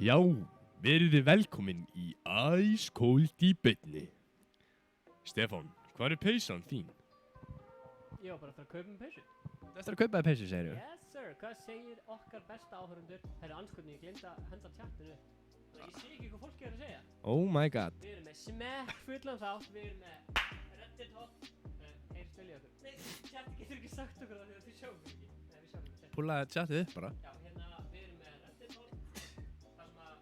Já, verið velkomin í Ice Cold í beinni. Stefán, hvað peysan þín? Ég var bara að kaupa peysu. Það eftir að kaupa þér peysu, segir þú? Yes sir, hvað segir okkar besta áhörundur? Það er anskotni, ég glemdi að henda tjattinu. Ég sé ekki hvað fólk er að segja. Oh my god. Við erum með smekkfullan þátt, við erum með Reddit hot. Heyrst vel í okkur. Nei, tjatti getur ekki sagt okkur það þegar þið sjáum ekki. Nei, við sjáum ekki. Púlaði tjattið upp bara. Já, hérna, við erum með Reddit hot. Það sem að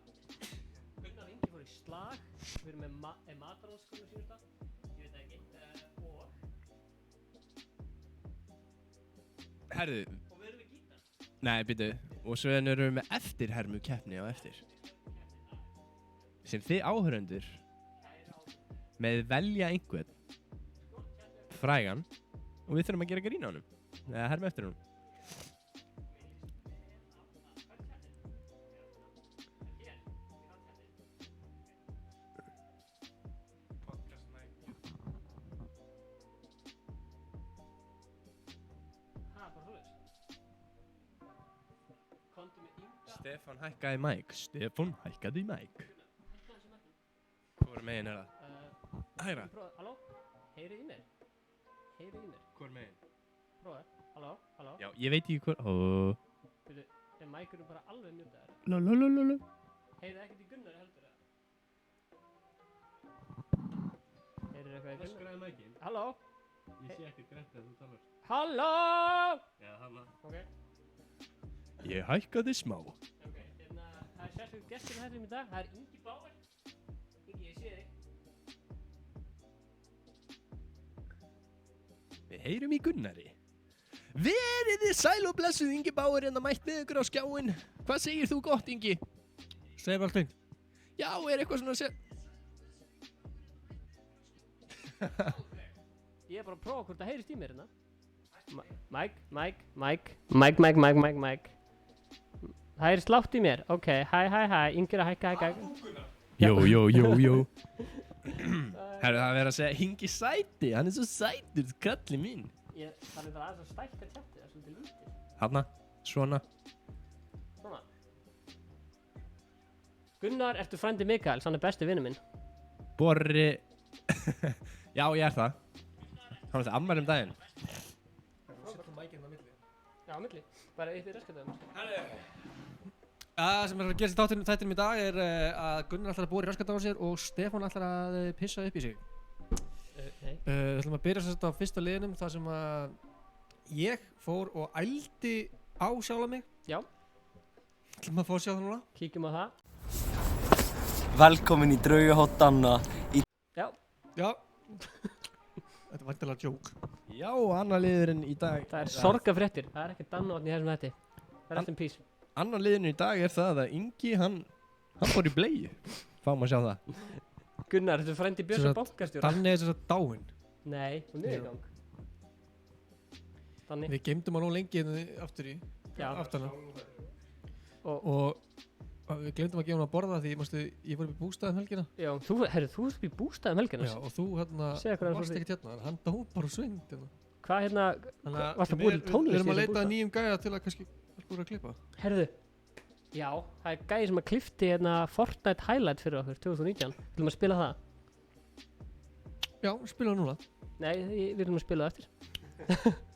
Gunnar Ingi fór í slag. Við erum með mataranskonu síðasta. Ég veit það ekki. Herðu, Og við erum með gítar. nei, býtu. Og svo erum við með eftirhermu keppni á eftir. Sem þið áhörundur með velja einhvern frægan og við þurfum að gera grín á honum. Eða herma eftir honum. Stefán hækkaði mæk. Stefán hækkaði mæk. Hvor megin er það? Hægra. Halló? Heyrið í mér? Heyrið í mér? Hvor megin? Prófaðu. Halló? Halló? Já, ég veit ekki hvor. Veitu, er mækurinn bara alveg mjútaður? Lololololo. Heyrið ekkert í Gunnari heldur það? Heyrið eitthvað í Gunnari? Öskraði mækin. Halló? Ég sé ekki grænt að þú talar. Halló? Já, hana. Ok. Ég hækkaði smá. Ok, hérna, það er sérstaklega gestur hættum í dag. Það er Ingi Báar. Ingi, ég sé þig. Við heyrum í Gunnari. Verið þið sæl og blessuð, Ingi Báar hérna mætt með ykkur á skjáin. Hvað segir þú gott, Ingi? Segir allt fínt. Já, er eitthvað svona að segja? Ég er bara að prófa hvort það heyrist í mér hérna. Mike. Það heyrist lágt í mér. Ok, hæ. Ingi er að hækka. Jó. Herru, það verið að segja Ingi sæti. Hann er svo sætur, kalli mín. Það er aðeins að stækka tjattið, það er svolítið lítið. Hanna, svona. Svona. Gunnar, ertu frændi Mikaels? Hann er besti vinur minn. Borri. Já, ég er það. Hann er það afmæli daginn. Settum mækinn á milli. Já, á milli. Bara upp í raskatöðum. Það sem er að gerast í þættinum í dag er að Gunnar ætlar að bora í raskata á sér og Stefán ætlar að pissa upp í sig. Við ætlum að byrja sérst á fyrsta liðnum þar sem að ég fór og ældi á sjálfa mig. Já. ætlum að fá að sjá það núna. Kíkjum á það. Velkomin í Draugahottanna. Já. Já. Þetta er vantilega djók. Já, annar liðurinn í dag. Það er sorgafréttir. Það er ekki Danóðn í þessum hætti. Það er allt peace. Annar liðurinn í dag er það að Ingi, hann fór í bleiu. Fáum að sjá það. Gunnar, þetta er frændi Björns og bankastjóra. Danni er þess að dáinn. Nei, hún er í gang. Danni. Við geymdum hann nú lengi aftur í. Já. Aftana. Og við glemdum að gefa hann að borða því ég fór upp í bústað helgina. já, þú varst í bústað helgina. Já, og þú Segðu okkur aðeins varst frá því. ekkert hérna. Hann dó bara og svingd hérna. Hvað varstu að búa til tónlist Við erum í að þessum leita bústað? að nýjum gæja til að kannski búið að klippa. Herðu, já, það er gæði sem að klippti Fortnite Highlight fyrir okkur 2019. Við viljum að spila það? Já, spila núna. Nei, við viljum að spila það eftir.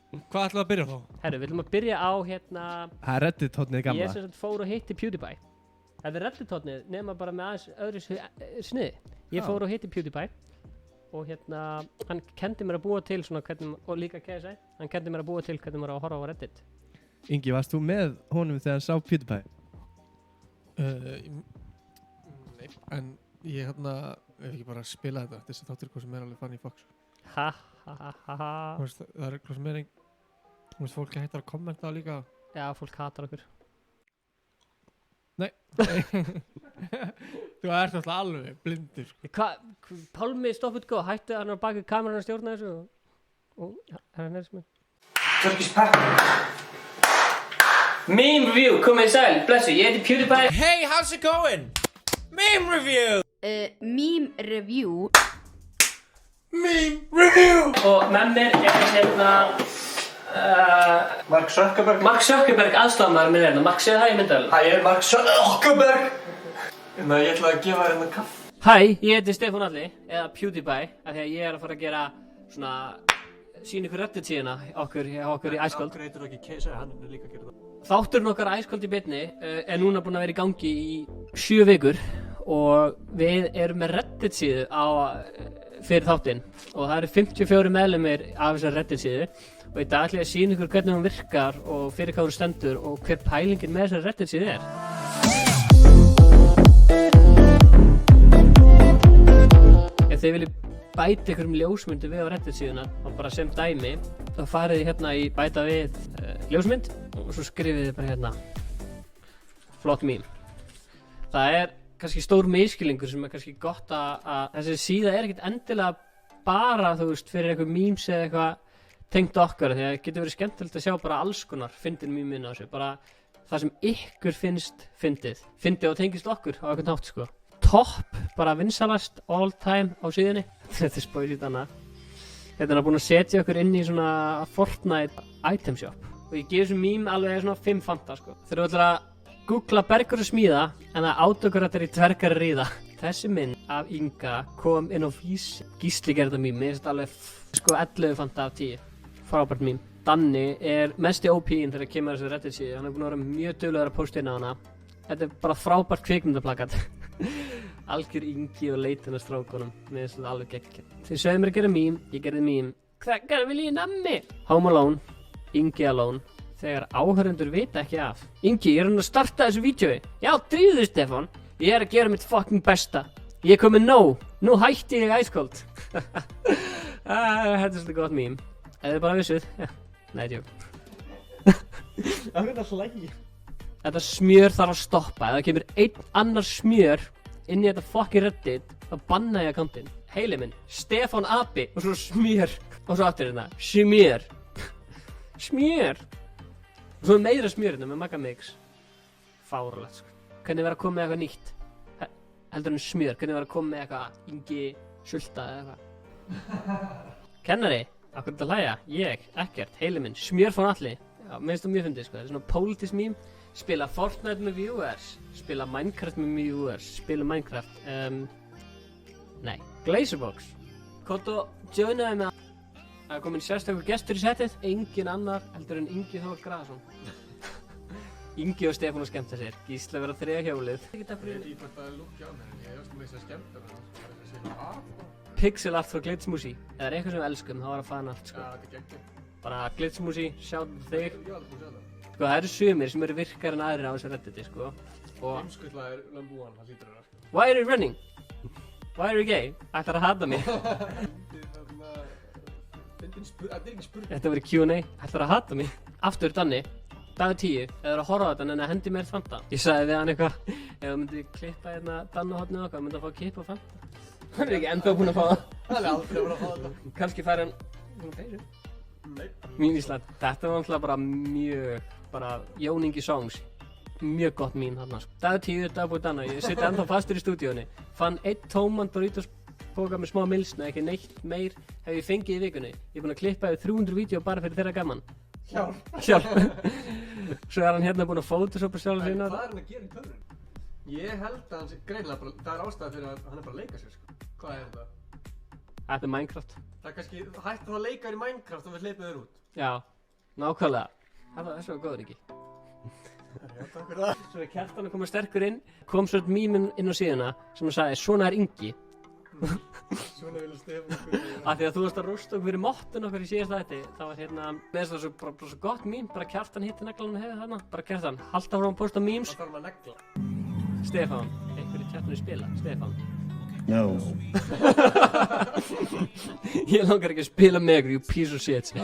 Hvað ætlum við að byrja þá? Herðu, við viljum að byrja á Það er Reddit-hotnið gamla. Ég sem sagt fór og hitti PewDiePie. Þetta er Reddit-hotnið, nema bara með aðeins öðru sniði. Ég fór og hitti PewDiePie og hann kendi mér að búa til svona hvernig, og líka KSI, hann kendi mér að búa til hvernig maður á að horfa á Reddit. Ingi, varst þú með honum þegar hann sá PewDiePie? Nei, en ég ef ekki bara spila þetta, þess að þáttur hvað sem er alveg funny fox. Ha. Það er eitthvað sem er fólk hættar að kommenta líka. Já, fólk hatar okkur. Nei. Þú ert alltaf alveg blindur. Pálmi, stopp it go, hættu hann á baki kameran að stjórna þessu og hann er sem Turkish Pepper. Meme review, komið sæl, blessu, ég heiti PewDiePie. Hey, how's it going? Meme review. Meme review. Meme review. Og með mér hérna Mark Zuckerberg. Mark Zuckerberg aðstofamaður minn hérna. Mark, segðu hæ í myndalinn. Hæ, ég er Mark Zuckerberg. Ég ætla að gefa hérna kaffi. Hæ, ég heiti Stefán Alli, eða PewDiePie, af því að ég er að fara að gera svona, sína ykkur Reddit-síðuna okkur í Icecold. Akkur heitir þú ekki Keisa, hann er líka að gera það. Þátturinn okkar Icecold í beinni er núna búinn að vera í gangi í 7 vikur og við erum með Reddit-síðu fyrir þáttinn og það eru 54 meðlimir af þessar Reddit-síðu og í dag ætla ég að sína ykkur hvernig hún virkar og fyrir hvað hún stendur og hver pælingin með þessar Reddit-síðu er. Ef þið viljið bæta ykkur ljósmyndu við á Reddit-síðuna og bara sem dæmi þá farið þið hérna í bæta við ljósmynd og svo skrifið þið bara hérna flott meme. Það er kannski stór misskilningur sem er kannski gott að þessi síða er ekkert endilega bara þú veist fyrir eitthvað memes eða eitthvað tengt okkar því að það getur verið skemmtilegt að sjá bara alls konar fyndin memein á þessu, bara það sem ykkur finnst fyndið og tengist okkur á eitthvað nátt sko. Topp, bara vinsalast all time á síðunni. Þetta er spóið annað. Þetta er búin að setja okkur inn í svona Fortnite item shop og ég gef þessum meme alveg svona 5 fanta sko. Þeir eru allir að googla bergur að smíða en það átökur þetta í dvergar að ríða. Þessi mynd af Inga kom inn á Gísli gerði þetta meme, ég finnst alveg sko 11 fanta af 10. Frábært meme. Danni er mesti OP-in þegar kemur þessu Reddit-síðu, hann er búin að vera mjög duglegur að posta inn á hana. Þetta er bara frábært kvikmyndaplakat. Algjör Ingi og leitin að strákunum, mér finnst þetta alveg geggjað. Þið sögðu mér að gera meme, ég gerði meme. Hvað vil ég nammi? Home Alone, Ingi Alone. Þegar áhörundur vita ekki af. Ingi, ég er að starta þessu vídeói. Já, dríðu þig Stefán. Ég er að gera mitt fucking besta. Ég er komið nóg. Nú hætti ég Icecold. Þetta er svolítið gott meme. Ef þið bara vissuð. Nei, djók. Þetta smjör þarf að stoppa. Ef það kemur einn annar smjör inn í þetta fucking Reddit, þá banna ég akkantinn. Heili minn, Stefán Abi og svo smjör. Og svo aftur hérna, smjör. Smjör. Og svo meira smjörina með Magamix. Fáralegt sko. Hvernig verður að koma með eitthvað nýtt? Heldur en smjör, hvernig verður að koma með eitthvað Ingi sulta eða eitthvað? Kennari, akkur þetta hlæja? Ég, ekkert, heili minn, smjör fór allir. Já, mér finnst það mjög fyndið sko, þetta er svona politisk meme. Spila Fortnite með viewers, spila Minecraft með viewers, spila Minecraft, nei, Glazerbox. Kotto, joinaði með það er komin sérstakur gestur í setið, engin annar heldur en Ingi Þór Graðarsson. Ingi og Stefán að skemmta sér, Gísli að vera að þriðja hjólið. Ég veit hvort það er lúkja á mér, en ég veist með þess að skemmta mér, það er að segja af. Pixel art frá Glitchmusi, eða er eitthvað sem við elskum, þá var að faðan allt sko. Já, þetta er geggjum. Bara Glitchmusi, sjátt þig. Ég var aldrei búin að sjá það. Sko það eru sumir sem eru virkar en aðrir á þessu Redditi sko. Og Heimskvilla er lömbúan, það lítur það. why are you running? Why are you gay? Ætlar að hata mig. Þetta er ekki spurning. Þetta verið Q&A. Ætlar að hata mig. Aftur Danni, dagur 10, eða að horfa á þetta en að hendi mér Fanta. Ég sagði við hann eitthvað, ef þú myndi klippa hérna Danna-hornið okkar, myndi að fá kipp og Fanta. Hann er ekki ennþá búinn að fá það. Það er aldrei búin að fá þetta. Kannski fær hann svona peysu. Nei. Mín Ísland. Þetta var náttúrulega bara mjög, bara Jón Ingi Songs. Mjög gott mín þarna sko. Dagur 10, dagbúið Danna, ég sitt ennþá fastur í stúdíónu. Fann 1 tóman Doritos póka með smá milsna, ekki neitt meir hef ég fengið í vikunni. Ég er búinn að klippa yfir 300 vídeó bara fyrir þeirra gaman. Hjálp. Svo er hann hérna búinn að photoshopa sjálf sína. Hvað er hann að gera í töfrun? Ég held að hann sé greinilega bara, það er ástæða fyrir að hann er bara að leika sér sko. Hvað er þetta? Þetta er Minecraft. Það er kannski hægt að það leikar í Minecraft og við hleypum þér út. Já, nákvæmlega. Það er svo góður ekki. Já, takk fyrir það. Svo er Kjartan að koma sterkur inn, kom svo mýmin inn á síðuna sem hann sagði, svona er Ingi. Svona vilja Stefán okkur. Af því að þú varst að rústa okkur fyrir mottun okkur í síðasta þetta, það var hérna, með þess að það var svo gott mím, bara Kjartan hitti neglan og hefði þarna, bara Kjartan, halda frá að posta memes. Það þarf maður að negla. Stefán, einhverju tjartunni spila, Stefán. No. Ég langar ekki að spila með ykkur, you piece of shit.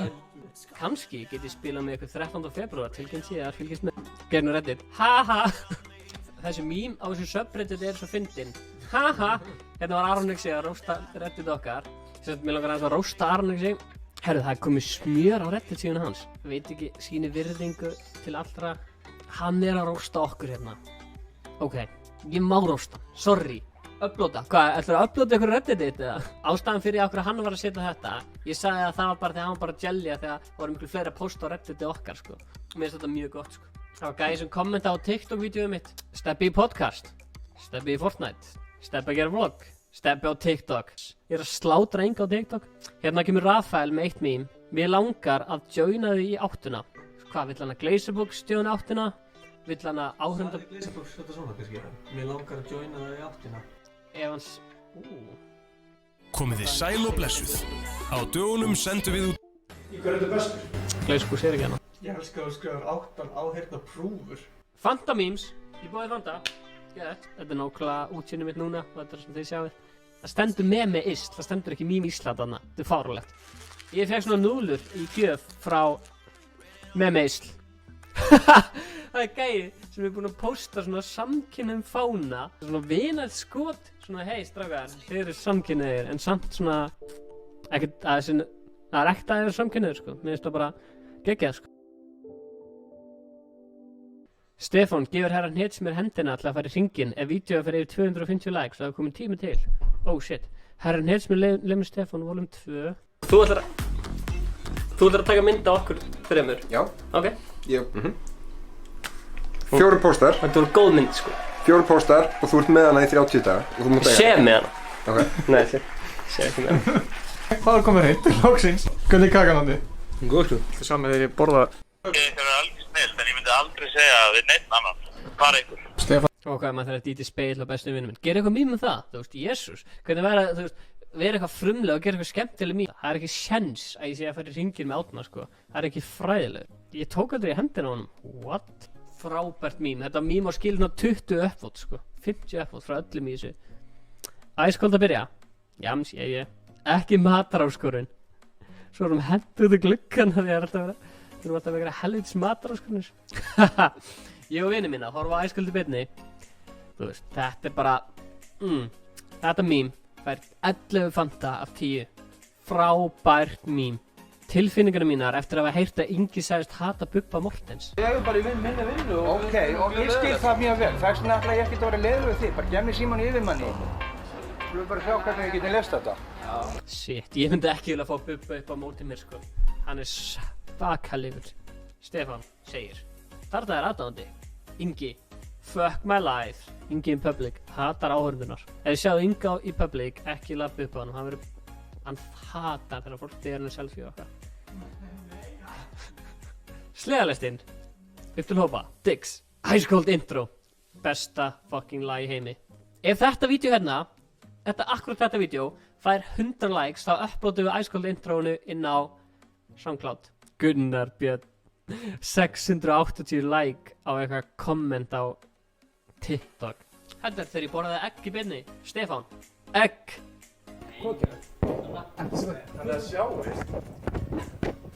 Kanski get ég spila með ykkur 13. febrúar, tilkynnt síðar, fylgist með. Gerðinu Reddit, haha. þessi mím á þessu subreddit svo fyndin. Haha, hérna var Aronexi að rósta reddit okkar. Mér langar að rósta Aronexi. Herru, það komið smjör á reddit síðan hans. Veit ekki, sýni virðingu til allra. Hann að rósta okkur hérna. Ok, ég má rósta, sorry. Uploada, hvað, ætlarðu að uploada ykkur reddit eða? Ástæðan fyrir okkur hann var að setja þetta. Ég sagði að það var bara þegar hann var bara að jelja þegar það voru miklu fleiri að posta á redditi okkar, sko. Mér finnst þetta mjög gott, sko. Það var gæði sem kommenta á TikTok-vídeóið mitt. Steppi í podcast, Steppi í Fortnite, Steppi að gera vlog, Steppi á TikTok. Ég að slátra enga á TikTok. Hérna kemur Rafael með eitt mím. Mér langar að joina þig í áttuna. Hvað, vill hann að Glazerbox stjóna áttuna? Vill hann að áhrunda... Glazerbox, þetta svona kannski. Mér langar að joina það í áttina. Ef hans... Komið þið sæl og blessuð. Á dögunum sendum við út... Í hverju er þetta bestur? Glazerbox ekki hana. Ég elskar að skrifa áttan áheyrna prúfur. Fanta memes. Ég búið Fanta. Þetta er nákvæmlega útsýnið mitt núna. Þetta sem þið sjáið. Það stendur með Ísl. Það stendur ekki mím Ísland þarna. Þetta er fáránlegt. Ég fekk svona núðlur í gjöf frá með Ísl. Það er gæi sem er búinn að posta svona samkynnum fána, svona vinað skot, svona hei strákar, þeir eru samkynniðir en samt svona ekkert að það er ekkert að þeir eru samkynniðir, sko. Mér finnst það bara geggjað, sko. Stefán gefur herra Hnits mér hendina til að fara í hringinn ef vídeóið fyrir yfir 250 likes og það er komin tími til. Oh shit. Herra Hnits mér lemur Stefán volum 2. Þú ætlar að taka mynd á okkur þremur? Já. Ok. Ég, 4 póstar. Þetta voru góð mynd, sko. 4 póstar og þú ert með hana í 30 daga og þú mútt Ég sef með hana. Ok. Nei, sef ekki með hana. Hvað er komið heitt? Lóksins. Hvernig er kakan andi? Góð, sko. Það er samið þegar ég borða... Ég er alveg snill, en ég myndi aldrei segja við neitt annan. Bara ykkur. Stefán. Ok, maður þarf að dýta í speil og bestu vinnum minn. Gera eitthvað mím með það, þú veist, Jésús. Hvernig vera, þú veist, vera eitthvað frumlega og gera eitthvað skemmtileg mím. Það er ekki sjens að ég sé að fara í hringinn með átna, sko. Það er ekki fræðileg. Ég tók aldrei í hendina á honum. What? Frábært mím. Þetta mím á skilin á 20 uppvot, sko. 50 uppvot frá öllum í þessu. Æskold að byrja. Jams, ég. Ekki mataráskorun. Svo erum hendur út í gluggan að við erum alltaf að vera helvitis mataráskorunir. Ég og vini mína horfa á æskuldu byrni. Þú veist, þetta er bara... Þetta mím fær 11 Fanta af 10. Frábært mím. Tilfinningarna mínar eftir að hafa heyrt að Ingi sagðist hata Bubba Mortens. Ég er bara í minni vinnu og... Ok, og ég skil það mjög vel. Þess vegna ætla ég ekkert að vera leiður við þig. Bara gef mér síman í yfirmanni. Þú vil bara sjá hvernig við getum lest þetta. Shit, ég myndi ekki vilja fá Bubba upp á móti mér, sko. Hann er svakalegur. Stefán segir. Þarna er aðdáandi. Ingi. Fuck my life. Ingi in public. Hatar áhörðunar. Ef þið sjáðu Inga í public, ekki lappa upp á hann. Hann hatar þegar fólk deyjar henni selfie og okkar. Sleðalestinn. Upp til hópa. Diggs. Ice Cold intro. Besta fucking lag í heimi. Ef þetta vídeo hérna, akkurat þetta vídeo, fær 100 likes, þá uploadum við Ice Cold introinu inn á SoundCloud. Gunnar Björn. 680 like á eitthvað komment á TikTok. Þetta er þegar ég borðaði egg í beinni. Stefán. Egg. Hvað gerir það? Það er að sjá, veist.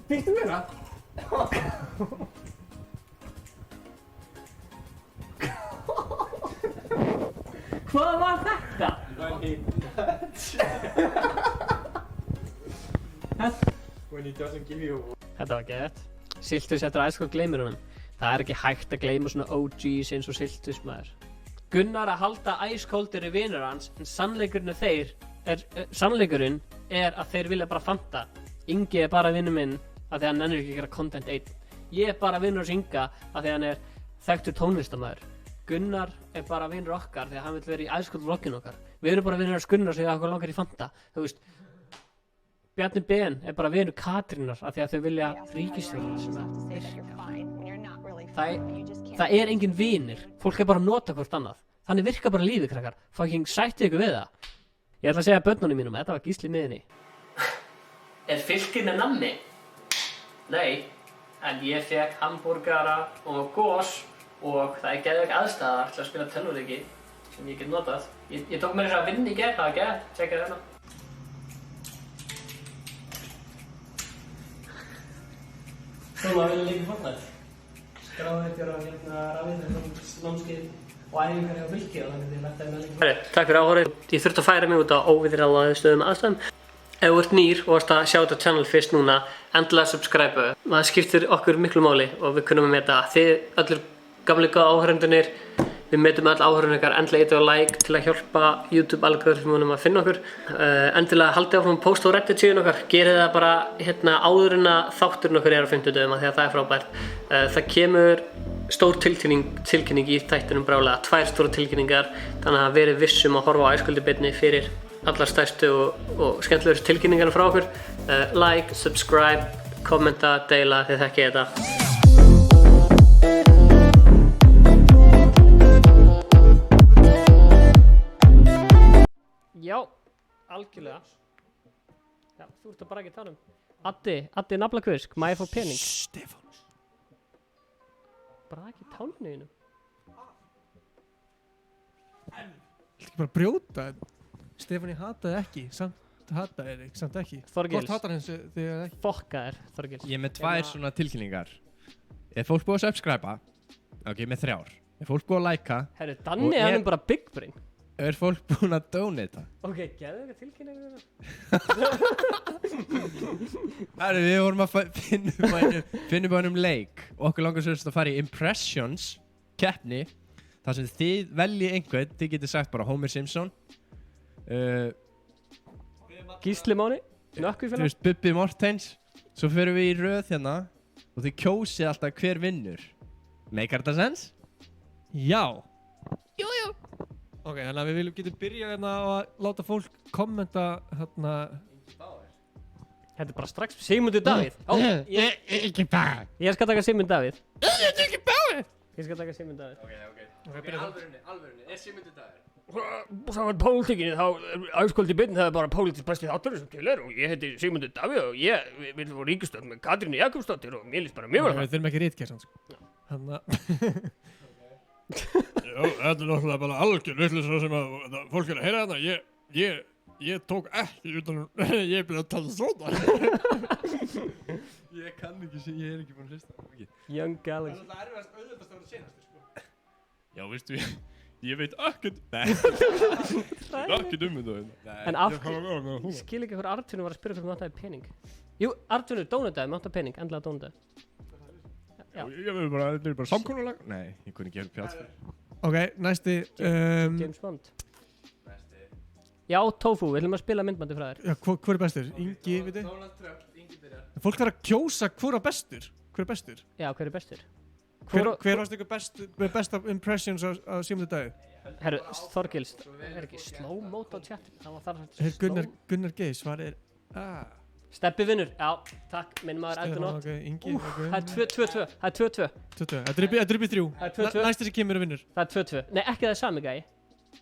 Býttu meira? Hvað var þetta? When he doesn't give you... Þetta var gett. Siltus eftir að æskóð gleymir honum. Það er ekki hægt að gleyma svona OGs eins og Siltus, maður. Gunnar að halda æskóldir í vinur hans, en sannleikurinn er að þeir vilja bara Fanta. Ingi er bara vinur minn af því hann nennir ekki að gera content einn. Ég er bara vinur hos Inga af því hann er þekktur tónlistamæður. Gunnar er bara vinur okkar því að hann vil vera í æskóld vlogginu okkar. Við erum bara vinur hos Gunnar sem okkur langar í Fanta. Þú veist, Bjarni Ben er bara vinur Katrínar af því að þau vilja ríkisstjórn. Það er engin vinir. Fólk er bara að nota hvort annað. Þannig virkar bara lífið, krakkar. Fucking sættu ykkur við það. Ég ætla að segja börnunum mínum, þetta var Gísli miðinni. Er Fylkir með nammi? Nei, en ég fekk hamburgara og gos og það er geðveik aðstæða til að spila tölvuleiki sem ég get notað. Ég tók mér þess að vinna í gerð, það var gett, tjekkja þetta. Svona vilja líka Fortnite. Skráði þér á rafinu námskeið og æfingar á fylki og þannig að ég letta þeim að líka. Takk fyrir áhorfið. Ég þurfti að færa mig út á óviðráðastöðum aðstæðum. Ef þú ert nýr og varst að sjá þetta channel fyrst núna, endilega subscribe. Það skiptir okkur miklu máli og við kunnum að meta. Þið öllur gamlu góða áhorfendurnir, við metum öll áhorfendurnir ykkar, endilega eittu á like til að hjálpa YouTube algoritmunum að finna okkur. Endilega haldið áfram post á Reddit síðan okkar. Gerið það bara áður en að þátturinn okkur á 50 dögum, af því að það er frábært. Það kemur stór tilkynning í þættinum brálega, 2 stóra tilkynningar, þannig að verið vissum að horfa á æskuldabirni fyrir allar stærstu og skemmtilegustu tilkynningarna frá okkur. Like, subscribe, kommenta, deila, þið þekkið þetta. Já, algjörlega. Já, þú ert að bara ekki tala um. Addi naflakvösk, má ég fá pening? Stefán. Bara ekki tálniðinu. Viltu ekki bara brjóta? Stefán, ég hataði ekki, samt hataði þig, samt ekki. Þorgils. Hvort hatar hans þig ekki? Fokka þér, Þorgils. Ég er með 2 svona tilkynningar. Er fólk búið að subscriba? Ok, með 3. Er fólk búið að likea? Herru, Danni hann bara big brain. Er fólk búin að donata? Ok, gerðu eitthvað tilkynningar? Herru, við vorum að finna upp á leik. Okkur langar svo að fara í Impressions keppni. Þar sem þið veljið einhvern, þið getur sagt bara Homer Simpson. Gísli Máni, Nökkvífélag. Bubbi Mortens. Svo förum við í röð hérna og þið kjósið alltaf hver vinnur. Make þetta sense? Já. Jú. Ok, þannig að við getum byrjað hérna á að láta fólk kommenta hérna. Þetta er bara strax Sigmundur Davíð. Ekki bara. Ég skal taka Sigmund Davíð. Ekki bara. Ég skal taka Sigmund Davíð. Ok, alvörunni. Er Sigmundur Davíð? Samkvæmt pólitíkinni þá æskóldi byrn það er bara pólitísk besti þátturinn sem til er og ég heiti Sigmundur Davíð og ég vil fá ríkisstjórn með Katrínu Jakobsdóttir og mér líst bara mjög vel á það. Við þurfum ekki ritgerð sko. Já, þetta er náttúrulega bara algjör vitleysa sem að fólk er að heyra þarna. Ég tók ekki utan ég er byrjað að tala svona. Ég kann ekki, ég er ekki búin að hlusta. Young Galaxy. Það er auðvitað að vera senastur sko. Já, veistu, ég veit ekkert. Nei, ég veit ekkert þetta. En ég skil ekki hver Arnfinnur var að spyrja hvernig vantaði pening. Jú, Arnfinnur dónataði, vantaði pening, endilega dónataði. Já, þetta er bara samkomulag. Nei, ég kunni ekki help pjátt. Ok, næsti. James Bond. Já, Tofu, við ætlum að spila myndbandi frá þér. Já, hver er bestur? Ingi, veitu? Donald Trump, Ingi byrjar. Fólk þarf að kjósa hver er bestur. Hver er bestur? Já, hver er bestur? Hver varst ykkur besta impressions á Sigmundur Davíð? Herru, Þorgils, er ekki slow mode á chat? Það var þar að slow. Gunnar Geir, svar er Steppi vinnur, já, takk, minn maður Eldur Nótt. Ok, Ingi, ok. Það er 2-2, það er 2-2. 2-2, það er upp í 3. Það er 2-2. Næsti sem kemur og vinnur. Það er 2-2. Nei, ekki það er sami gæi.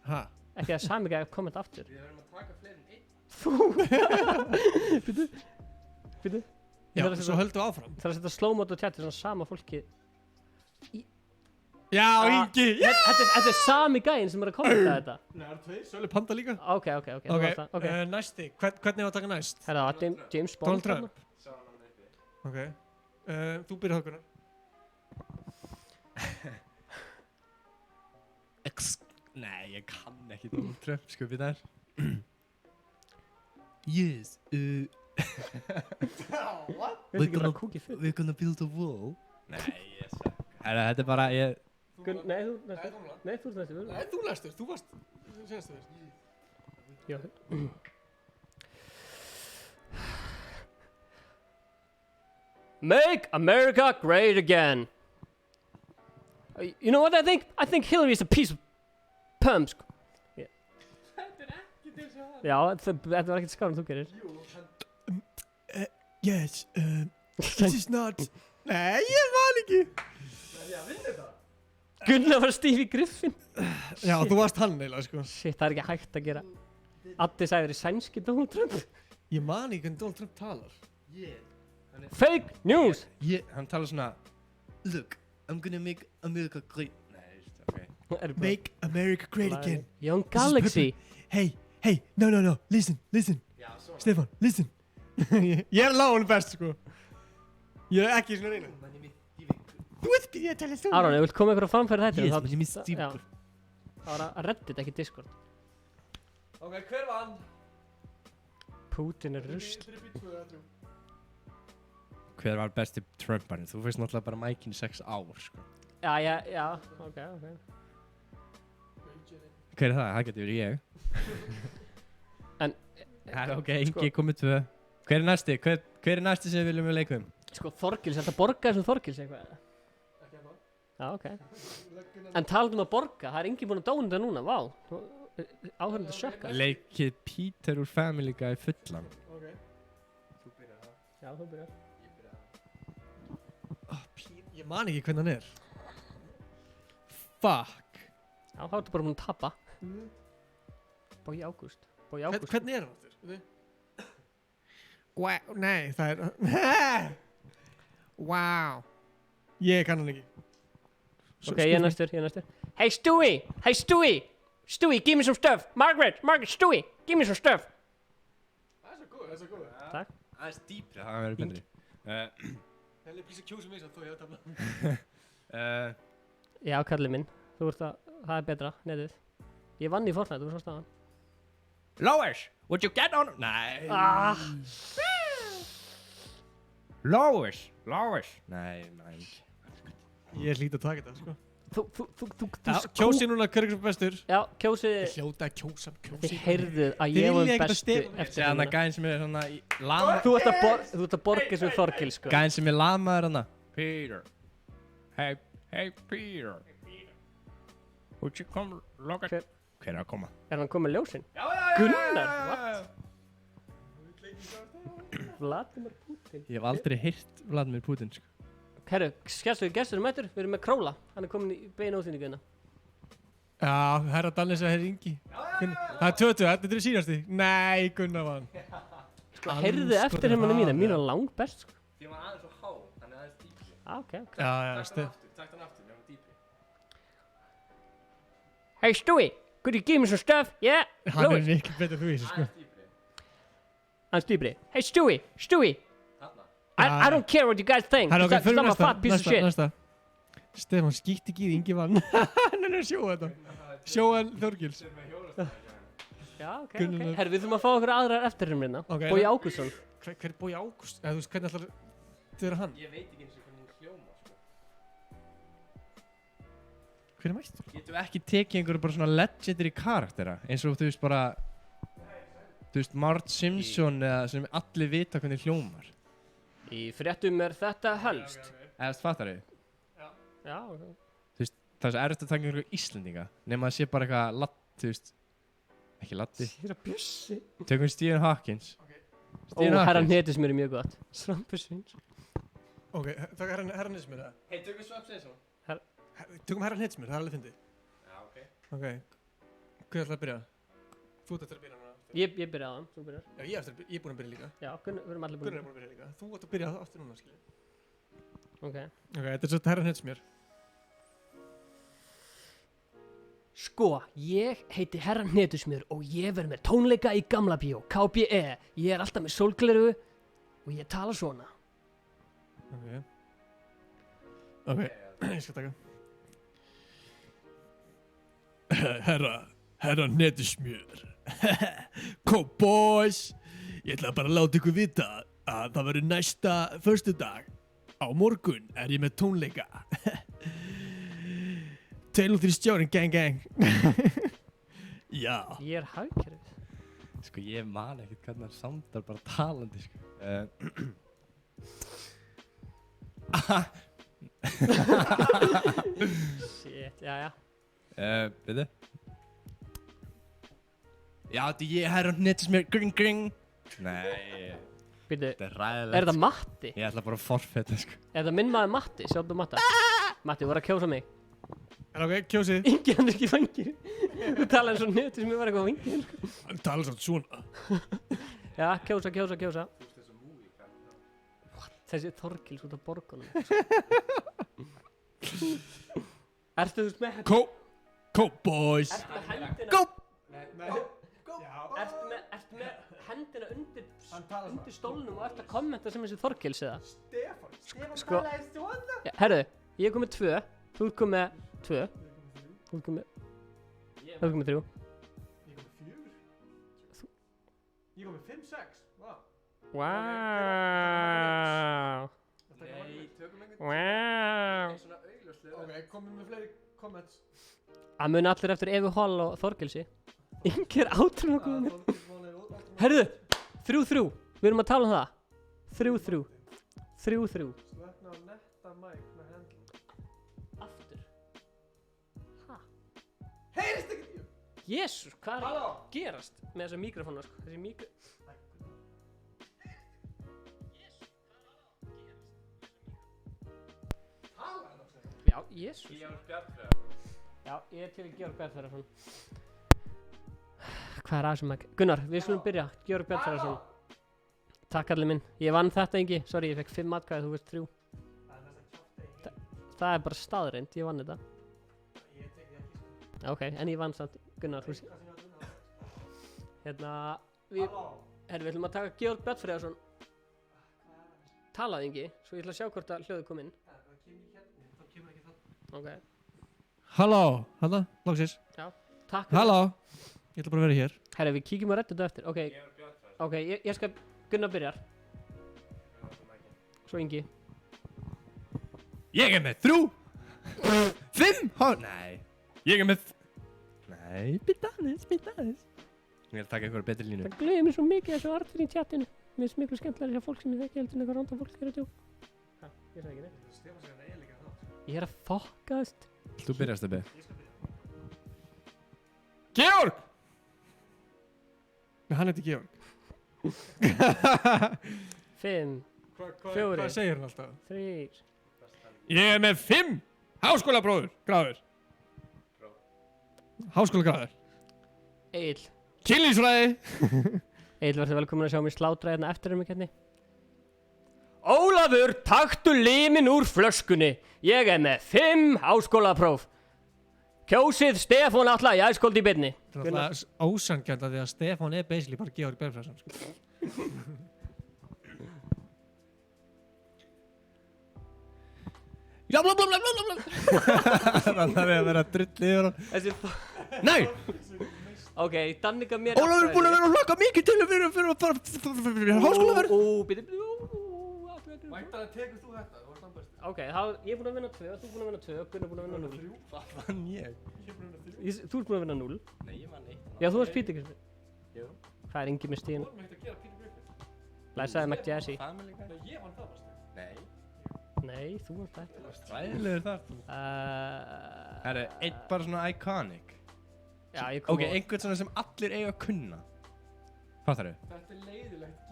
Hæ? Ekki það er sami gæi að kommenta aftur. Við verðum að taka fleiri en 1. Býtu. Já, svo höldum við áfram. Það er að setja slow mode á chat, svona sama fólki. Já, Ingi, já! Þetta er sami gæin sem er að kommenta þetta. Nei, það er 2, Sölu Panda líka. Ok. Ok, næsti, hvernig var að taka næst? Herra, James Bond. Donald Trump. Ok, þú byrjar það, Gunnar. Nei, ég kann ekki Donald Trump, sko, við þær. Yes, we're gonna build a wall. Nei, yes. Herra, þetta er bara, Nei, þú næstur. Nei, þú næstur, þú varst senastur. Já. Make America great again. You know what I think? I think Hillary is a piece of pump. Yeah. Já, þetta var ekkert skáð en þú gerir. Yes, this is not... Nei, ég var ekki. Gunnar var Stevie Griffin. Já, þú varst hann eiginlega, sko. Shit, það er ekki hægt að gera. Addi sagði þér í sænski Donald Trump. Ég man ekki hvernig Donald Trump talar. Fake news! Hann talar svona, look, I'm gonna make America great. Nei, ok. Make America great again. Young Galaxy. Hey, no, listen. Stefán, listen. Ég er lágun best, sko. Ég er ekki svona reyna. Þú ert byrjað að tala svona. Aron, ég vil koma ykkur á framfæri þetta. Yes, my name is Steve. Það var að Reddit, ekki Discord. Ok, hver vann? Putin rusl. Hver var besti Trumparinn? Þú veist náttúrulega bara mækinn í 6 ár, sko. Já, ok. Hver er það? Það getur verið ég. En, ok, Ingi komið 2. Hver er næsti? Hver er næsti sem við viljum við leikum? Sko, Þorgils, þetta borga þessum Þorgils eitthvað? Ekki eitthvað. Já, ok. En talað að borga, það er enginn búinn að dóna þetta núna, vá. Áhörðu þetta sökka. Leikið Peter úr Family Guy fullan. Ok. Þú byrjar það. Já, þú byrjar. Ég byrjar það. Ég man ekki hvernig hann er. Fuck. Já, þá ertu bara búinn að tapa. Bogi Ágúst. Hvernig er hann aftur? Nei, það er... Wow. Ég kann hann ekki. Ok, ég er næstur. Hey Stewie! Stewie, give me some stuff! Margaret, Stewie, give me some stuff! Það er svo góð. Takk. Það er dýpri, það verður betri. Helli, please kjósa mig svo þú hefur tafla. Já, kallið minn. Það er betra, netið. Ég vann í Fortnite, þú svo staðan. Lois, would you get on... Nei. Lois. Nei. Ég hlýt að taka þetta, sko. Þú Kjósi núna hver er bestur. Já, kjósið. Hljóta að kjósa. Þið heyrðuð að ég var bestu eftir Þannig að gæðin sem er svona í lama... Þú ert að borga sem Þorgil, sko. Gæðin sem er lamaður hana. Peter. Hey Peter. Would you come look at... Hver er að koma? Er hann komið ljósinn? Já. Gunnar, what? Vladimir Putin. Ég hef aldrei heyrt Vladimir Putin, sko. Herru, gestur mættur, við erum með Króla. Hann er komin í beina útsendingu hérna. Já, herra Dannes og herra Ingi. Það er 20, þetta er síðasti. Nei, Gunnar vann. Sko, heyrðu eftir hérna mín er langt best, sko. Ég var aðeins og há, þannig aðeins dýpri. Ok. Já, Stef. Takk hann aftur, ég var dýpri. Hey Stewie, could you give me some stuff? Yeah. Hann er mikið betur þú í þessu, sko. Hans dýpri. Hey Stewie. I don't care what you guys think. Okay, I'm a fat piece of shit. Næsta. Stefán, skýtt ekki í Ingi vann. Hann er að sjóa þetta. Sjóan Þorgils. Já, ok. Herru, við þurfum að fá okkur aðrar eftirhermina. Bogi Ágústsson. Hver er Bogi Ágúst? Eða þú veist, hvernig ætlar þið er hann? Ég veit ekki eins og hvernig hún hljóma, sko. Hver er mættur? Getum við ekki tekið einhverju bara svona legendary karaktera? Eins og þú veist bara... Þú veist, Marge Simpson eða sem allir vita hvernig hljómar. Í fréttum er þetta helst. Eða fattar þið? Já, ok. Þú veist, það er svo erfitt að taka einhverju Íslendinga. Nefn að það sé bara eitthvað latt, þú veist. Ekki latti. Sýra Bjössi. Tökum Stephen Hawkins. Ó, herran hetis mér er mjög gott. Svampusvins. Ok, tökum herran hetis mér það. Hei, tökum Svampusvins. Tökum herran hetis mér, það er alveg fyndið. Já, ok. Ok. Hvað ætlar að byrja? Þú ætlar að byrja núna. Ég byrja á hann, þú byrjar. Já, ég er búinn að byrja líka. Já, við erum allir búin. Gunnar er búinn að byrja líka. Þú ætlar að byrja aftur núna, skilja. Ok, þetta er svo herran hetis mér. Sko, ég heiti Herran Hnetusmjör og ég verð með tónleika í Gamla Bíó, KBE. Ég er alltaf með sólgleru og ég tala svona. Ok, ég skal taka. Herra Hnetusmjör. Boys, ég ætla bara að láta ykkur vita að það verður næsta föstudag. Á morgun er ég með tónleika. 2 og 3 stjórn, gang. Já. Ég er hagkerfið. Sko, ég man ekkert hvernig hann samdar bara talandi, sko. Shit, já. Veitu? Já, þetta ég Herra Hnetusmjör, gring. Nei. Býtu, Þetta er ræðilegt. er það Matti? Ég ætla bara að forfetta, sko. Er það minn maður Matti? Sjálfðu Matta. Matti, voru að kjósa mig. Ok, kjósið. Ingi, hann er ekki vangir. Þú talaði eins og Hnetusmjör var eitthvað vangir. Hann talar svona. Já, kjósa. Þessi Þorgils út af borgunum. Ertu þú með hendina? Boys. Ertu með hendina? Ertu með hendina undir stólnum og ertu að kommenta sem þessi Þorgils eða? Stefán talaði svona. Herru, ég er komið 2. Þú ert komið 2. Þú ert komið... Það kom með 3. Ég kom með 5-6. Vá. Wow. Nei, tökum einhvern. Wow. Svona augljóslega. Ok, komum með fleiri comments. Það muni allir eftir Evu Hall og Þorgelsi. Yngir átrúin okkur með. Herðu, 3-3. Við erum að tala um það. 3-3. 3-3. Slökna á netta mic með hendlum. Aftur. Hæ? Heyrist ekki því? Jésús, hvað er Halló? að gerast með þessa mikrofónu, sko? Þessi Já, jésús. Georg Bjarnfreðar. Já, ég er til Georg Bjarnfreðarsson. Hvað er aðeins Gunnar, við skulum byrja. Georg Bjarnfreðarsson. Takk allir minn. Ég vann þetta engi. Sorry, ég fekk 5 atkvæði, þú veist 3. Það er bara staðreind, ég vann þetta. Ok, en ég vann samt. Gunnar, þú sé. Hérna, við ætlum að taka Georg Bjarnfreðarsson. Talaði engi, svo ég ætla að sjá hvort að hljóðu kom inn. Ok. Halló, halló, loksins. Já, takk. Halló. Ég ætla bara að vera hér. Herra, við kíkjum að redda þetta eftir. Ok, ég skal Gunnar byrjar. Svo Ingi. Ég er með 3. 5. Nei. Ég er með... Nei, býta aðeins. Ég er að taka einhverja betri línu. Það gleður mér svo mikið þessu orðin í chatinu. Mér finnst miklu skemmtilega þess að fólk sem ég þekki heldur en eitthvað random fólk er að djók. Hæ, ég sagði ekki neitt. Ég er að fokkast. Þú byrjar, Stebbi. Georg! Nei, hann heiti Georg. 5, 4, Hvað segir hann alltaf? 3. Ég er með 5 háskólagráður. Háskólagráður. Egil. Kynlífsfræði. Egil verður velkomin að sjá mér slátra hérna eftir um ekki. Ólafur, taktu limin úr flöskunni. Ég er með 5 háskólapróf. Kjósið Stefán Atla í æskóldi í beinni. Það er alltaf ósanngjarnt af því að Stefán er basically bara Georg Bjarnfreðarsson. Sko. Já, blablabla. Það þarf að vera drull yfir hann. Nei! Ok, Dannika mér... Ólafur er búin að vera að hlaka mikið til að vera háskólaverð. Væntanlega tekur þú þetta, þú varst hann besti. Ok, ég er búin að vinna 2, þú er búin að vinna 2, Gunnar er búin að vinna 0. Hvað vann ég? Þú ert búin að vinna 0. Nei, ég vann 1. Já, þú varst Peter Griffin. Jú. Hvað er Ingi með stíðin? Þú vorum ekkert að gera Peter Griffin. Læsaði McJazzy. Family Guy. Nei, ég vann það besti. Nei. Nei, þú varst ekki. Stræðilegur þar. Herri, einn bara svona iconic. Já, ég kom Ok, einhvern svona sem allir eiga að kunna. Fattar þau? Þetta er leiðilegt.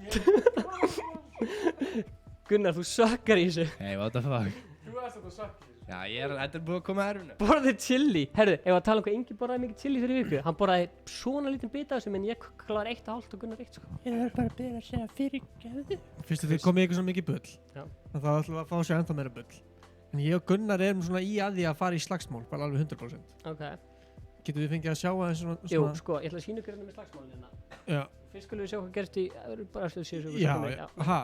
Gunnar, þú sökkar í þessu. Hey, what the fuck? Þú veist að það sakkir. Já, þetta er búið að koma að erfinu. Borðið chili. Herðu, ef að tala um hvað Ingi borðaði mikið chili fyrir viku. Hann borðaði svona lítinn bita af þessu, en ég kláði 1,5 og Gunnar 1, sko. Ég er bara að byrja að segja fyrirgefðu. Fyrst að þið komið ykkur svo mikið bull. Já. Þá ætlum við að fá sér ennþá meira bull. En ég og Gunnar erum svona í að því að fara í slagsmál, bara alveg 100%. Ok. Getum við fengið að sjá aðeins svona... Jú, sko, ég ætla að sýna ykkur hérna með slagsmálinn hérna. Já. Fyrst skulum við sjá hvað gerst í bara stöðu síðan Já, ha.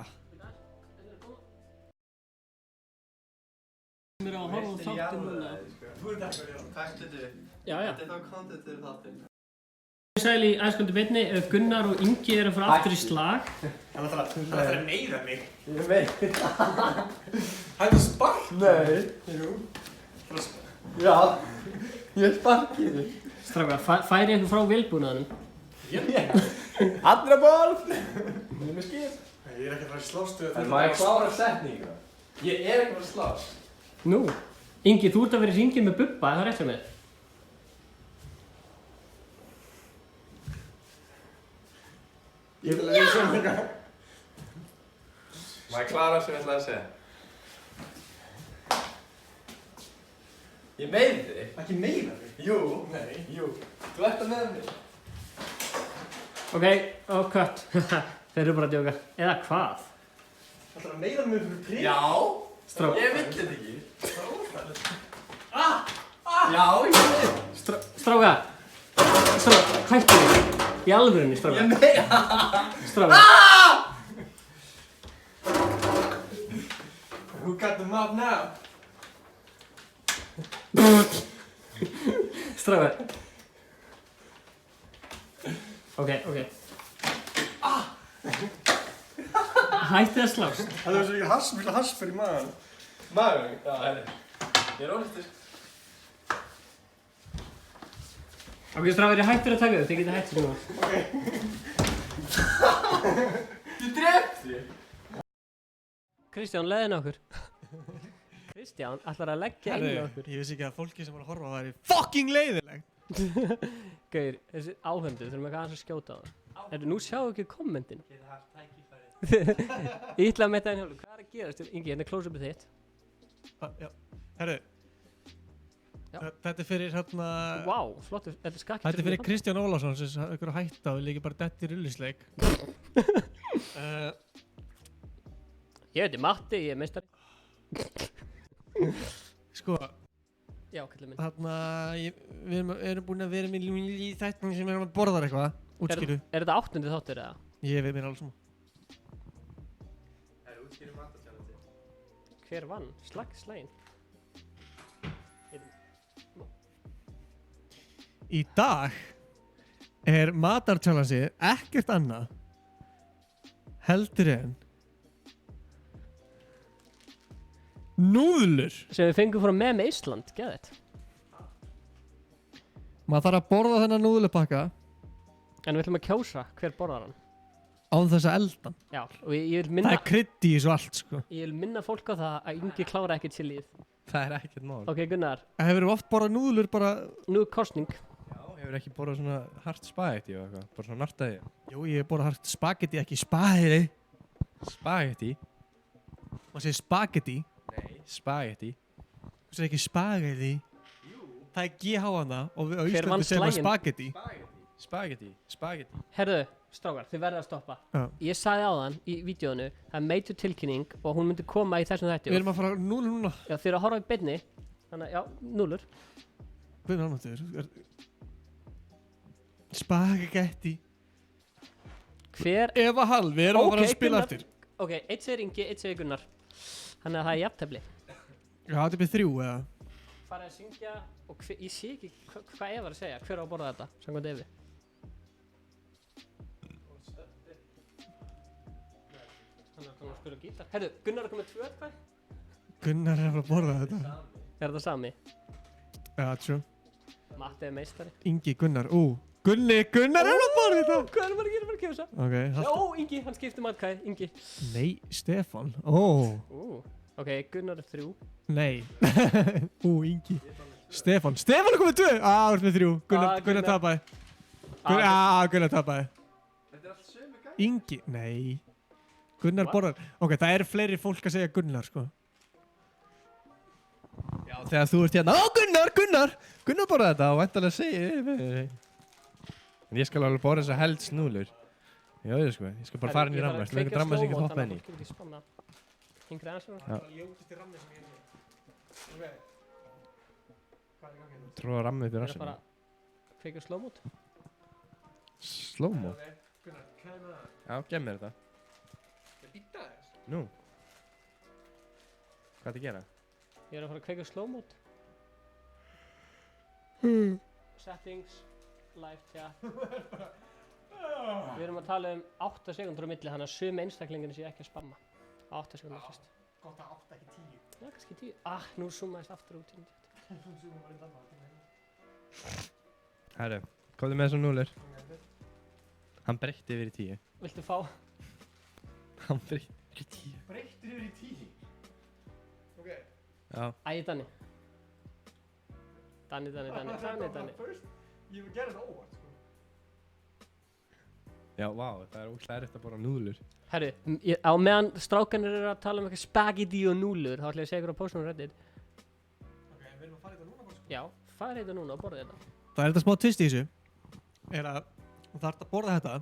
Mér á að horfa á þáttinn núna. Þú ert ekki að takk þetta. Já. Þetta er þá kontentið þáttinn. Sæl í æskundi beinni, Gunnar og Ingi eru að fara aftur í slag. Það er að neyða mig. Ég veit. Hættu spark? Nei. Jú. Já. Ég sparkið þig. Strákar, færi ykkur frá vélbúnaðanum. Andra ból. Ég er með skil. Ég er ekki að fara í slástu. En má ég klára setningu? Ég er ekki að fara að slást. Nú, Ingi, þú ert að vera í hringið með Bubba, er það rétt hjá mér? Ég vil að lesa um þetta. Má ég klára sem ég ætlaði að segja? Ég meina þig. Ekki meina þig? Jú. Nei. Jú. Þú ert að meina mig. Ok, og cut. Þeir eru bara að djóka. Eða hvað? Það er að meina mig fyrir prík. Já. Strák. Ég vill þetta ekki. Já, ég veit. Strákar, hættu þig. Í alvörunni, strákar. Ég meina. Strákar. Who got the mop now? Strákar. Ok. Hættið að slást. Það er svo mikið haspur í maðan. Maður, já, herri. Ég er ónýttur. Ok, strafir, ég hættur að taka þau, þið getið hætt svona. Ég drepti þig. Kristján, leiðin okkur. Kristján ætlar að leggja inn á okkur. Ég vissi ekki að fólki sem var að horfa væri fucking leiðilegt. Gauður, þessi áhöndu, þurfum ekki aðeins að skjóta á það. Nú sjáu ekki kommentin. Ég ætla að metta einn hjólu. Hvað er að gerast? Ingi, hérna er close-upið þitt. Já, herru. Þetta er fyrir hérna... Vá, flottur, þetta er skakki. Þetta er fyrir Kristján Ólafsson sem ykkur að hætta og líka bara dett í rullisleik. Ég heiti Matti, ég er meistari. Sko, Já, kallið minn. þarna, við erum búin að vera með í þættin sem erum að borða eitthvað. Útskýru. Er þetta 8. þáttur eða? Ég veit mér alls saman. Það er útskýrum matarchallenge. Hver vann? Slægin. Í dag er matarchallenge ekkert annað heldur en núðlur. Sem við fengum frá með Ísland, geðið. Maður þarf að borða þennan núðlupakka En við ætlum að kjósa hver borðar hann. án þess að elda. Já, og ég vil minna... Það er krydd í þessu allt, sko. Ég vil minna fólk á það að Ingi klára ekkert chilið. Það er ekkert mál. Ok, Gunnar, Hefur oft borðað núðlur bara... nú er kosning. Já, hefur ekki borðað svona hart spagetti og eitthvað, bara svona nartaði. Jú, ég hef borðað hart spagetti, ekki spagetti. Spagetti? Maður segir spagetti. Nei, spagetti. Þú segir ekki spagetti. Jú. Það er GH hana og við á Hver vann Íslandi segir maður slaginn? spagetti. Spagetti. Herðu, strákar, þið verða að stoppa. Já. Ég sagði áðan í vídeónu, það er major tilkynning og hún myndi koma í þessum þætti. Við erum að fara núðlur núna. Já, þið eru að horfa í beinni, þannig að, já, núlur. Hvernig annars spagetti. Hver... Eva Hall, við erum að fara að spila Gunnar. eftir. Ok, eitt segir Ingi, eitt segir Gunnar. Þannig að það er jafntefli. Já, þetta er 3 eða? Farið að syngja og ég sé ekki hvað Eva er að segja, hver á að borða þetta, samkvæmt Evi. Þannig að það spila gítar. Herðu, Gunnar er komið 2 atkvæði? Gunnar er að fara að borða þetta. Er þetta sami? Já, true. Matti er meistari. Ingi, Gunnar, Gunnar er að borða þetta. Hvað er maður að gera að kjósa? Ok, Ingi, hann skiptir atkvæði, Ingi. Nei, Stefán. Ok, Gunnar er 3. Nei. Ingi. Stefán er komið 2. Þú ert með 3. Gunnar tapaði. Gunnar tapaði. Þetta er allt sömu gæði. Ingi, nei. Gunnar borðar. Ok, það er fleiri fólk að segja Gunnar, sko. Já, þegar þú ert hérna, Gunnar borðað þetta og væntanlega segi. En ég skal alveg borða þessa helst núðlur. Já, sko, ég skal bara fara inn í rammast. Við erum rammast sem ég get hoppað inn í. Yngri aðeins svona. Já. Tróða rammið upp í Ég er að rassinu. fara að kveika slow-mode. Slow-mo? Já, gef mér þetta. Nú. Hvað er þetta að gera? Ég er að fara að kveika slow-mode. Settings, live chat. Við erum að tala um 8 sekundur á milli, þannig að sumi einstaklinginu sé ekki að spamma. 8 sekundur fyrst. Gott að 8 ekki 10. Já, kannski 10. Nú zoomaðist aftur út í þetta. Herru, komðu með þessum núðlur. Hann breytti yfir í 10. Viltu fá? Hann breytti yfir í 10. Breyttir yfir í 10. Ok. Já. Danni. Danni. Ég vil gera þetta óvart, sko. Já, vá, það er óslega erfitt að borða núðlur. Herru, á meðan strákanir eru að tala um eitthvað spagetti og núlur, þá ætla ég að segja ykkur á postunum Reddit. Ok, við erum að fara þetta núna, sko. Já, fara þetta núna og borða þetta. Það er þetta smá twist í þessu. Er að þú þarft að borða þetta.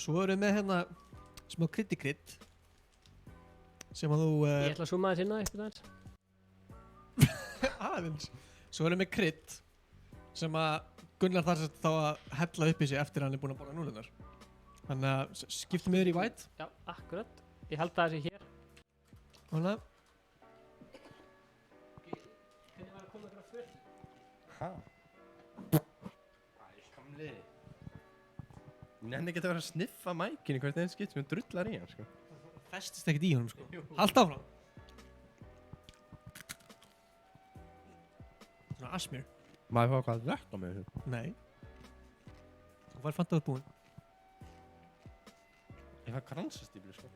Svo erum við með hérna smá krydd. Sem að þú... Ég ætla að zooma þess inn á eitthvað aðeins. aðeins. Svo erum við með krydd. Sem að Gunnar þarf þá að hella upp í sig eftir að hann er búinn að borða núlunar. Þannig að skiptum við þér í white. Já, akkurat. Ég held að það sé hér. Svona. Hvernig var að koma ykkur á full? Hæ? Gamli. Ég nenni ekki að vera að sniffa mækinni hvert einn skipt sem drullar í hann, sko. Festist ekkert í honum, sko. Haltu áfram. Svona asmir. Maður fá hvað að drekka með þessu. Nei. Þú var fantaður búinn. Ég fæ kransastíflu, sko.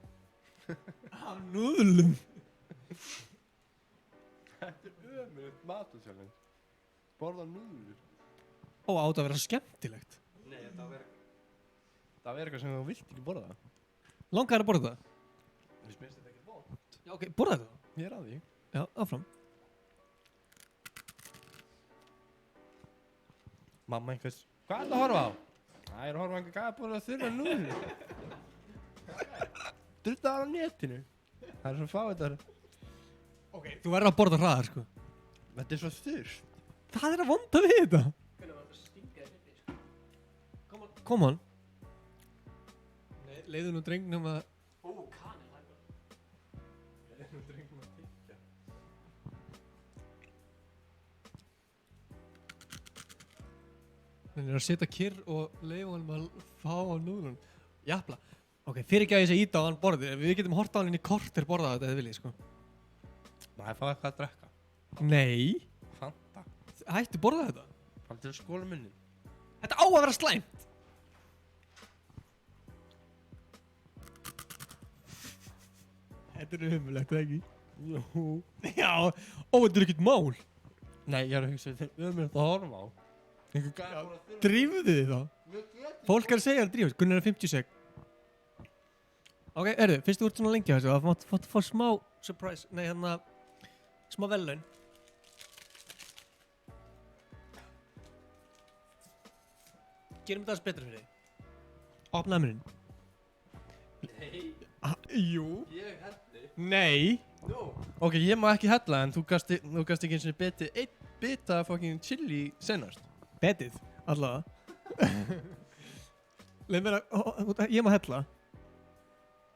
Af núðlum. Þetta ömurlegt matur-challenge. Borða núðlur. Ó, átt að vera skemmtilegt. Nei, það er eitthvað sem þú vilt ekki borða. Langar að borða það? Þú veist þetta ekki vont. Já, ok, borða það. Ég er að því. Já, áfram. Mamma einhvers. Hvað er það að horfa á? Það er að horfa á einhver gæði að borða þurra núðlur. Drutta á netinu. Það er svo fá þetta. Ok, þú verður að borða hraðar, sko. Þetta er svo þurrt. Það er að vonda við þetta. Hvernig var þetta stinga í þetta, sko? Come on. Nei, leiðu nú drengnum að... Ó, kanil, það er gott. Leiðu nú drengnum að tyggja. Þannig að setja kyrr og leiðu hann að fá á núðlun. Jafla. Ok, fyrir ekki að ég sé íta á hann borði. Við getum hort á hann inn í korter borða þetta eða viljið, sko. Það er fá eitthvað að drekka. Nei. Fanta. Hættu borða þetta. Fanta til að skóla munnin. Þetta á að vera slæmt. Þetta er umulegt, eða ekki? Jú. Já, ó, þetta er ekkert mál. Nei, ég er að hugsa þetta ömurlegt að horfa á. Einhver gæði að borða þurra. Drífuðu þið þá? Fólk er að segja að drífust, Gunnar er 50 sek. Ok, fyrst þú ert svona lengi á þessu, það mátt fá smá surprise, nei hérna, smá verðlaun. Gerum þetta aðeins betra fyrir þig. Opnaðu muninn. Nei. Jú. Ég helli. Nei. No. Ok, ég má ekki hella en þú gast ekki eins og betið einn bita fucking chili senast. Betið, allavega. Leið mér að, ég má hella.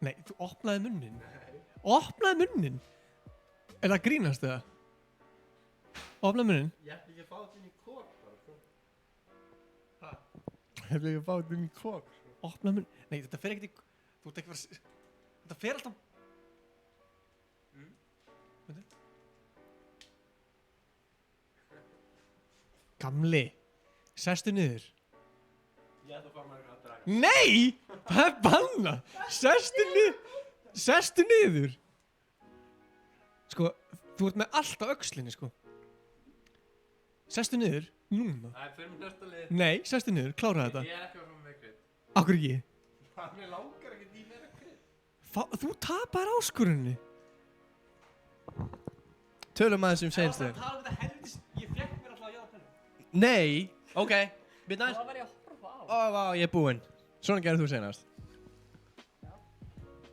Nei, þú opnaði munnin. Nei. Opnaði munnin? Er það grínast eða? Opnaði munnin? Ég ætla ekki að fá þetta inn í kók bara, sko. Hæ? Ég ætla ekki að fá þetta inn í kók, sko. Opnaði munnin? Nei, þetta fer ekkert í, þú ert ekki verið, þetta fer alltaf. Gamli, sestu niður. Ég ætla að fá mér eitthvað að draga. Nei! Það er banna! Sestu niður! Sko, þú ert með allt á öxlinni, sko. Sestu niður, núna. Það er fyrir mér næsta lið. Nei, sestu niður, klára þetta. Ég er ekki að fá mér krydd. Akkur ekki? Mér langar ekki í meira krydd. Þú tapar áskorunni. Tölum aðeins seinstu. Ég fekk mér alltaf að jáða pennu. Nei, ok. Býta aðeins. Það var ég að horfa á. Ó, vá, ég er búinn. Svona gerðir þú seinast.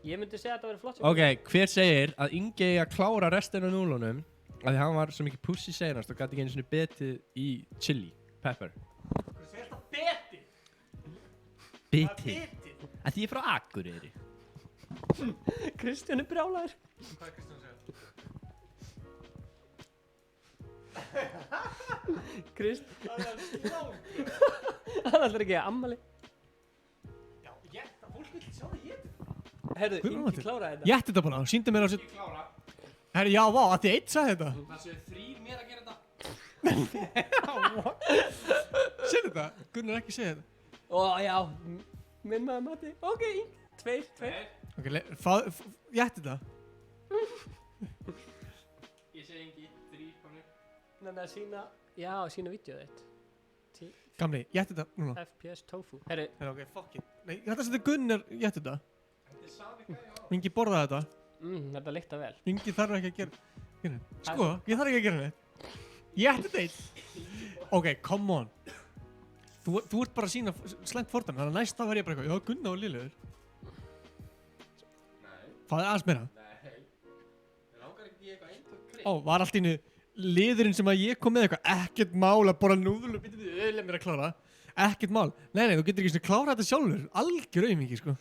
Ég myndi segja að þetta verið flott. Ok, hver segir að Ingi eigi að klára restina af núlunum af því hann var svo mikið pussi seinast og gæti ekki einu sinni betið í chili pepper. Þú segir alltaf betið. Betið? Að því ég er frá Akureyri. Kristján er brjálæður. Hvað er Kristján að segja? Hann ætlar ekki að ammali. Já, fólk vil sjá það ég þetta. Herðu, Ingi kláraði þetta. Ég ætti þetta bara, sýndi mér á sér. Ég klára. Herru, já, vá, að því eitt sagði þetta. Það séu 3 mér að gera þetta. Sér þetta? Gunnar ekki segja þetta. Ó, já. Minn maður Matti. Ok, 2. Ok, ég ætti þetta. Ég segi Ingi, 3 komni. Þannig að sína vídeoð þitt. Gamli, ég ætti þetta núna. FPS tofu. Herru. Ok, fuck it. Nei, ég ætti að setja Gunnar, ég ætti þetta. Ingi borðaði þetta. Þetta lyktar vel. Ingi þarf ekki að gera. Sko, ég þarf ekki að gera neitt. Ég ætti þetta. Ok, come on. Þú ert bara að sína slæmt fordæmi, þannig að næsta var ég bara eitthvað, já, Gunnar og Lilleður. Nei. Það er aðeins meira. Nei. Ég langar ekki í eitthvað eintökt krydd. Ó, var allt innu liðurinn sem að ég kom með eitthvað, ekkert mál að borða núðlur, býttu við, leið mér að klára. Ekkert mál. Nei, þú getur ekki svona klára þetta sjálfur. Algjör auðmingi, sko.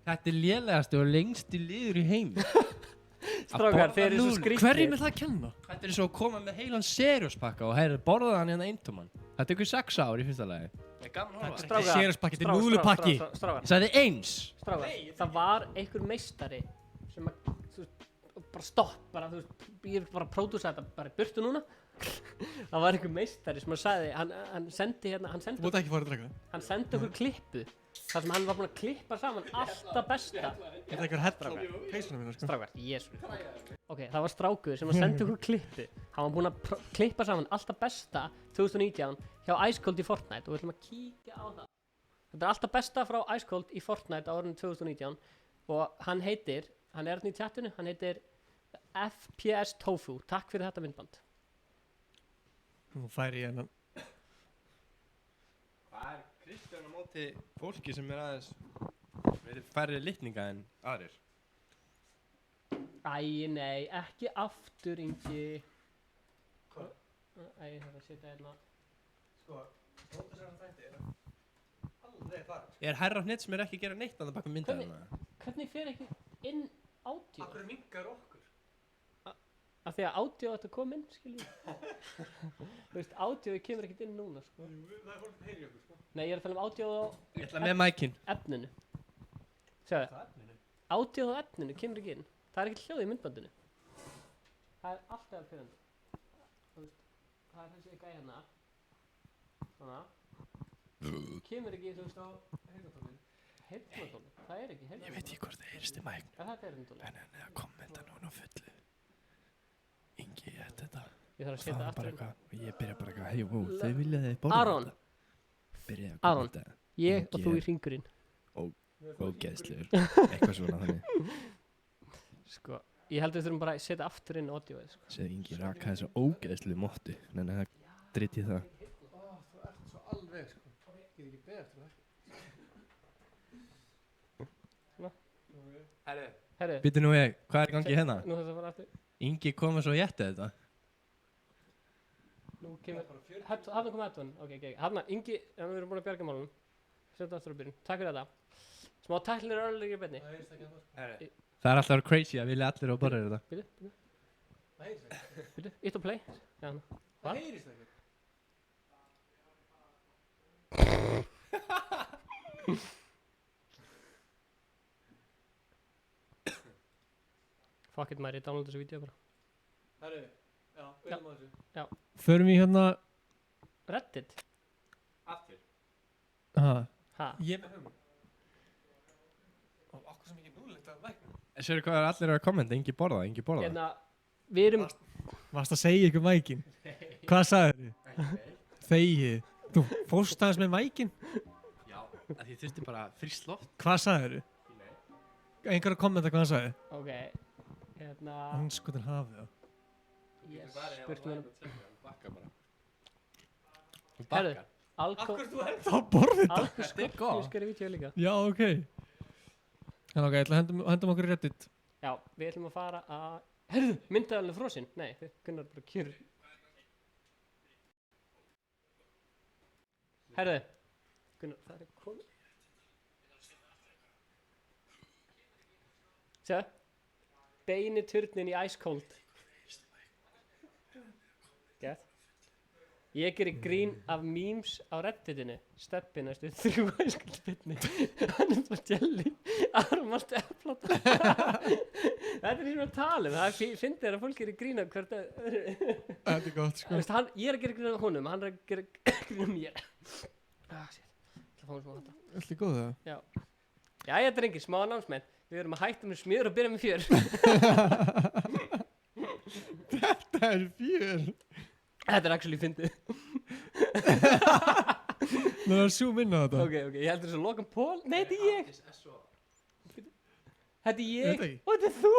Þetta er lélegasti og lengsti liður í heimi. Strákar, þeir eru svo skrítnir. Hverjum er það að kenna? Þetta er svo að koma með heilan serióspakka og borða hann hérna eintóman. Þetta er ykkur 6 ár í fyrsta lagi. Gaman að horfa. Þetta er séraspakki, þetta er núðlupakki. Strágar, Ég sagði eins. það var einhver meistari sem að, þú veist, bara stopp, bara, þú veist, ég vil bara pródúsa þetta bara í burtu núna. Það var einhver meistari sem að sagði, hann sendi hérna, Þú mútt ekki fara að draka. hann sendi okkur klippu þar sem hann var búinn að klippa saman allt það besta. Þetta er einhver hett á peysuna mína, sko. Strákar, jésu. Ok, það var strákur sem að sendi okkur klippu. Hann var búinn að klippa saman allt það besta 2019 hjá Ice Cold í Fortnite og við ætlum að kíkja á það. Þetta er allt það besta frá Ice Cold í Fortnite á árinu 2019 og hann er hérna í chatinu, hann heitir FPS Tofu. Takk fyrir þetta myndband. Nú færi ég hennan. Það er Kristján á móti fólki sem er aðeins verið færri litninga en aðrir. Æ, nei, ekki aftur, Ingi. Æ, það er að setja hérna. Sko, pródúsaran þætti alveg farið. Er herra hnitt sem er ekki að gera neitt að það baka myndaðina? Hvernig fer ekki inn ádió? Akkur minkar okkur. Af því að ádió ætti að koma inn, skiljum. Þú veist, ádiói kemur ekkert inn núna, sko. Það er fólk að heyri okkur, sko. Nei, ég er að tala um ádió á Ég ætla með mækinn. efninu. Sjáðu, ádió á efninu kemur ekki inn. Það er ekki hljóð í myndbandinu. Það er alltaf pyrrandi. Þú veist, það er þessi gæi hérna. Svona. Kemur ekki, þú veist, á heyrnartóli. Það er ekki heyrnartóli. Ég veit ekki hvort það heyrst í mækn. Það er heyrnartóli. En að kommenta núna á fullu. Ingi, þetta. Ég þarf að setja Það var aftur bara inn. eitthvað. Og ég byrja bara eitthvað. Hei, wow, þau vilja þið borða Aron, Byrja að Aron. kommenta. ég og Ingi þú í er- hringurinn. Ógeðslegur. Eitthvað svona þannig. Sko, ég held að við þurfum bara að setja aftur inn audióið, sko. Segði Ingi raka þessa ógeðslu móttu. Þannig að það dritt í það. Þú ert svo alveg, sko. Ég get ekki beðast til það. Herru, Býtu nú ég, hvað er í gangi hérna? nú þarf það að fara aftur. Ingi kom svo að jætta þetta. Nú kemur, hafna kom headphone, ok, hafna, Ingi, við erum búin að bjarga málunum. Setja aftur á byrjun, takk fyrir þetta. Smá tæknir örlega í beinni. Það heyrist ekki að það, sko. Það er alltaf crazy að vilja allir á borðið þetta. Býtu, Það heyrist ekki. býtu, ítt og play. Já, hana. Það heyrist ekki. Fuck it, maður, ég downloada þessu vídeo bara. Herru, já, byrjum á þessu. Förum við hérna... Reddit? Aftur. Ha? Ég með hugmynd. Og okkur sem ekki núlegt að vækna. Sérðu hvað er allir að kommenta? Ingi borða. Hérna, við erum... Varst að segja ykkur mækin? Hvað sagði þið? Þegið. Þú fórst aðeins með mækin? Já. Því þurfti bara frískt loft. Hvað sagði þið? Einhver að kommenta hvað hann sagði? Ok, hérna... Anskotin hafið það. Yes, spurtum við Bakka bara. Þú Herru, bakkar. Alko... Þá borðið þetta. Alko skorpíuskar í vídeo líka. Já, ok. En ok, ég ætla að hendum okkur í Reddit. Já, við ætlum að fara að... Herðu, myndaðalinn er frosinn. Nei, Gunnar bara kjur. Herðu, Gunnar, það er komið. Sjá, beini turnin í Ice Cold. Gett. Ég gerir grín af memes á Redditinu. Steppi næstu 3 Ice Cold spilni. Hann er bara jelly. Arum alltaf eflata. Þetta er því sem að tala um. Það finnir þér að fólk gerir grín af hvert öðru. Þetta er gott, sko. Veist, ég er að gera grín af honum, hann er að gera grín af mér. Shit. Það fáum smá þetta. Þetta er góð það. Já. Jæja, drengir, smá námsmenn. Við erum að hætta með smjör og byrja með fjör. Þetta er fjör. Þetta er actually fyndið. Nú er að zoom inn á þetta. Ok, ég heldur þess að Logan Paul. Nei, þetta er ég. Þetta er ég. Þetta er- Og þetta er þú.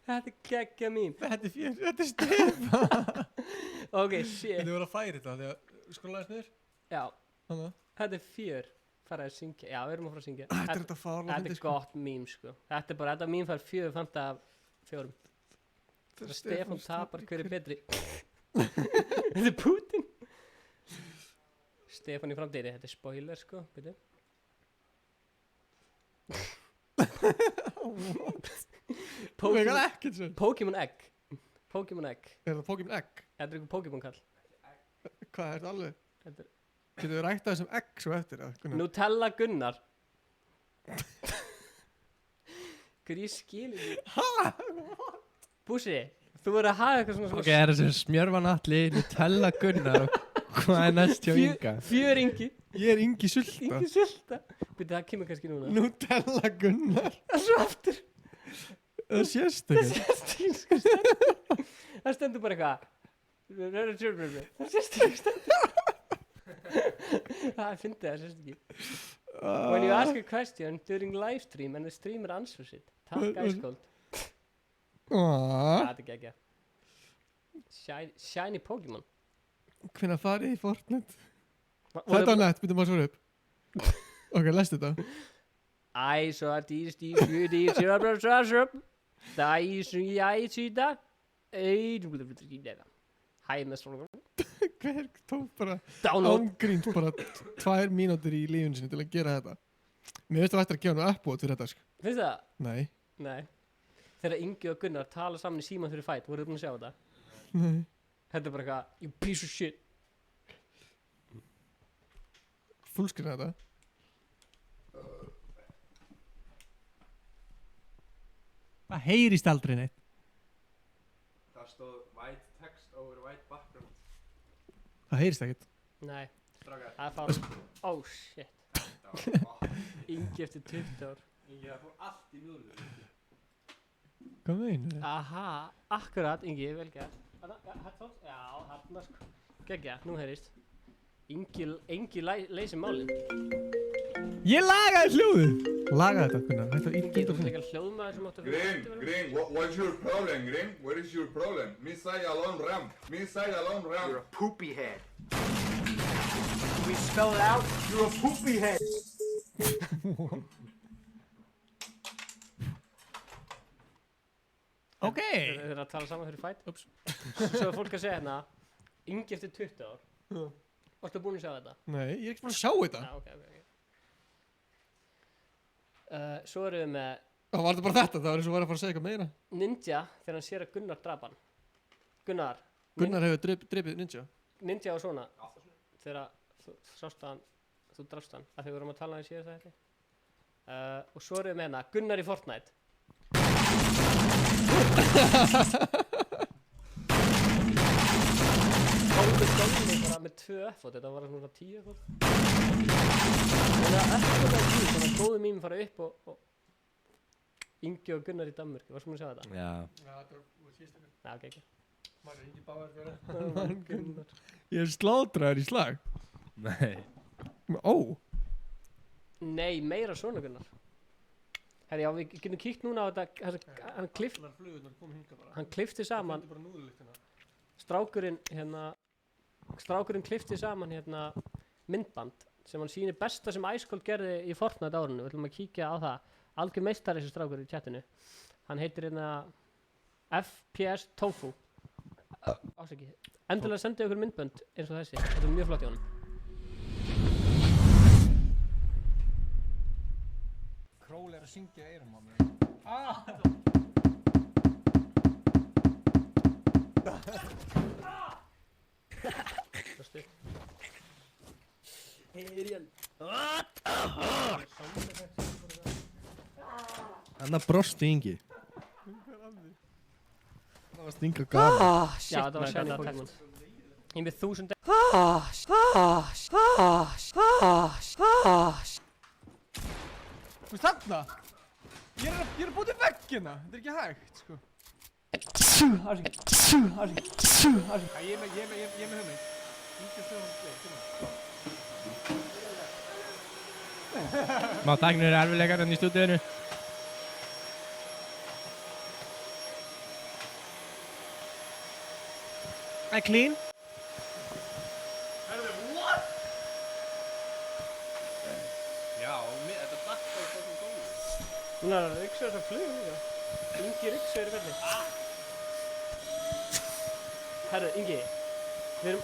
Þetta er geggja mín. Þetta er fjör. Þetta er Stefán. Ok, shit. Þetta voru að færi þetta því að skrólaðist niður. Já, Þannig að. þetta er fjör. Fara að syngja. Já, við erum að fara að syngja. Þetta er þetta fárlega Þetta er gott mím, sko. Þetta er bara, þetta mím fær 4 af 4. Þegar Stefán tapar, hver er betri? Þetta er Putin. Stefán í framtíði, þetta er spoiler, sko. Byrju. Pokémon ekkert svo. Pokémon Egg. Pokémon Egg. Er það Pokémon Egg? Þetta er eitthvað Pokémon kall. Hvað er þetta alveg? Þetta er, Getum við rækt þessum egg svo eftir það, Gunnar? Nutella Gunnar. Hver ég skil ekki. Búsi, þú verður að hafa eitthvað svona Ok, er þessi smjörvan Atli, Nutella Gunnar og hvað næst hjá Inga? Fjör Ingi. Ég er Ingi Sulta. Ingi Sulta. Byrju, það kemur kannski núna. Nutella Gunnar. Svo aftur. Það sést ekki. Það stendur bara eitthvað. Það sést ekki stendur. Það fyndi það sést ekki. When you ask a question during live stream and the streamer answers it. Takk Icecold. Það er ekki ekki. Shiny Pokémon. Hvenær farið í Fortnite? Þetta var nett, byrjum að svara upp. Ok, læst þetta. Æ, svo er Hver tók bara Download. ángrínt bara 2 mínútur í lífun sinni til að gera þetta. Mér finnst það eftir að gefa nú uppbót fyrir þetta, sko. Finnst það? Nei. Nei. Þegar Ingi og Gunnar tala saman í síman fyrir fight, voruð þið búin að sjá þetta? Nei. Þetta er bara eitthvað, you piece of shit. Fullscreen þetta. Það heyrist aldrei neitt. Það stóð white text over white background. Það heyrist ekkert. Nei, Strákar. það er fara. Oh shit. Ingi eftir 20 ár. Ingi, það fór allt í núðlu. Hvað meinur þið? Aha, akkurat, Ingi, vel gert. Headphones? Já, þarna sko. Gekkja, nú heyrist. Ingi leysir málið. Ég lagaði hljóðið! Lagaði þetta, Gunnar. Þetta er Ingi, þú ert líka hljóðmaður sem áttu að Green, what's your problem, Green? What is your problem? Missile alone ramp. Missile alone ramp. You're a poopy head. We spell it out. You're a poopy head. Ok! Þau eru að tala saman fyrir fight. Ups. Svo er fólk að segja hérna, Ingi eftir 20 ár. Varstu búin að sjá þetta? Nei, ég er ekki búin að sjá þetta. Já, ok. Svo erum við með Það var þetta bara þetta, það var eins og var að fara að segja eitthvað meira. Ninja þegar hann sér að Gunnar drap hann. Gunnar Hefur drepið Ninja. Ninja og svona. Þegar þú sást hann, þú drafst hann. Að þau vorum að tala hann í síðast þetta. Og svo erum við með hérna, Gunnar í Fortnite. Hálfur Gunni bara með 2 F-ot, þetta var svona 10 F-ot. Þannig að eftir það því, þannig að góðu mím fara upp og Ingi og Gunnar í Danmörku, varstu múin að sjá þetta? Já. Já, þetta var síðstöku. Já, ok, ekki. Maður er Ingi Báðar fyrir Gunnar. Ég er slátraður í slag. Nei. Ó. Nei, meira svona Gunnar. Herri, já, við getum kíkt núna á þetta, hann klifti saman, strákurinn klifti saman hérna myndband sem hann sýnir besta sem Icecold gerði í Fortnite árinu. Við ætlum að kíkja á það. Algjör meistari þessi strákur í chatinu. Hann heitir hérna FPS Tofu. Ásæki. Endilega sendið okkur myndbönd eins og þessi. Þetta er mjög flott í honum. Król er að syngja eyrum á mér. Það stutt. Þannig að brosti Ingi. Það var stinga gaman. Já, þetta var sérna tækman. Ég með 1000 Þú veist þarna? Ég er að búið til veggina. Þetta er ekki hægt, sko. Ég er með hugmynd. Má tæknir erfiðleikar enn í stúdíunni. Clean. Já, þetta datt á þessum góðu. Hún er að ryksa þessar flugum líka. Ingi ryksa er í velli. Herru, Ingi. Við erum...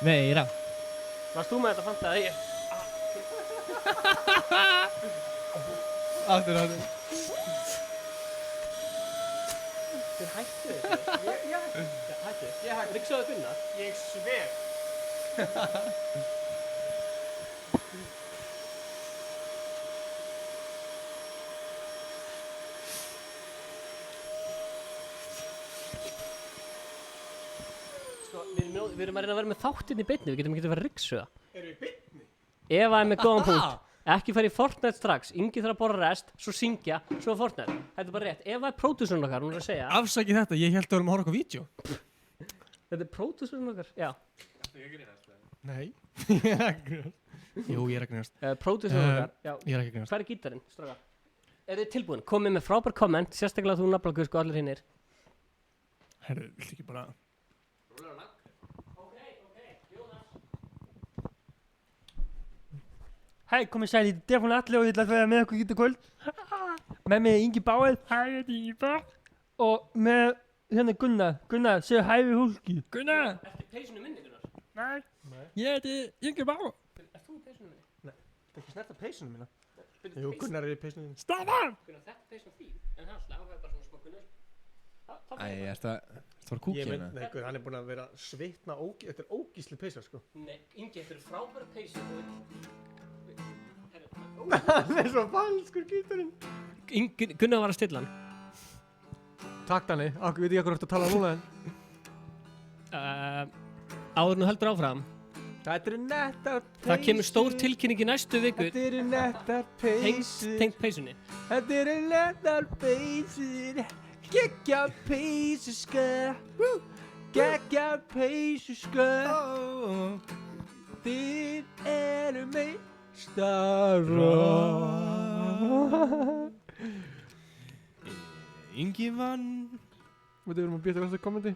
Meira. Varst þú með þetta fanta eða ég? Aftur. Þið hættu þessu. Hættu. Ryksaðu Gunnar. Ég sver. Sko, við erum að reyna að vera með þáttinn í beinni, við getum ekki að vera ryksuða. Erum við í beinni? Eva er með góðan punkt. Ekki fara í Fortnite strax, Ingi þarf að borra rest, svo syngja, svo Fortnite. Þetta er bara rétt. Eva er pródúsurinn okkar, hún er að segja. Afsakið þetta, ég held að við erum að horfa okkur vídeo. Þetta er pródúsurinn okkar, já. Nei, ég er ekki grínast. Jú, ég er ekki grínast. Pródúsurinn okkar, já. Ég er ekki grínast. Hvað er gítarinn, strákar? Er þið tilbúin? Komið með frábær komment, sérstaklega þú nafnlagur sko allir hinnir. Herru, viltu ekki bara... Hei, komið sæl, ég er Stefán Atli og ég ætla að vera með okkur geta kvöld. Með mig Ingi Báð. Hæ, ég heiti Ingi Báð. Og með hérna Gunnar. Gunnar, segðu hæ við hólki. Gunnar! Ertu peysunum minni, Gunnar? Nei. Ég heiti Ingi Báð. Ertu þú peysunum minni? Nei, það er ekki snert að peysunum mína. Jú, Gunnar er í peysunum mína. Stefán! Gunnar, þetta er peysunum þín. En hann sláfaði bara svona smá Gunnar. Æ, þetta var kúkið hérna. Nei, Guð, hann er búinn að vera svitna þetta er ógísli peysa, sko. Nei, Ingi, þetta er frábær peysun. Það er svo falskur gítarinn. Gunnar var að stilla hann. Takk Danni, veit ég ekki hvað þú ert að tala núna en. Áður nú heldur áfram. Þetta eru nettar peysur. Það kemur stór tilkynning í næstu viku. Þetta eru nettar peysur. Tengt peysunni. Þetta eru nettar peysur. Geggja peysur ska. Geggja peysur ska. Þið eru mig. Ingi vann. Við erum að byrja þetta kommenti.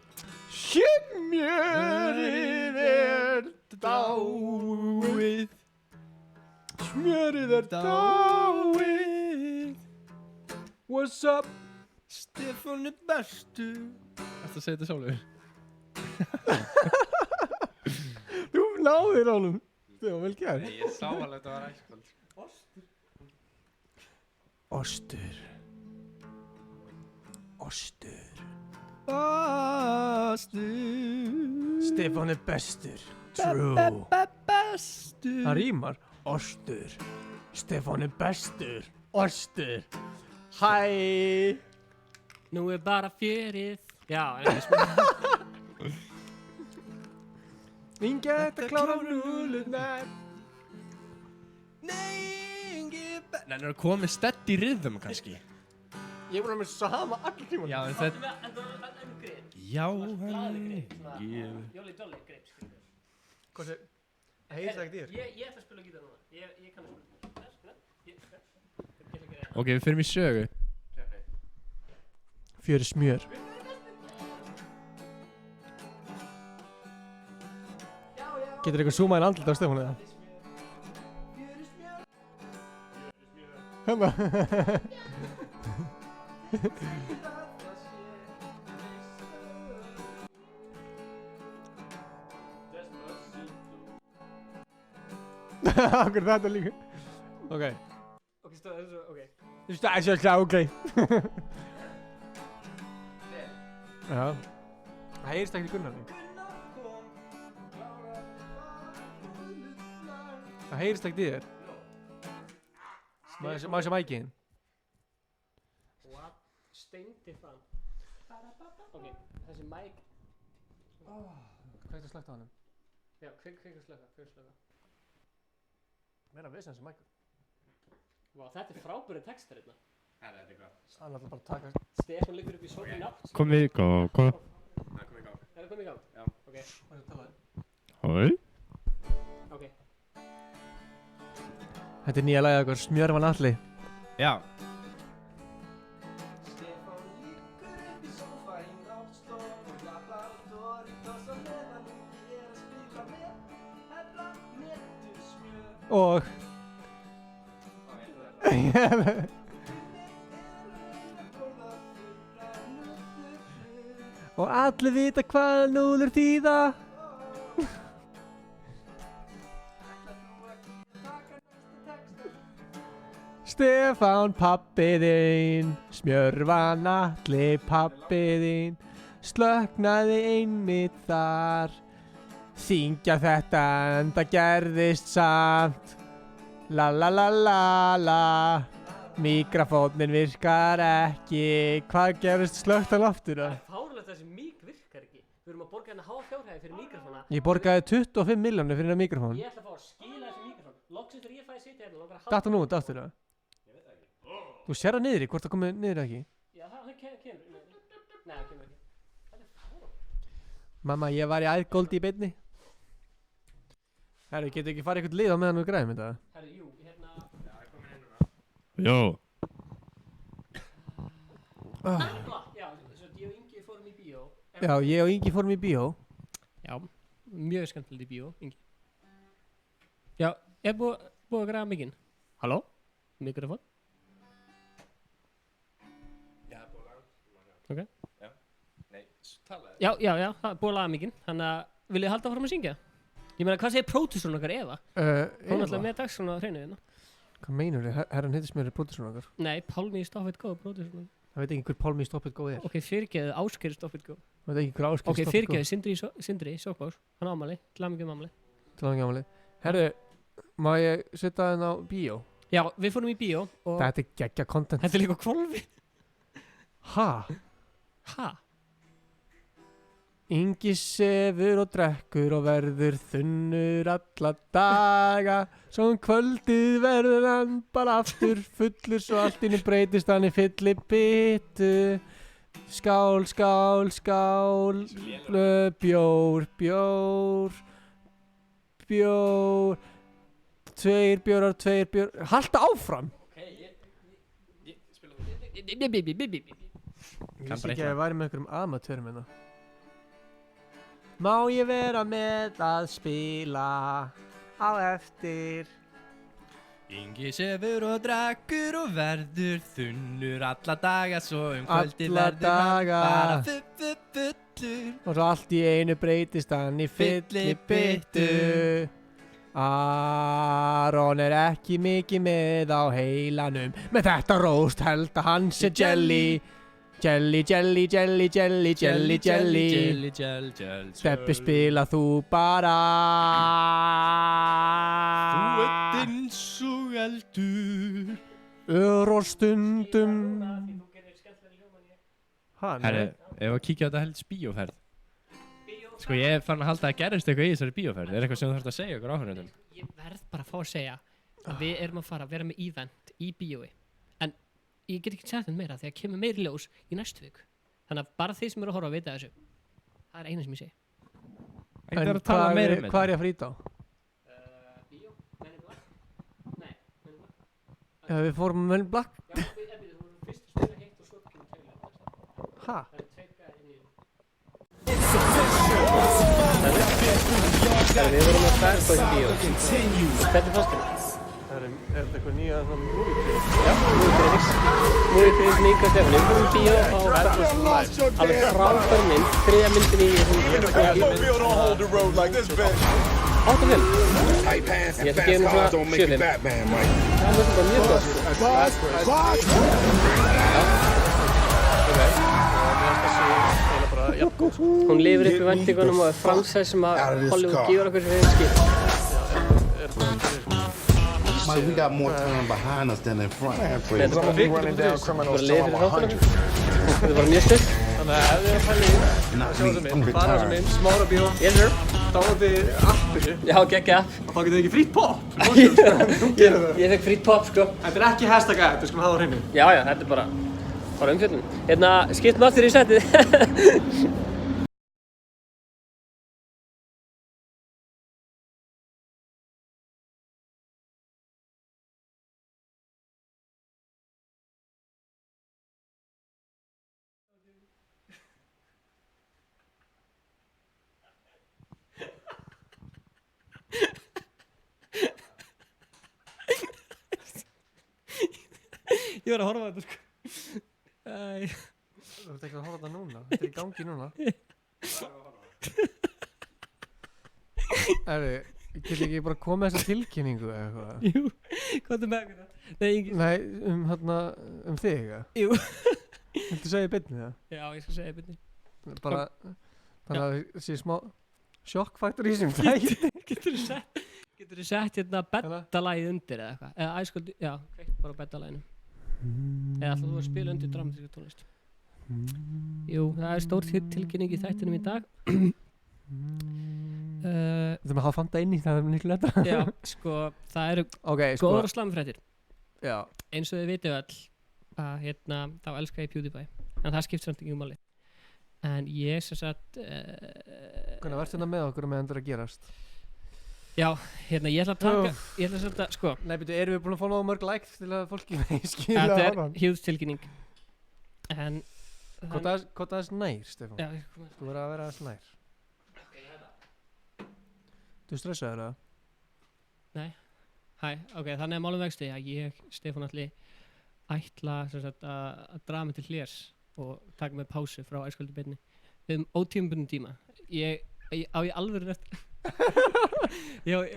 Smjörið er dáið. Smjörið er dáið. What's up? Stefán er bestu. Ættu að segja þetta sjálfur? Þú náðir honum. Það var vel gert. Nei, ég sá alveg þetta var æskvöld. Ostur. Ostur. Stefán er bestur. True. Bestur. Það rýmar. Ostur. Stefán er bestur. Ostur. Hæ. Nú er bara fjörið. Já, Ingi þetta klára núlunar. Nei, Ingi Nei, það er að koma með steady rhythm kannski. Ég er búin að með sama allir tíma. Já, en þetta Já, hann Jóli Dolly greip. Hvað er heyrðist ekki þér? Ég ætla að spila gítar núna. Ég kann að spila. Ok, við fyrir í sögu. Fjöri smjör. Getur eitthvað zoomað inn andlita á Stefánu eða? Hérna. Akkur þetta líka. Ok. Ok, stöðu, ok. Ok. Já. Það heyrist ekki Gunnar. Það heyrist ekki þér. Má ég sé mækinn? What? Steindi fram. Ok, þessi mæk. Hvað er það slögt á hannum? Já, kvik og slöka. Meira vissin þessi mækur. Vá, þetta er frábæri textar hérna. Þetta er eitthvað. Hann ætla bara að taka. Stefán liggur upp í sókinn nátt. Komið í gang. Það er komið í gang. Er það komið í gang? Já. Ok. Hvað er það að tala um? Hoi. Ok. Þetta er nýja lagið okkar, Smjörvan Atli. Já. Og og allir vita hvað núðlur þýða. Stefán pabbi þinn, Smjörvan Atli pabbi þinn, slöknaði einmitt þar syngja þetta en það gerðist samt. La la la la la. Mikrofóninn virkar ekki. Hvað gerðist slökkt á loftur? Það er fáránlegt þessi mík virkar ekki. Við erum að borga hérna háa fjárhæði fyrir mikrofóna. Ég borgaði 25 milljónir fyrir það mikrofón. Ég ætla að fá að skila þessi mikrofón. Loksins þegar ég fæði sitja hérna langar að Datt hann út aftur það? Ég veit ekki. Þú sér það niðri, hvort það komið niðri ekki? Já, það kemur. Nei, það kemur ekki. Það er fáránlegt. Mamma, ég var í æðgóldi í beinni. Herru, getur ekki farið eitthvað lið á meðan við græðum þetta? Herru, jú, hérna. Já, ég kom inn núna. Jó. Já, svo ég og Ingi fórum í bíó. Já, ég og Ingi fórum í bíó. Já, mjög skemmtilegt í bíó, Ingi. Já, búið að græða mikinn. Halló? Mikrofón? Já, búið að laga. Ok. Já. Nei, talaði. Já, það er búið að laga mikinn. Þannig að viljið halda fram að syngja? Ég meina, hvað segir pródúsurinn okkar Eva? Hún er alltaf með dagskrán á hreinu hérna. Hvað meinur þið? Herran heitir sem er pródúsurinn okkar? Nei, Pálmi í Stop It Go, pródúsurinn. Það veit ekki hver Pálmi í Stop It Go er. Ok, fyrirgeðu Ásgeir í Stop It Go. Það veit ekki hver Ásgeir í Stop It Go. Ok, fyrirgeðu Sindri í Sjókbás. Hann ámali, til aðmyggjum ámali. Til aðmyggjum ámali. Herru, má ég setja þenn á bíó? Já, við fórum í bíó og... Þetta er geggja content. Þetta er líka hvolfi. Ha? Ingi sefur og drekkur og verður þunnur alla daga. Svo kvöldið verður hann bara aftur fullur svo allt inni breytist hann í fylli bitu. Skál, skál, skál, bjór. Tveir bjórar. Haltu áfram! Ég spila það. Ég vissi ekki að ég væri með einhverjum amatörum hérna. Má ég vera með að spila á eftir? Ingi sefur og drekkur og verður þunnur alla daga. Svo kvöldið verður hann bara fullur. Og svo allt í einu breytist hann í fyllibittu. Aron er ekki mikið með á heilanum. Með þetta róst held að hann sé jelly. Jelly. Steppi spila þú bara. Þú ert eins og eldur. Og stundum. Herri, ef að kíkja á þetta helds bíóferð. Sko ég er farin að halda að gerist eitthvað í þessari bíóferð. Er eitthvað sem þú þarfst að segja okkur áhörðundum? Ég verð bara að fá að segja að við erum að fara að vera með event í bíói. En ég get ekki sagt þetta meira þegar kemur meiri ljós í næstu viku. Þannig að bara þeir sem eru að horfa að vita þessu. Það er eina sem ég segi. En hvað er ég að frýta á? Bíó? Men in Black? Nei, Men in Black. Já, við fórum Men in Black. Já, við vorum fyrst að spila heitt og svo kemur trailer. Ha? Það er tveir gæðir inn í þessu. Við vorum að fara í bíó. Hvernig fannst þér? Er þetta eitthvað nýja movie trailer? Já, movie trailer Mika Stefán. Við fórum í bíó á alveg frábær mynd, þriðja myndin í þessum bíó. 8-5. Ég ætla að gefa hún svona 7-5. Það var bara mjög gott. Hún lifir upp í væntingunum og er fransæð sem að Hollywood gefur okkur sem við skil. Mike, we got more time behind us than in front. Þetta er bara fyrir þáttunum. Þetta er bara mjög stutt. Þannig að ef þið er að fæla í að sjá þessa mynd, fara þessa mynd, Smára bíó, Yes sir. þá er þið appinu. Já, geggja. Þá getur þið ekki frýtt pop. Ég fekk frýtt pop, sko. Þetta er ekki hashtag ad, við skulum hafa á hreinu. Já, þetta er bara umfjöllun. Hérna, skiptum aftur í setið. Ég var að horfa á þetta, sko. Þú ert ekki að horfa á þetta núna, þetta er í gangi núna. Getur ekki bara komið þessa tilkynningu eða eitthvað? Jú, hvað er með eitthvað? Nei, þig, eða? Jú. Viltu segja í beinni það? Já, ég skal segja í beinni. Bara, þannig að það sé Sjokkfaktor í þessum þætti. Getur þú sett hérna bettalægið undir eða eitthvað? Eða æsköldi, já, kveikt bara bettalæginu. Eða ætlaðu þú að spila undir dramatíska tónlist? Jú, það er stór tilkynning í þættinum í dag. Þú þurfum að hafa fanta inn í það er miklu letra. Já, sko, það eru góður og slæmfréttir. Já. Eins og þið vitið öll að hérna, þá elska ég PewDiePie. En það skipt samt ekki máli. En ég sem sagt... Hvernig verður þetta með okkur með endur að gerast? Já, hérna, ég ætla að taka... Ég ætla að sko... Nei, betur, erum við búin að fá náðu mörg like til að fólki skilja á hann? Þetta er hjúðs tilkynning. En... Hvað það er nær, Stefán? Já, þú verður að vera aðeins nær. Ok, þetta. Þú stressaður það? Nei. Hæ, ok, þannig að málum vexti að ég, Stefán Atli, ætla að draga mig til hlérs og taka mig pásu frá æsköldu beinni ótímabundum tíma. Ég á í alvöru eftir ég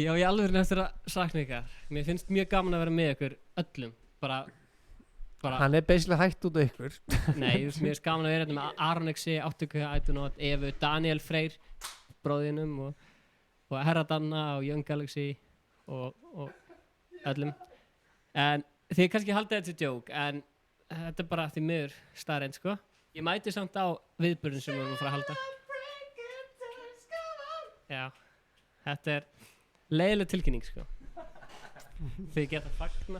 á í alvöru eftir að sakna ykkar. Mér finnst mjög gaman að vera með ykkur öllum. Bara hann er basically hætt út af ykkur. Nei, mér finnst gaman að vera hérna með Aronexi, Áttuku, Ætunót, Evu, Daniel Freyr, bróðinum og Herra Danna og Young Galaxy og öllum. En þið kannski haldið þetta djók, en þetta er bara því miður staðreynd, sko. Ég mæti samt á viðburðin sem við erum að fara að halda. Já, þetta er leiðileg tilkynning, sko. Þið geta fagna.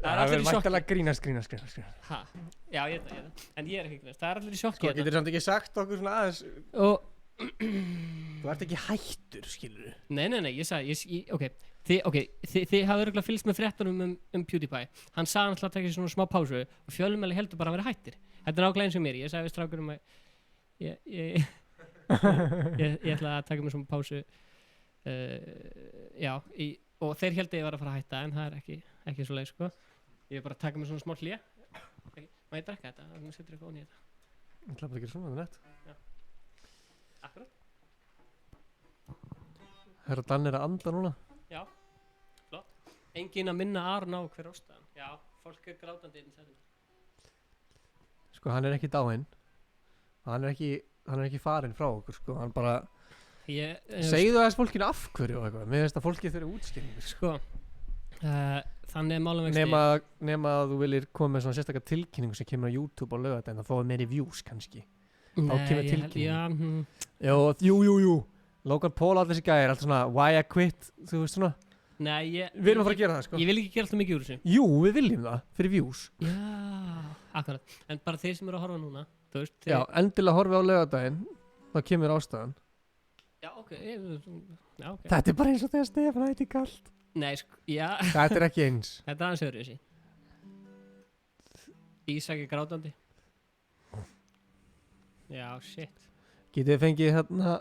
Það verður mættilega grínast. Ha? Já, ég það. En ég er ekki grínast. Það er allir í sjokki. Sko, getur samt ekki sagt okkur svona aðeins... Þú ert ekki hættur, skilur þú? Nei, ég sagði, ok. Þið hafðu örugglega fylgst með fréttunum um PewDiePie. Hann sagði hann alltaf að taka svona smá pásu og fjölmiðlar heldur bara að vera hættir. Þetta er nákvæmlega eins og mér. Ég sagði við strákurum að ég ætla að taka mér svona pásu. Og þeir heldur ég var að fara að hætta, en það er ekki svo leið, sko. Ég er bara að taka mér svona smá hlé. Má ég drekka þetta? Nú setur ég góðan í þetta. Ég ætla bara að gera svona, það er nett. Já. Akkurat. Herra Dan er að anda núna. Já, flott. Engin að minna Aron á hver ástæðan. Já, fólk er grátandi inn í þetta. Sko, hann er ekki dáinn. Hann er ekki farinn frá okkur, sko. Hann bara... Segðu þess fólkinu af hverju og eitthvað. Mér finnst að fólki þurfi útskýringar. Sko, þannig er málum vexti... Nema að þú viljir koma með svona sérstaklega tilkynningu sem kemur á YouTube og laugardaginn, þá fáið meiri views kannski. Þá kemur tilkynning. Jú. Logan Paul, allir þessi gæðir, alltaf svona why I quit, þú veist svona. Nei, við erum að fara að gera það, sko. Ég vil ekki gera alltaf mikið úr þessu. Jú, við viljum það, fyrir views. Já, akkurat. En bara þeir sem eru að horfa núna, þú veist. Já, endilega horfi á laugardaginn, þá kemur ástæðan. Já, ok. Þetta er bara eins og þegar Stefán ætti kalt. Nei, sko, já. Þetta er ekki eins. Þetta er aðeins öðru þessi. Ísak er grátandi. Já, shit. Getið þið fengið hérna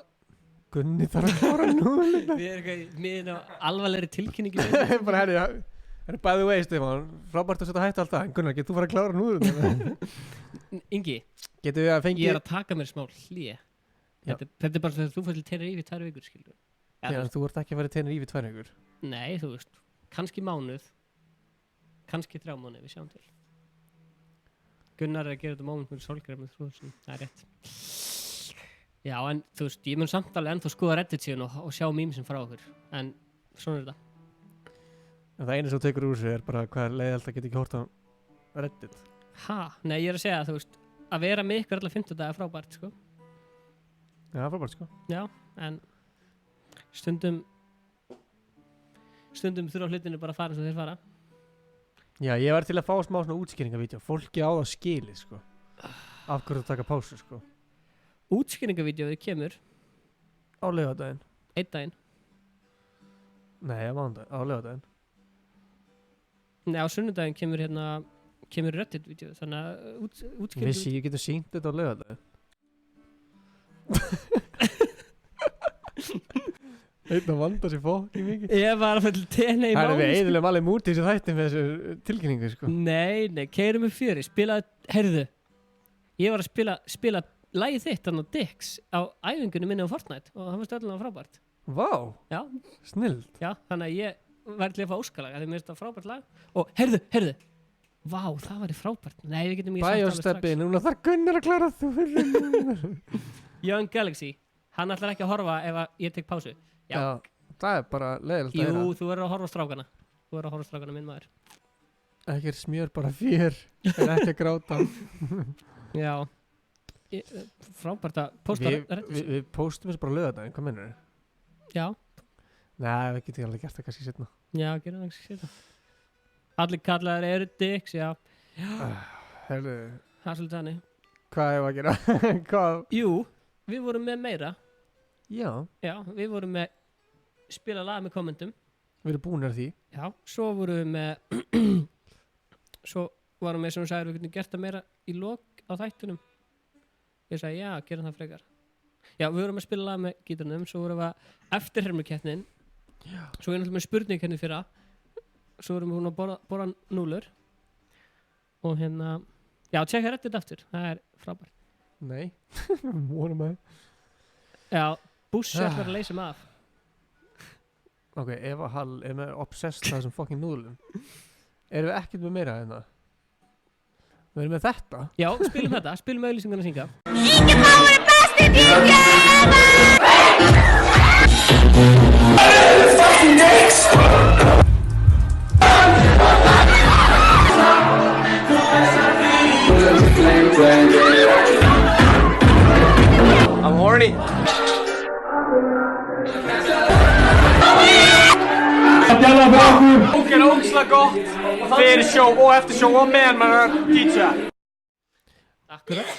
Gunni þarf að klára núðluna. Við erum eitthvað miðin á alvarlegri tilkynningi. Bara herri, by the way, Stefán, frábært að setja hættu alltaf. Gunnar, getur þú fara að klára núðluna? Ingi, getið við að fengið... Ég er að taka mér smá hlé. Þetta er bara þegar þú fyrir til Tenerife í 2 vikur, skilur. Já, þú ert ekki að vera Tenerife í 2 vikur. Nei, þú veist, kannski mánuð, kannski 3 mánuð, við sjáum til. Gunnar er að gera þetta moment með sólgraf með þrúðsum, það er rétt. Já, en þú veist, ég mun samt alveg ennþá skoða Reddit síðan og sjá mím sem frá okkur, en svona er þetta. En það eina sem þú tekur úr sig er bara hvað leiðalt að geta ekki hort á Reddit. Ha? Nei, ég er að segja, þú veist, að vera með ykkur alla 50 daga er frábært, sko. Já, frábært, sko. Já, en stundum þurfa hlutinu bara að fara eins og þeir fara. Já, ég var til að fá smá svona útskýringavídeó. Fólki á það skilið, sko. Af hverju þú taka pásu, sko. Útskýringavídeóið kemur á laugardaginn. Einn daginn. Nei, á laugardaginn. Nei, á sunnudaginn kemur Reddit-vídeóið, þannig að útskýringavídeóið... Vissi, ég getur sýnt þetta á laugardaginn. Einn að vanda sér fokki mikið. Ég var að fælla tenni í máli. Það er við eiginlega alveg mútið þessu þættin með þessu tilkynningu, sko. Nei, keirum við fjöri, heyrðu, ég var að spila lagið þitt, þannig að Dix, á æfingunni minni á Fortnite og það var stöðlega frábært. Vá, já. Snillt. Já, þannig að ég var til að fá óskalag, því mér finnst það frábært lag. Og heyrðu, vá, það var frábært. Nei, við getum ekki sagt alveg strax. Bæjársteppi, núna þarf Gunnar að klára þú fyrir. Young Galaxy. Hann ætlar ekki að horfa ef að ég tek pásu. Já, það bara leiðilegt að Jú, þú verður að horfa á strákana. Þú verður að horfa á strákana, minn maður. Ekki smjör, bara fjör. En ekki að gráta. Já. Frábært að posta Við postum þessu bara lögadaginn, hvað mennur þið? Já. Nei, við getum alveg gert það kannski setna. Já, gerum það kannski setna. Allir kallaðir eru dicks, já. Herðu. Það er svolítið þannig. Hvað hefur að gera? Hvað? Jú, við vorum með meira. Já. Já, við vorum með spila lag með kommentum. Við erum búin að því. Já, svo vorum við með svo varum við sem þú sagðir við getum gert það meira í lok á þættunum. Ég sagði, já, gerum það frekar. Já, við vorum að spila lag með gítarnum, svo vorum við eftir hermukeppnin. Svo við náttúrulega með spurningkeppni fyrra. Svo vorum við hún að borða núlur. Og hérna, já, tjekka Reddit aftur, það er frábært. Nei, vorum að. Já, Bussi ætlar að leysa mig af. Ok, Eva Hall er með obsessed það sem fucking núðlum. Erum við ekkert með meira en það? Við erum með þetta. Já, spilum þetta, spilum auðlýsingarna synga. I'm horny. Hún er ógislega gott fyrir sjó og eftir sjó og meðan maður DJ. Akkurat.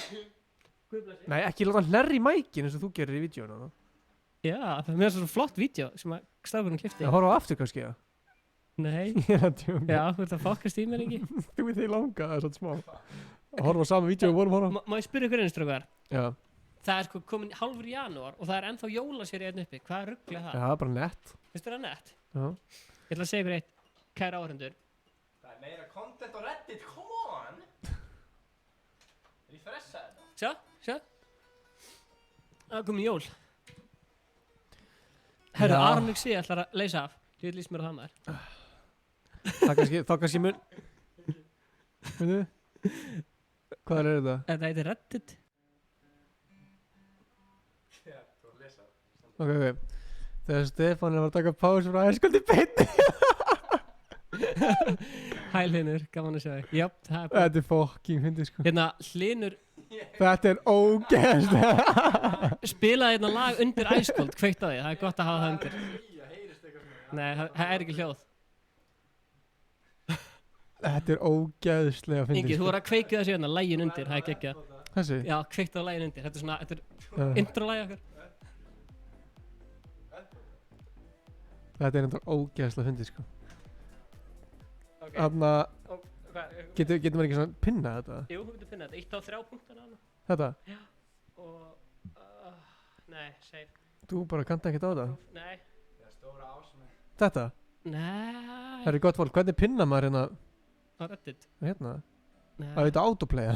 Nei, ekki láta hnerri í mækin eins og þú gerir í vídjónu. Já, það er mér svo flott vídeo sem að strákurinn klipti. Það horfa á aftur kannski, já? Nei. Ég er að tjóka. Já, þú ert að fokkast í mér ekki. Þú veit þið langa, það er svona smá. Að horfa á sama vídeo og vorum horfa. Má ég spyrja ykkur einu strákar? Já. Það er sko komin hálfur janúar og það er ennþá jólaséri einn uppi. Hvað ruggla það? Já, bara nett. Finnst þér það nett? Já. Ég ætla að segja ykkur eitt, kæra áhrendur. Það er meira content á Reddit, come on! Refressa þetta. Sjá. Það komið jól. Herru, Aron Mixi ætlar að leysa af. Ég vil lýst mér á það maður. Þá kannski mun... Veitu? Hvað er þetta? Þetta heitir Reddit. Ok. Þegar Stefán var að taka pás frá æskuldi beinni. Hæ Hlinur, gaman að sjá þig. Jáp, það er Þetta er fucking fyndið sko. Hérna, Hlinur Þetta er ógeðst. spilaði hérna lag undir æskold, kveikt á því. Það er gott að hafa það undir. Nei, það er ekki hljóð. Þetta er ógeðslega fyndið. Ingi, þú voru að kveikið þessi hérna, lægin undir, það er geggjað. Þessi? Já, kveikt á lægin undir. Þetta er svona, þetta er intro-lægi okkar. Þetta er náttúrulega ógeðslega fyndið sko. Þannig að getur maður ekki svona pinna þetta? Jú, þú getur pinna þetta. 1 á 3 punktana hana. Þetta? Já. Og, nei, save. Þú bara kannt ekkert á þetta? Nei. Þetta? Nei. Það er gott fólk, hvernig pinna maður hérna? Á Reddit. Hérna? Nei. Að þetta autoplaya?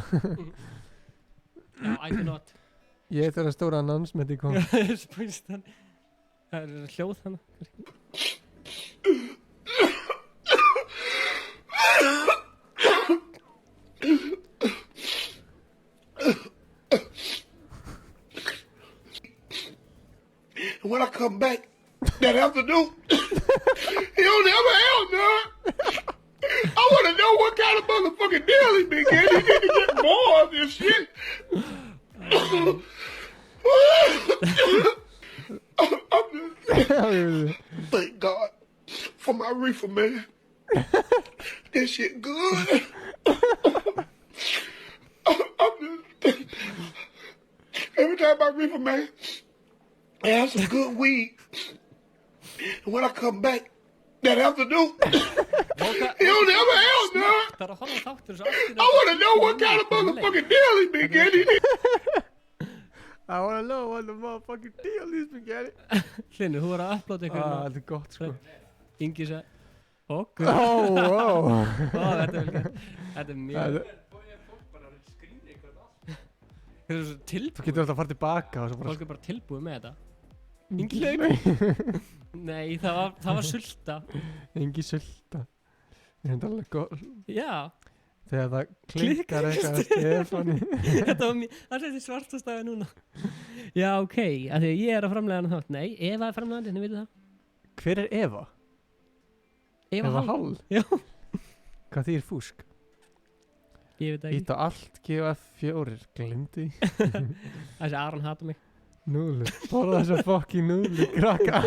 Já, I do not. Ég þegar stóra announcementi kom. Spúst hann. Það er hljóð hann. And when I come back that afternoon, he don't never have none. I want to know what kind of motherfucking deal he been getting. He need to get more of this shit. Thank God for my reefer, man. This shit good. Every time I reefer, man, I have some good weed. And when I come back that afternoon, he don't never have none. I want to know what kind of motherfucking deal he been getting. I want to know what the motherfucking deal he's been getting. Hlinur, þú var að uploada ykkur. Þetta er gott sko. Ingi sagði, ok. Þetta er vel gert. Þetta er mjög. Það er svo tilbúið. Þú getur alltaf að fara tilbaka. Fólk er bara tilbúið með þetta. Ingi lauk. Nei, það var sulta. Ingi sulta. Þetta er alveg gott. Já. Þegar það klikkar eitthvað að Stefáni. Þetta var mjög, það er þetta svartastæði núna. Já, ok, af því að ég að framlega hann þátt. Nei, Eva framlegandi, þið veitum það. Hver Eva? Eva Hall. Já. Hvað þýr fúsk? Ég veit ekki. Ít á allt, gefa F4, glimti. Þessi Aron hata mig. Núðlur, borða þessa fucking núðlur, krakka.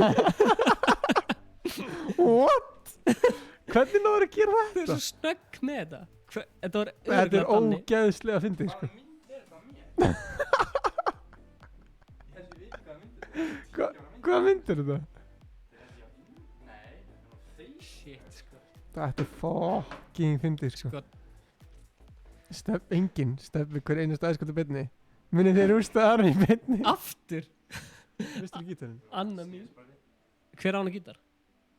What? Hvernig náður að gera þetta? Þú er svo snögg með þetta. Þetta var Þetta er ógeðslega fyndið, sko. Hvað myndir þetta? Shit, sko. Þetta er fucking fyndið, sko. Enginn stefni hver einu staðsköldu beinni. Munið þeir rústa Aron í beinni. Aftur? Vistu gítarinn? Anna mín. Hver á hana gítar?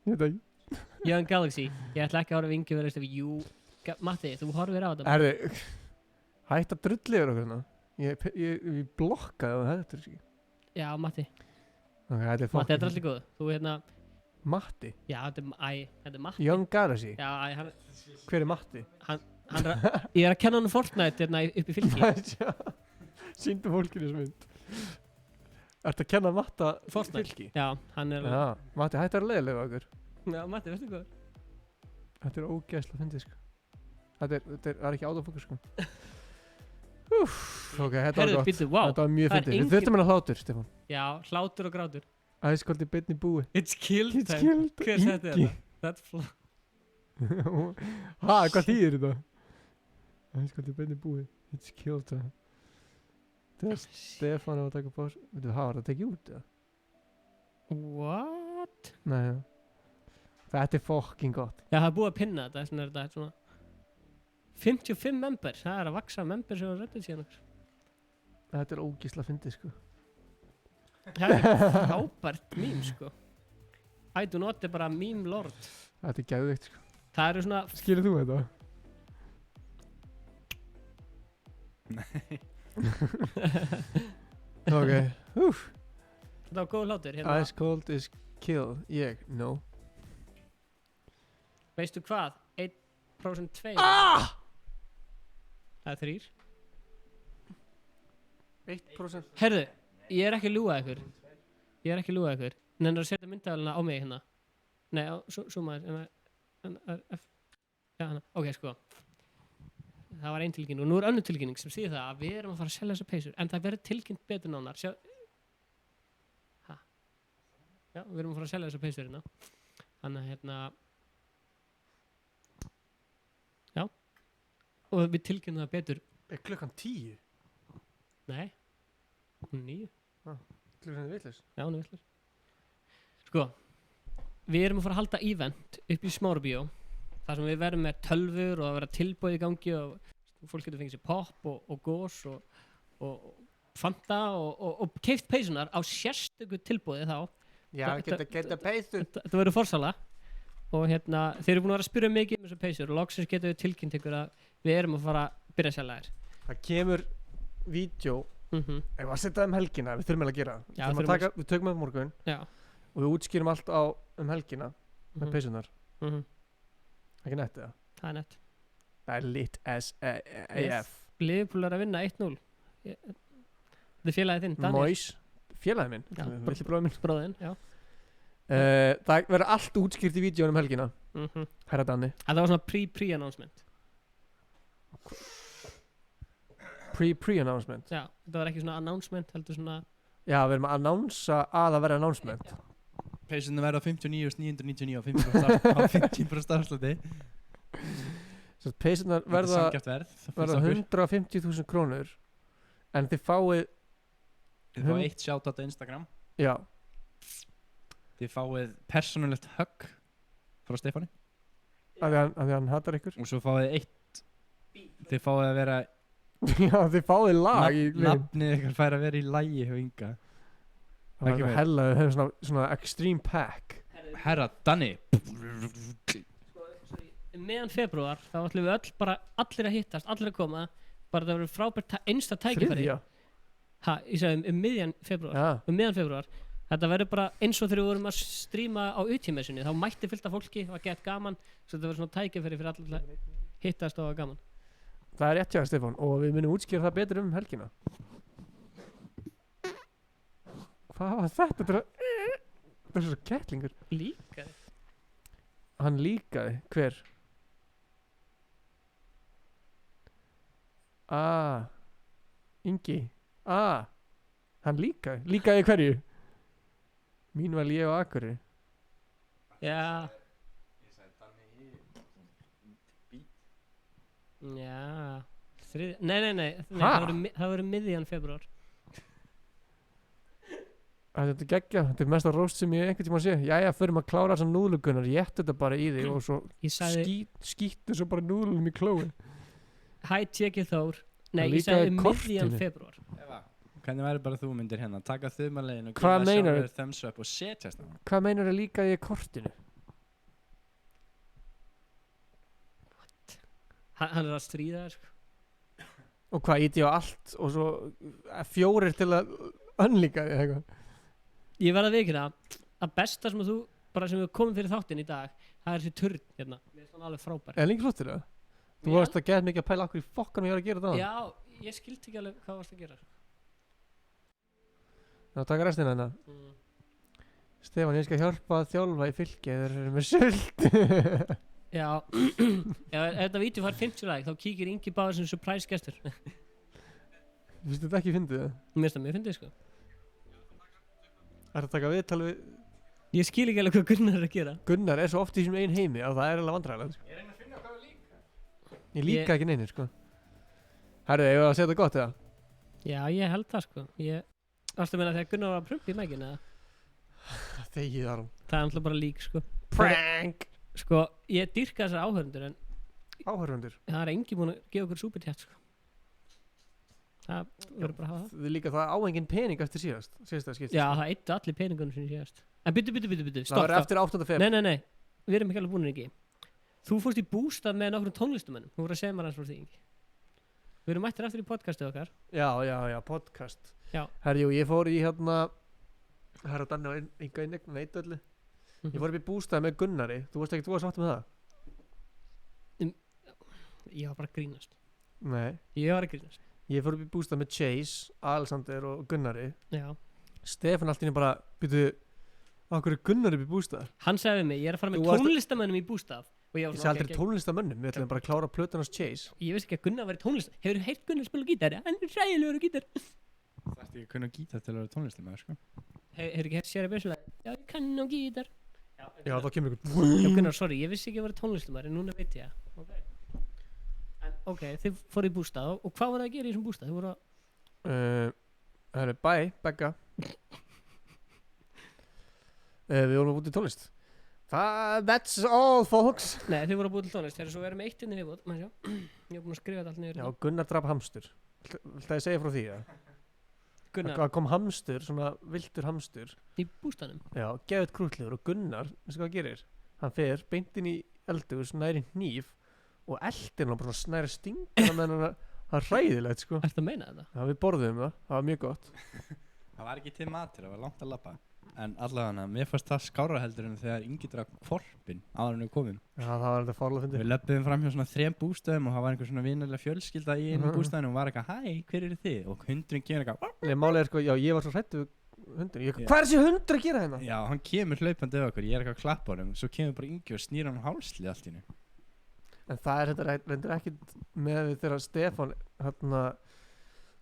Ég veit ekki. Young Galaxy. Ég ætla ekki að horfa vingi verið jú. Matti, þú horfir á þetta. Herri, hætt að drulli yfir okkur hérna. Ég blokkaði það þetta, ekki? Já, Matti. Okay, þetta er Matti, þetta er alltaf góð. Þú hérna... Matti? Já, þetta er Matti. Young Galaxy? Já, hann... Hver er Matti? Ég er að kenna hann Fortnite hérna upp í fylki. Sýndu fólkinu sem mynd. Ertu að kenna Matta Fortnite? Já, hann er... Já, Matti, hættu að leiðilega okkur. Já, Matti, veistu hvað? Þetta er ógeðslega fyndið, sko. Þetta er ekki autofókus, sko. Ok, þetta var gott. Þetta var mjög fyndið. Við þurftum hérna hlátur, Stefán. Já, hlátur og grátur. Æskóldi beinni búi. It's kill time. Hver setti þetta? That's flott. Ha, hvað þýðir þetta? Æskóldi beinni búi. It's kill time. Þegar Stefán var að taka pás. Veitu, það var að tekja út, eða? What? Nei, já. Þetta er fucking gott. Já, það er búið að pinna þetta, þess vegna er þetta svona 55 members, það er að vaksa members sem var reddit síðan okkur. Þetta er ógísla fyndið, sko. Það er frábært mím, sko. I do not er bara meme lord. Þetta er gæðvikt, sko. Það eru svona... Skilur þú þetta? Nei. Ok, Þetta var góð hlátur hérna. Ice cold is kill, no. Veistu hvað? 1% 2. Það er 3. 1%. Herðu, ég er ekki að ljúga ykkur. Nennar að setja myndavæluna á mig hérna. Nei, zooma hérna. Ok, sko. Það var ein tilkynning og nú er önnur tilkynning sem þýðir það að við erum að fara að selja þessar peysur en það verður tilkynnt betur nánar. Já, við erum að fara að selja þessar peysur hérna. Þannig að hérna... Já. Og við tilkynnum það betur. Er klukkan 10? Nei. Hún 9. Klukkan er vitlaus? Já, hún er vitlaus. Sko, við erum að fara að halda event upp í Smárabíó. þar sem við verðum með tölvur og að vera tilbúið í gangi og fólk getur fengið sér pop og gós og Fanta og keypt peysunar á sérstöku tilbúið þá. Já, geta peysur. Þetta verður forsala og hérna, þeir eru búin að vera að spyrja mikið um þessar peysur og loksins getur við tilkynnt ykkur að við erum að fara að byrja að selja þær. Það kemur vídeo ef að setja það helgina, við þurfum að gera það. Við tökum það morgun og við útskýrum allt á helgina með peysunar. Ekki nett eða? Það er nett. Það er lit as AF. Liverpool er að vinna 1-0. Þetta er félagið þinn, Daniel. Mois, félagið minn. Villi bróðið minn. Bróðin, já. Það verður allt útskýrt í vídeónum helgina. Herra Danni. Það var svona pre-announcement. Pre-announcement? Já, þetta var ekki svona announcement, heldur svona... Já, við erum að annánsa að það verður announcement. Peysunum verða 59.999 á 50% afsluti. Svo peysunar verða 150.000 krónur en þið fáið eitt shoutout á Instagram. Já. Þið fáið persónulegt hugg frá Stefáni af því hann hatar ykkur og svo fáið þið fáið að vera já, þið fáið lag nafnið ykkur fær að vera í lagi hjá Inga. Það er hella, við höfum svona extreme pack. Herra Danni meðan februar þá ætlum við öll bara allir að hittast, allir að koma bara það verður frábært einsta tækifæri. Ég sagði miðjan februar þetta verður bara eins og þegar við vorum að stríma á UT-messunni, þá mætti fullt af fólki og að geta gaman, svo þetta verður svona tækifæri fyrir allir að hittast og að gaman. Það er rétt hjá Stefán og við munum útskýra það betur helgina. Hvað var þetta? Þetta er svo kettlingur. Líkaði? Hann líkaði, hver? Ingi. Hann líkaði. Líkaði hverju? Mín var ég á Akureyri. Já. Já. Nei. Það verður miðjan febrúar. Þetta er geggja. Þetta er mesta róst sem ég einhvern tíma sé. Jæja, förum að klára þessar núðlugunnar. Jétt þetta bara í þig og svo skýttu svo bara núðlunum í klói. Hæ, tjekkið Þór. Nei, ég sagði miðjan febrúar. Hvernig væri bara þú myndir hérna taka þumalegin og Hvað gefa meinar- sjálfur thumbs up og setjast það? Hvað meinar þið líkaði í kortinu? Hann er að stríða þér, sko. Og hvað, íti á allt og svo 4 til að önlíka þig eitthvað? Ég verð að vikina að besta sem þú, bara sem við komum fyrir þáttinn í dag, það er þessi turn hérna. Mér finnst hann alveg frábær. Er líka flottir það? Þú varst að geta mikið að pæla okkur í fokkanum ég var að gera það. Já, ég skildi ekki alveg hvað varst að gera. Já, taka restina hérna. Stefán, ég skal hjálpa að þjálfa í fylki þeir eru með sult. Já, ef þetta vídeo fær 50 like, þá kíkir Ingi Báður sem surprise gestur. Finnst þetta ekki fyndið það? Mér finnst það mjög fyndið, sko. Það er að taka viðtal við... Ég skil ekki alveg hvað Gunnar er að gera. Gunnar er svo oft í sínum einn heimi að það er alveg vandræðilegt. Sko. Ég reyna að finna hvað við líka. Ég líka ekki neinu, sko. Herru, ég var að segja þetta gott, eða? Já, ég held það, sko. Varstu að meina þegar Gunnar var að prumpa í mækina? Þegið þar. Það er alltaf bara lík, sko. Prank! Sko, ég dýrka þessar áhörundur, en... Áhörundur? Það er engin búin að gefa okkur súpertjátt, sko. Það verður bara að hafa það. Þið líka það á engin pening eftir síðast skipti. Já, það eittu allir peningunum sem síðast. En byttu, Það var eftir 8. februar. Nei, við erum ekki alveg búin ekki. Þú fórst í bústað með nokkrum tónlistumennum. Þú voru að segja mér hans frá því, Ingi. Við erum mættir eftir í podcastið okkar. Já, podcast. Já. Herjú, ég fór í hérna Herra Danni á Inga í Neitöldu. Ég fór upp í bústað með Gunnari. Þú varst sáttur með það? Ég var bara að grínast. Nei. Ég var að grínast. Ég fór upp í bústað með Chase, Alexander og Gunnari. Já. Stefán allt í einu bara byrju, okkur er Gunnar upp í bústað? Hann sagði við mig, ég er að fara með tónlistamönnum í bústað. Ég sé aldrei tónlistamönnum, við ætlum bara að klára plötun hans Chase. Ég veist ekki að Gunnar væri tónlist. Hefur þú heyrt Gunnar spila gítar? Hann er hræðilegur á gítar. Það ert ekki að kunna gítar til að vera tónlistamæður, sko. Hefur ekki heyrt Sherry Bessula? Já, ég kann á gítar. Já, þá kemur ykkur. Já, Gunnar, sorry, ég vissi ekki að vera tónlistamæður, en núna veit ég. Ok, þið fóru í bústað og hvað voru að gera í þessum bústað? Þið voru að... Begga. Við vorum að búið til tónlist. That's all, folks. Nei, þið voru að búið til tónlist. Þegar svo erum við eitt inn í viðbót. Ég hef búin að skrifa þetta allt niður. Já, Gunnar draf hamstur. Viltu að ég segja frá því, ja? Gunnar. Það kom hamstur, svona viltur hamstur. Í bústaðnum? Já, geðið krútlegur og Gunnar, veistu hvað hann gerir? Hann fer beint inn í eldhús, næri hníf og eldir hann bara svona snæri stingina með hann. Það er hræðilegt, sko. Ertu að meina þetta? Já, við borðum það var mjög gott. Það var ekki til matur, það var langt að labba. En allavega, mér fannst það skára heldur en þegar Ingi drakk hvolpinn áður en við komum. Já, það var þetta fárlega fyndið. Við löpum fram hjá svona 3 bústöðum og það var einhver svona vinalega fjölskylda í einu bústöðinu og var eitthvað, hæ, hver eru þið? Og hundurinn kemur eitthvað. Nei, málið er sko, já, ég var svo hræddur við hundurinn. Hvað er þessi hundur að gera hérna? Já, hann kemur hlaupandi yfir okkur, ég er eitthvað að klappa honum, svo kemur bara Ingi og snýr hann hálslið allt í einu. En það er þetta reyndir ekkit með þegar Stefán hérna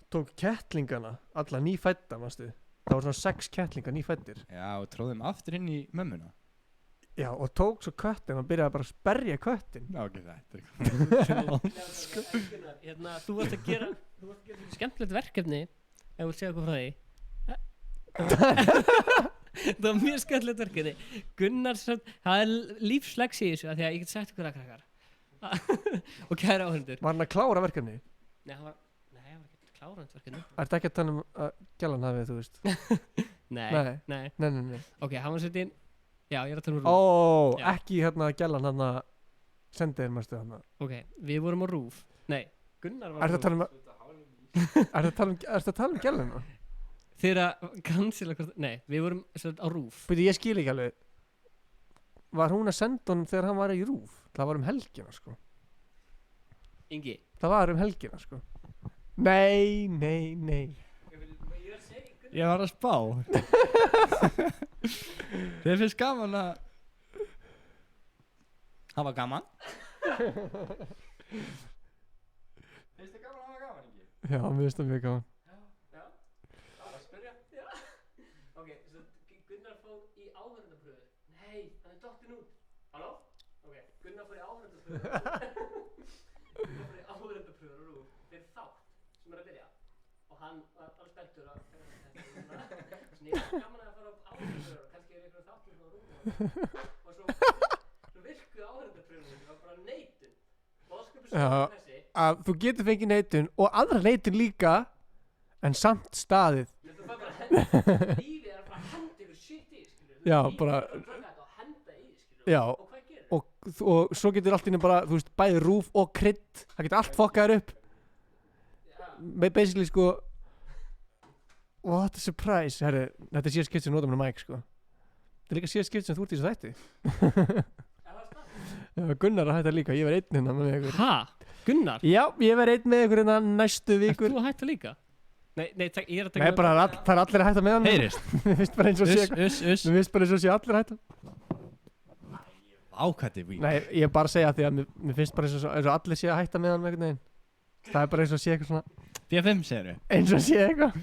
tók kettlingana, alla nýfædda, mástu. Það voru svona 6 kettlingar nýfæddir. Já, og tróðum aftur inn í mömmuna. Já, og tók svo köttin og byrjaði bara að sperja köttin. Já, ok, þetta er sko. Hérna, þú varst að gera skemmtilegt verkefni, ef þú vilt segja okkur frá því. Það var mjög skemmtilegt verkefni. Gunnar, það er lífsleksi í þessu, því að ég get sagt ykkur að krakkar. Og kæra áhundur. Var hann að klára verkefni? Nei, hann var klárandverkinu. Ertu ekki að tala að gælan hafið, þú veist? Nei. Ok, hann var sett inn. Já, ég er að tala RÚV. Ekki hérna gælan hann að senda þér mæstu hann. Ok, við vorum á RÚV. Nei, Gunnar var á RÚV. Ertu að tala um gælan? Þegar cancela hvort... Nei, við vorum sett á RÚV. Byrju, ég skil ekki alveg. Var hún að senda honum þegar hann var í RÚV? Það var helgina, sko. Ingi. Það var helgina, sko. Nei. Ég er að segja Ég var að spá. Þér finnst gaman að hafa gaman? Finnst þér gaman að hafa gaman, ekki? Já, mér finnst það mjög gaman. Já. Það var að spyrja. Já. Ok, svo Gunnar fór í áhörðarpröfu. Nei, hann dottinn út. Halló? Ok, Gunnar fór í áhörðarpröfu. Gunnar fór í áhörðarpröfu fyrir þátt sem að byrja. Og hann var alveg spenntur að svona ég gaman að fara á áhörðarpröfu og kannski einhverjum þáttur svona rúm og svo virkuðu áhörðarpröfunum. Það var bara neitun. Já, að þú getur fengið neitun og aðra neitun líka en samt staðið. Þú fær bara lífið er bara að henda ykkur shit í, skilur. Já, bara já, og svo getur allt inni bara, þú veist, bæði rúf og krydd, það getur allt fokkaður upp. Basically, sko, what a surprise, herri, þetta er síðast skipt sem notum með Mike, sko. Þetta er líka síðast skipt sem þú ert í þessu þætti. Já, Gunnar að hætta líka, ég verð einn hérna með ykkur. Ha? Gunnar? Já, ég verð einn með ykkur hérna næstu vikur. Ert þú að hætta líka? Nei, ég er að taka... Nei, bara það er allir að hætta með hann. Heyrist. Mér finnst bara eins og sé... Mér finnst bara eins og sé allir að hætta. Ákvætti vík. Nei, ég er bara að segja því að mér finnst bara eins og allir sé að hætta með hann með einhvern veginn. Það er bara eins og sé eitthvað svona... B5 segir við. Eins og sé eitthvað.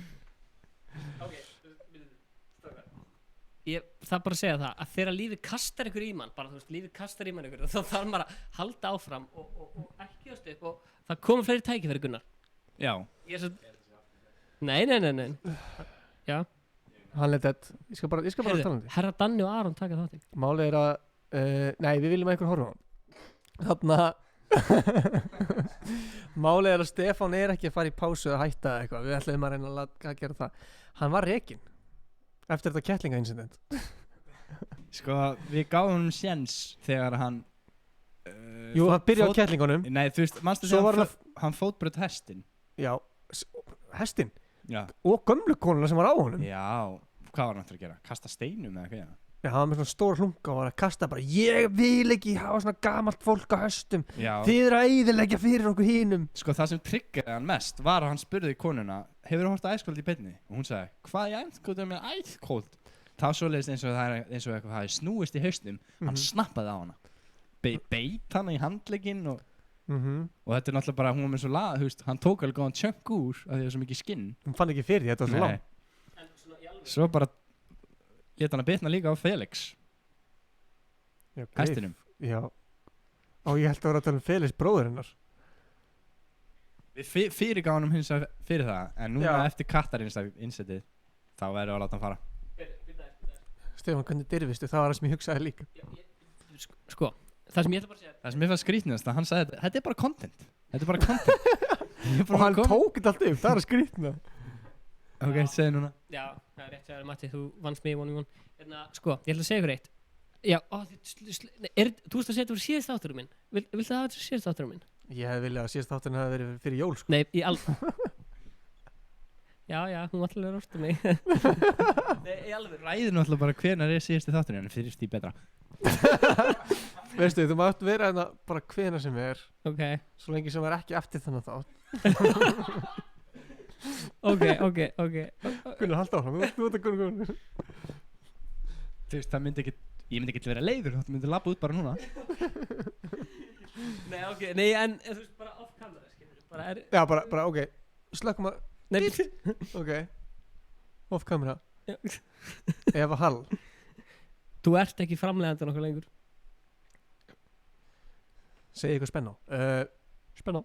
Ég það bara að segja það að þegar lífið kastar ykkur í mann, bara þú veist, lífið kastar í mann ykkur, þá þarf maður að halda áfram og ekki gefast upp og það koma fleiri tækifæri, Gunnar. Já. Ég er svo... Nei. Já. Hann er dead. Ég skal bara tala um því. Herra Danni og Aron taka þátt. Málið er að, nei, við viljum að ykkur horfa á hann. Þarna, málið er að Stefán er ekki að fara í pásu að hætta eitthvað. Við ætlum að reyna að gera það. Hann var rekinn. Eftir þetta kettlinga-incident. Sko, við gáðum hann séns þegar hann... Jú, hann byrjaði á kettlingunum. Nei, þú veist, manstu þegar hann fótbröt hestin. Já, hestin? Já. Og gömlu konuna sem var á honum. Já, hvað var hann aftur að gera? Kasta steinum eða hvað? Já, hann var með svona stóra hlunga og var að kasta bara ég vil ekki hafa svona gamalt fólk á hestum. Já. Þið eru að eyðileggja fyrir okkur hinum. Sko, það sem triggerði hann mest var að hann spurði konuna hefur þú hort að Ice Cold í beinni? Og hún sagði, hvað í Ice Cold er með Ice Cold? Það var svoleiðist eins og eitthvað hafi snúist í haustum. Hann snappaði á hana. Beit hana í handlegginn og þetta er náttúrulega bara, hún var með svo laga, þú veist, hann tók alveg góðan chunk úr af því það var svo mikið skinn. Hún fann ekki fyrir því, þetta var svo lang. Svo bara lét hann að bitna líka á Felix. Hestinum. Já. Og ég held að vera að tala um Felix bróður hennar. Við fyrirgáðum hins að fyrir það, en núna eftir Kattar-insetið, þá verður að láta hann fara. Stefán, hvernig dirfistu? Það var það sem ég hugsaði líka. Sko, það sem ég ætla bara að segja. Það sem ég fannst skrýtnast, hann sagði þetta er bara content. Þetta er bara content. Og hann tók þetta allt upp, það er skrýtna. Ok, segðu núna. Já, það er rétt, Matti, þú vannst mig 1v1. Sko, ég ætla að segja ykkur eitt. Já, þú veist að segja þetta fyrir síðast þátturum minn. Viltu það hafa þetta fyrir síðast þátturum minn? Ég hef viljað að síðast þátturinn hafi verið fyrir jól, sko. Nei, Já, hún var alltaf að rosta mig. Nei, í alveg. Ræður náttúrulega bara hvenær er síðasti þátturinn, en fyrst í betra. Veistu, þú mátt vera hérna bara hvenær sem er. Ok. Svo lengi sem er ekki eftir þannig þátt. Ok. Gunnar, halda áfram, þú ert að Gunnar. Þú veist, ég myndi ekki vera leiður, þú myndi labba út bara núna. Nei, ok, nei, en þú veist, bara off camera, skilur. Já, bara, ok, slökkum að... Nei, ok, off camera. Eva Hall. Þú ert ekki framleiðandi nokkuð lengur. Segðu eitthvað spenná. Spenná.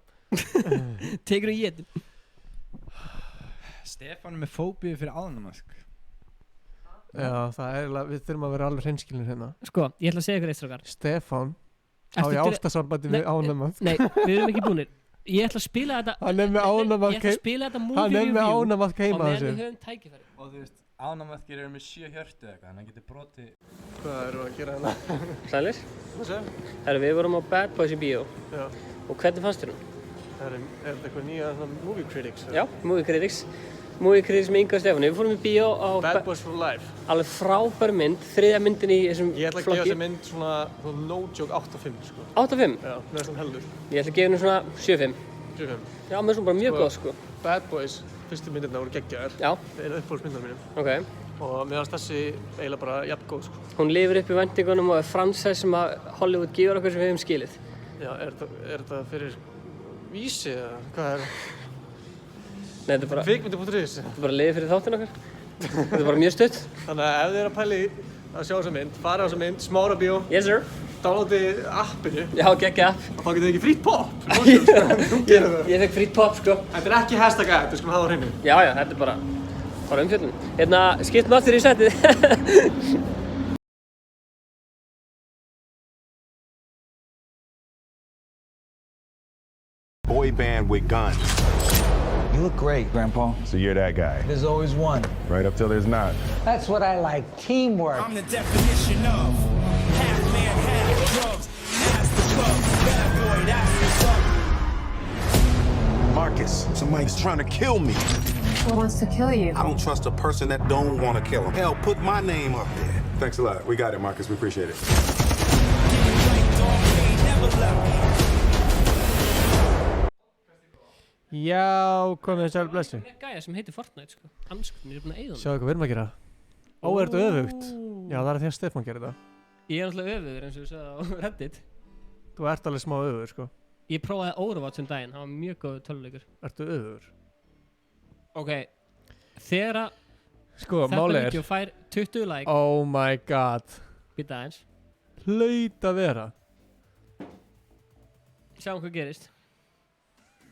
Tekur þú étin? Stefán með fóbíu fyrir ánamask. Já, það er, við þurfum að vera alveg hreinskilnir hérna. Sko, ég ætla að segja ykkur eitt strákar. Stefán á í ástasambandi við ánamask. Nei, við erum ekki búinir. Ég ætla að spila þetta. Hann er með ánamask. Ég ætla að spila þetta movie review. Hann er með ánamask heima þessu. Og meðan við höfum tækifæri. Og þú veist, ánamaskir eru með 7 hjörtu eitthvað, þannig að hann getur brotið. Hvað eru að gera hérna? Sælir? Hvað segir? Herru, við vorum á Bad Boys í bíó. Já. Og hvernig fannst þér hún? Er þetta eitthvað nýja movie critics? Já, movie critics. Movie critics með Inga og Stefáni. Við fórum í bíó á Bad Boys for Life. Alveg frábær mynd, 3. myndin í þessum flokki. Ég ætla að gefa þessa mynd svona no joke 8.5 sko. 8.5? Já, næstan heldur. Ég ætla að gefa henni svona 7.5. 7.5? Já, mér er svona bara mjög góð sko. Bad Boys fyrstu myndirna voru geggjaðar. Já. Það er uppáhaldsmyndirna mínum. Ok. Og mér fannst þessi eiginlega bara jafn góð, sko. Hún lifir upp í væntingunum og er fransess sem að Hollywood gefur okkur sem við hefum skilið. Já, er þetta fyrir vísi eða hvað er það? Nei, þetta er bara... Kvikmyndir.is. Þetta er bara liðið fyrir þáttinn okkar. Þetta er bara mjög stutt. Þannig að ef þið að pæli að sjá þessa mynd, fara á þessa mynd, Smára bíó. Yes, sir. Downloadi appinu. Já, geggja app. Og þá getið þið ekki frýtt pop. Ég fekk frýtt pop, sko. Þetta er ekki hashtag app, við skulum hafa á hreinu. Já, þetta er bara umfjöllun. Hérna, skiptum aftur í setið. Boy band with guns. You look great, Grandpa. So you're that guy. There's always one. Right up till there's not. That's what I like, teamwork. I'm the definition of half man, half drugs. As the drugs, bad boy, that's what's up. Marcus, somebody's trying to kill me. Who wants to kill you? I don't trust a person that don't want to kill him. Hell, put my name up there. Thanks a lot. We got it, Marcus. We appreciate it. Já, komið þið sæl blessu. Gæja sem heitir Fortnite, sko. Anskutin, ég er búin að eyða Sjáðu hvað við erum að gera. Ó, er þetta öfugt? Já, það er því að Stefán gerir þetta. Ég er náttúrulega öfugur eins og við sagði á Reddit. Þú ert alveg smá öfugur, sko. Ég prófaði Overwatch daginn, það var mjög góð töluleikur. Ertu öfugur? Ok, þegar Sko, þetta málið er... vídeó fær 20 like. Oh my god. Býta aðeins. Hlaut að vera. Sjáum hvað gerist.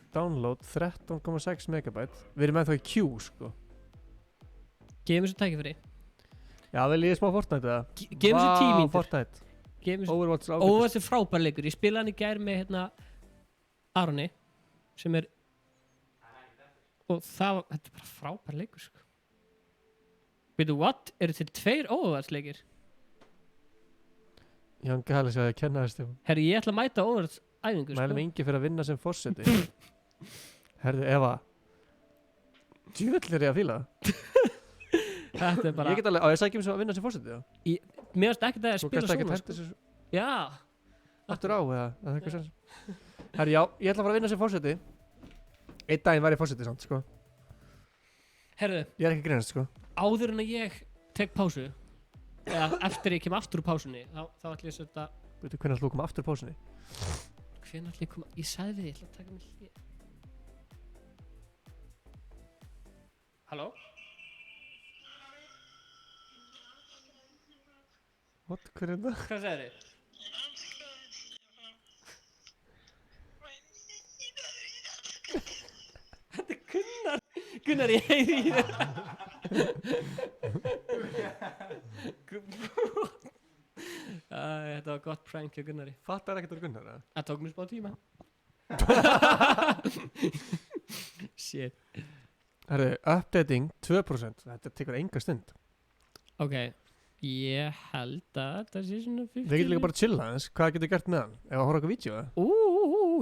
Download 13,6 megabyte. Við erum ennþá í queue, sko. Gefum þessu tækifæri. Já, vel ég smá Fortnite eða? Gefum þessu 10 mínútur. Fortnite. Overwatch er frábær leikur. Ég spilaði hann í gær með hérna Aroni sem er og þetta er bara frábær leikur, sko. Veitu, what? Eru til 2 Overwatch leikir? Jón Gali sagði að kenna þess, Stefán. Herri, ég ætla að mæta Overwatch æfingu, sko. Mælum Ingi fyrir að vinna sem forseti. Herðu, Eva. Djúvill er ég að fíla það. Þetta er bara... Ég get alveg, á ég sækjum svo að vinna sem forseti, já? Mér finnst ekki það að spila svona, sko. Já. Aftur á, eða? Það er eitthvað sem... Herru, já, ég ætla að fara að vinna sem forseti. Einn daginn var ég forseti samt, sko. Herru. Ég er ekki greinast, sko. Áður en að ég tek pásu, eða eftir ég kem aftur úr pásunni, þá ætla ég að setja... Veitu, hvernig ætla þú að koma aftur úr pásunni? Hvernig ætla ég að koma... Ég sagði þið, ég ætla að taka mig hlýja. Halló? What? Hver er það? Hvað segir þið? Þetta er Gunnar. Gunnar, ég heyri í þér. Þetta var gott prank hjá Gunnari. Fattar ekkert úr Gunnar, eða? Það tók mér smá tíma. Shit. Herru, updating 2%. Þetta tekur enga stund. Ok, ég held að þetta sé svona 50. Við getum líka bara að chilla aðeins. Hvað getur gert með hann? Ef að horfa okkur vídeo, eða?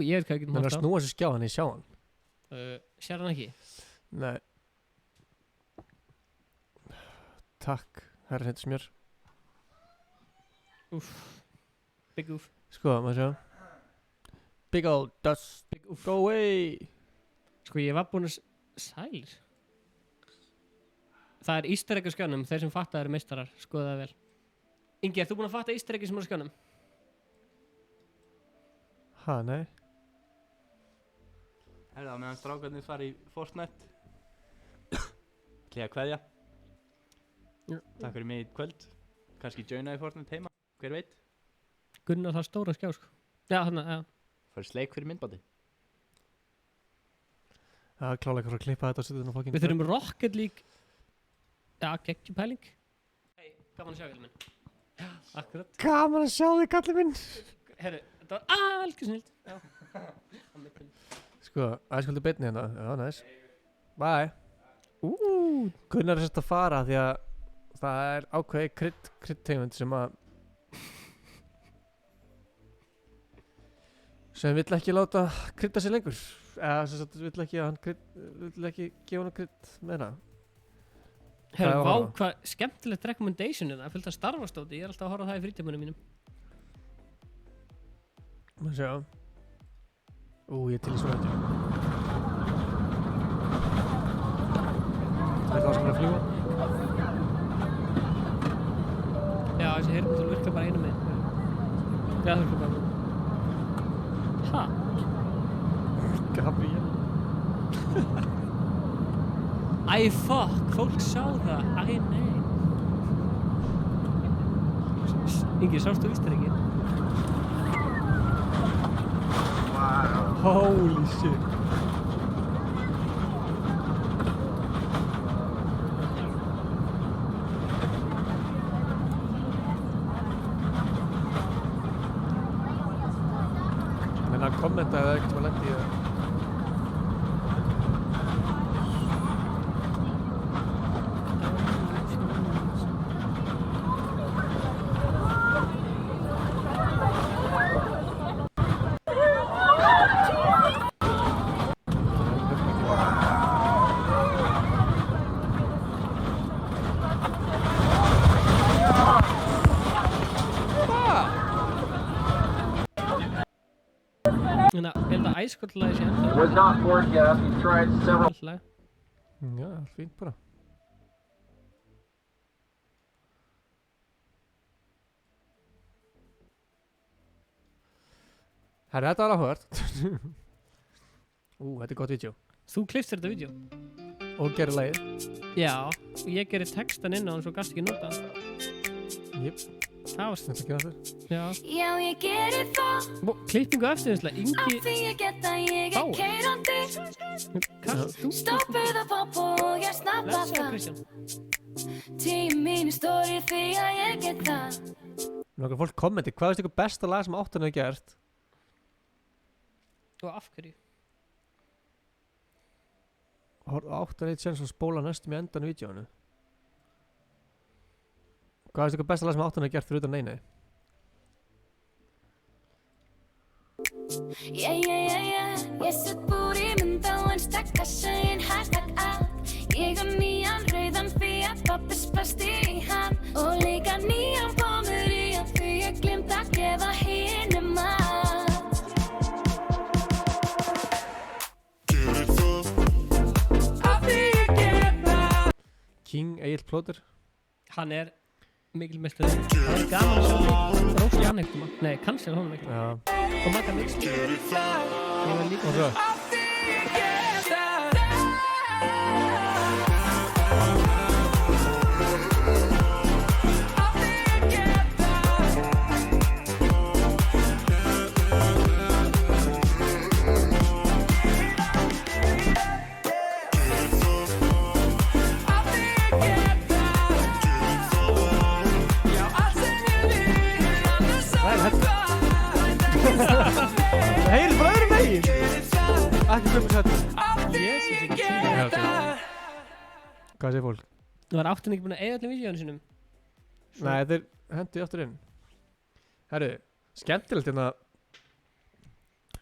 Ég veit hvað ég getum horfa á. Menn að snúa sér skjá hann í sjá hann. Sér hann ekki? Nei. Takk, herra hendur smjör. Úff. Big oof. Sko, maður sjá. Big old dust. Big oof. Go away. Sko, ég var búinn að sælir. Það er easter egg á skjánum. Þeir sem fatta eru meistarar. Skoða það vel. Ingi, ert þú búinn að fatta easter eggi sem er á skjánum? Ha, nei. Herða, meðan strákarnir fara í Fortnite. Klega kveðja. Takk fyrir mig í kvöld. Kannski joina í Fortnite heima. Hver veit? Gunnar það stóra skjá, sko. Já, þannig, já. Fyrir sleik fyrir myndbandi. Já, klálega fyrir að klippa þetta og setja þetta á fokkin. Við þurfum Rocket League. Já, geggjum pæling. Hei, gaman að sjá, kallið minn. Já, akkurat. Gaman að sjá þig, kallið minn. Herru, þetta var algjör snilt. Já. Sko, æskuldu beinni hérna. Já, næs. Bye. Gunnar er sérst að fara því að það er ákveði krydd-tegund sem vill ekki láta krydda sig lengur. Eða sem sagt vill ekki að hann vill ekki gefa hann krydd með hana. Herru, vá, hvað skemmtilegt recommendation þetta. Fylgt að starfastóti. Ég er alltaf að horfa á það í frítímanum mínum. Má sjá. Ég er til í svona þetta. Fyrir þá sem er að fljúa. Já, þessi heyrnartól virkar bara einu megin. Já, það virkar bara. Ha? Gabriel. Æ, fuck, fólk sá það. Æ, nei. Ingi, sástu víst ekki? Holy shit. En hann kommentaði ekkert sem að lendi í það. Þannig að þetta æskullagi sé ennþá. Was not forecast. We tried several. Já, allt fínt bara. Herra, þetta var áhugavert. Þetta er gott vídeo. Þú klipptir þetta vídeo. Og gerir lagið. Já, og ég gerir textan inn á hann svo gast ekki nota hann. Jep. Það var Þetta gerir það. Já. Já, ég gerir það. Klippingu eftirvinnslega, Ingi. Af því ég geta, ég er keyrandi. Þú? Stoppið að poppa og ég snabba Blessaður, það. Kristján. 10 mínu stórir því að ég get það. Nákvæmlega fólk kommenti, hvað veist ykkur besta lag sem áttan hefur gert? Og af hverju? Áttan eitt sen svo spóla næstum í endan í vídeónu. Hvað veist ykkur besta lag sem áttan hefur gert fyrir utan nei? Ég set búri mynd á Instagram, segin hashtag allt. Ég á nýjan rauðan því að pappis besti í hann. Og líka nýjan pomur í hann því ég glimt að gefa hinum mat. King Egil Plóter. Hann er mikil mestur. Það er gaman að sjá mig rósa í hann eitthvað. Nei, kannski er honum eitthvað. Já. Og Magga Mix. Ég var líka. Og svo? Það heyrðist bara öðrum megin. Ekki fyrir sættu. Jésus, ekki tíma. Hvað segir fólk? Þú var áttin ekki búin að eiga allir vídeóinu sinum? Nei, þetta er hendið aftur inn. Herru, skemmtilegt hérna.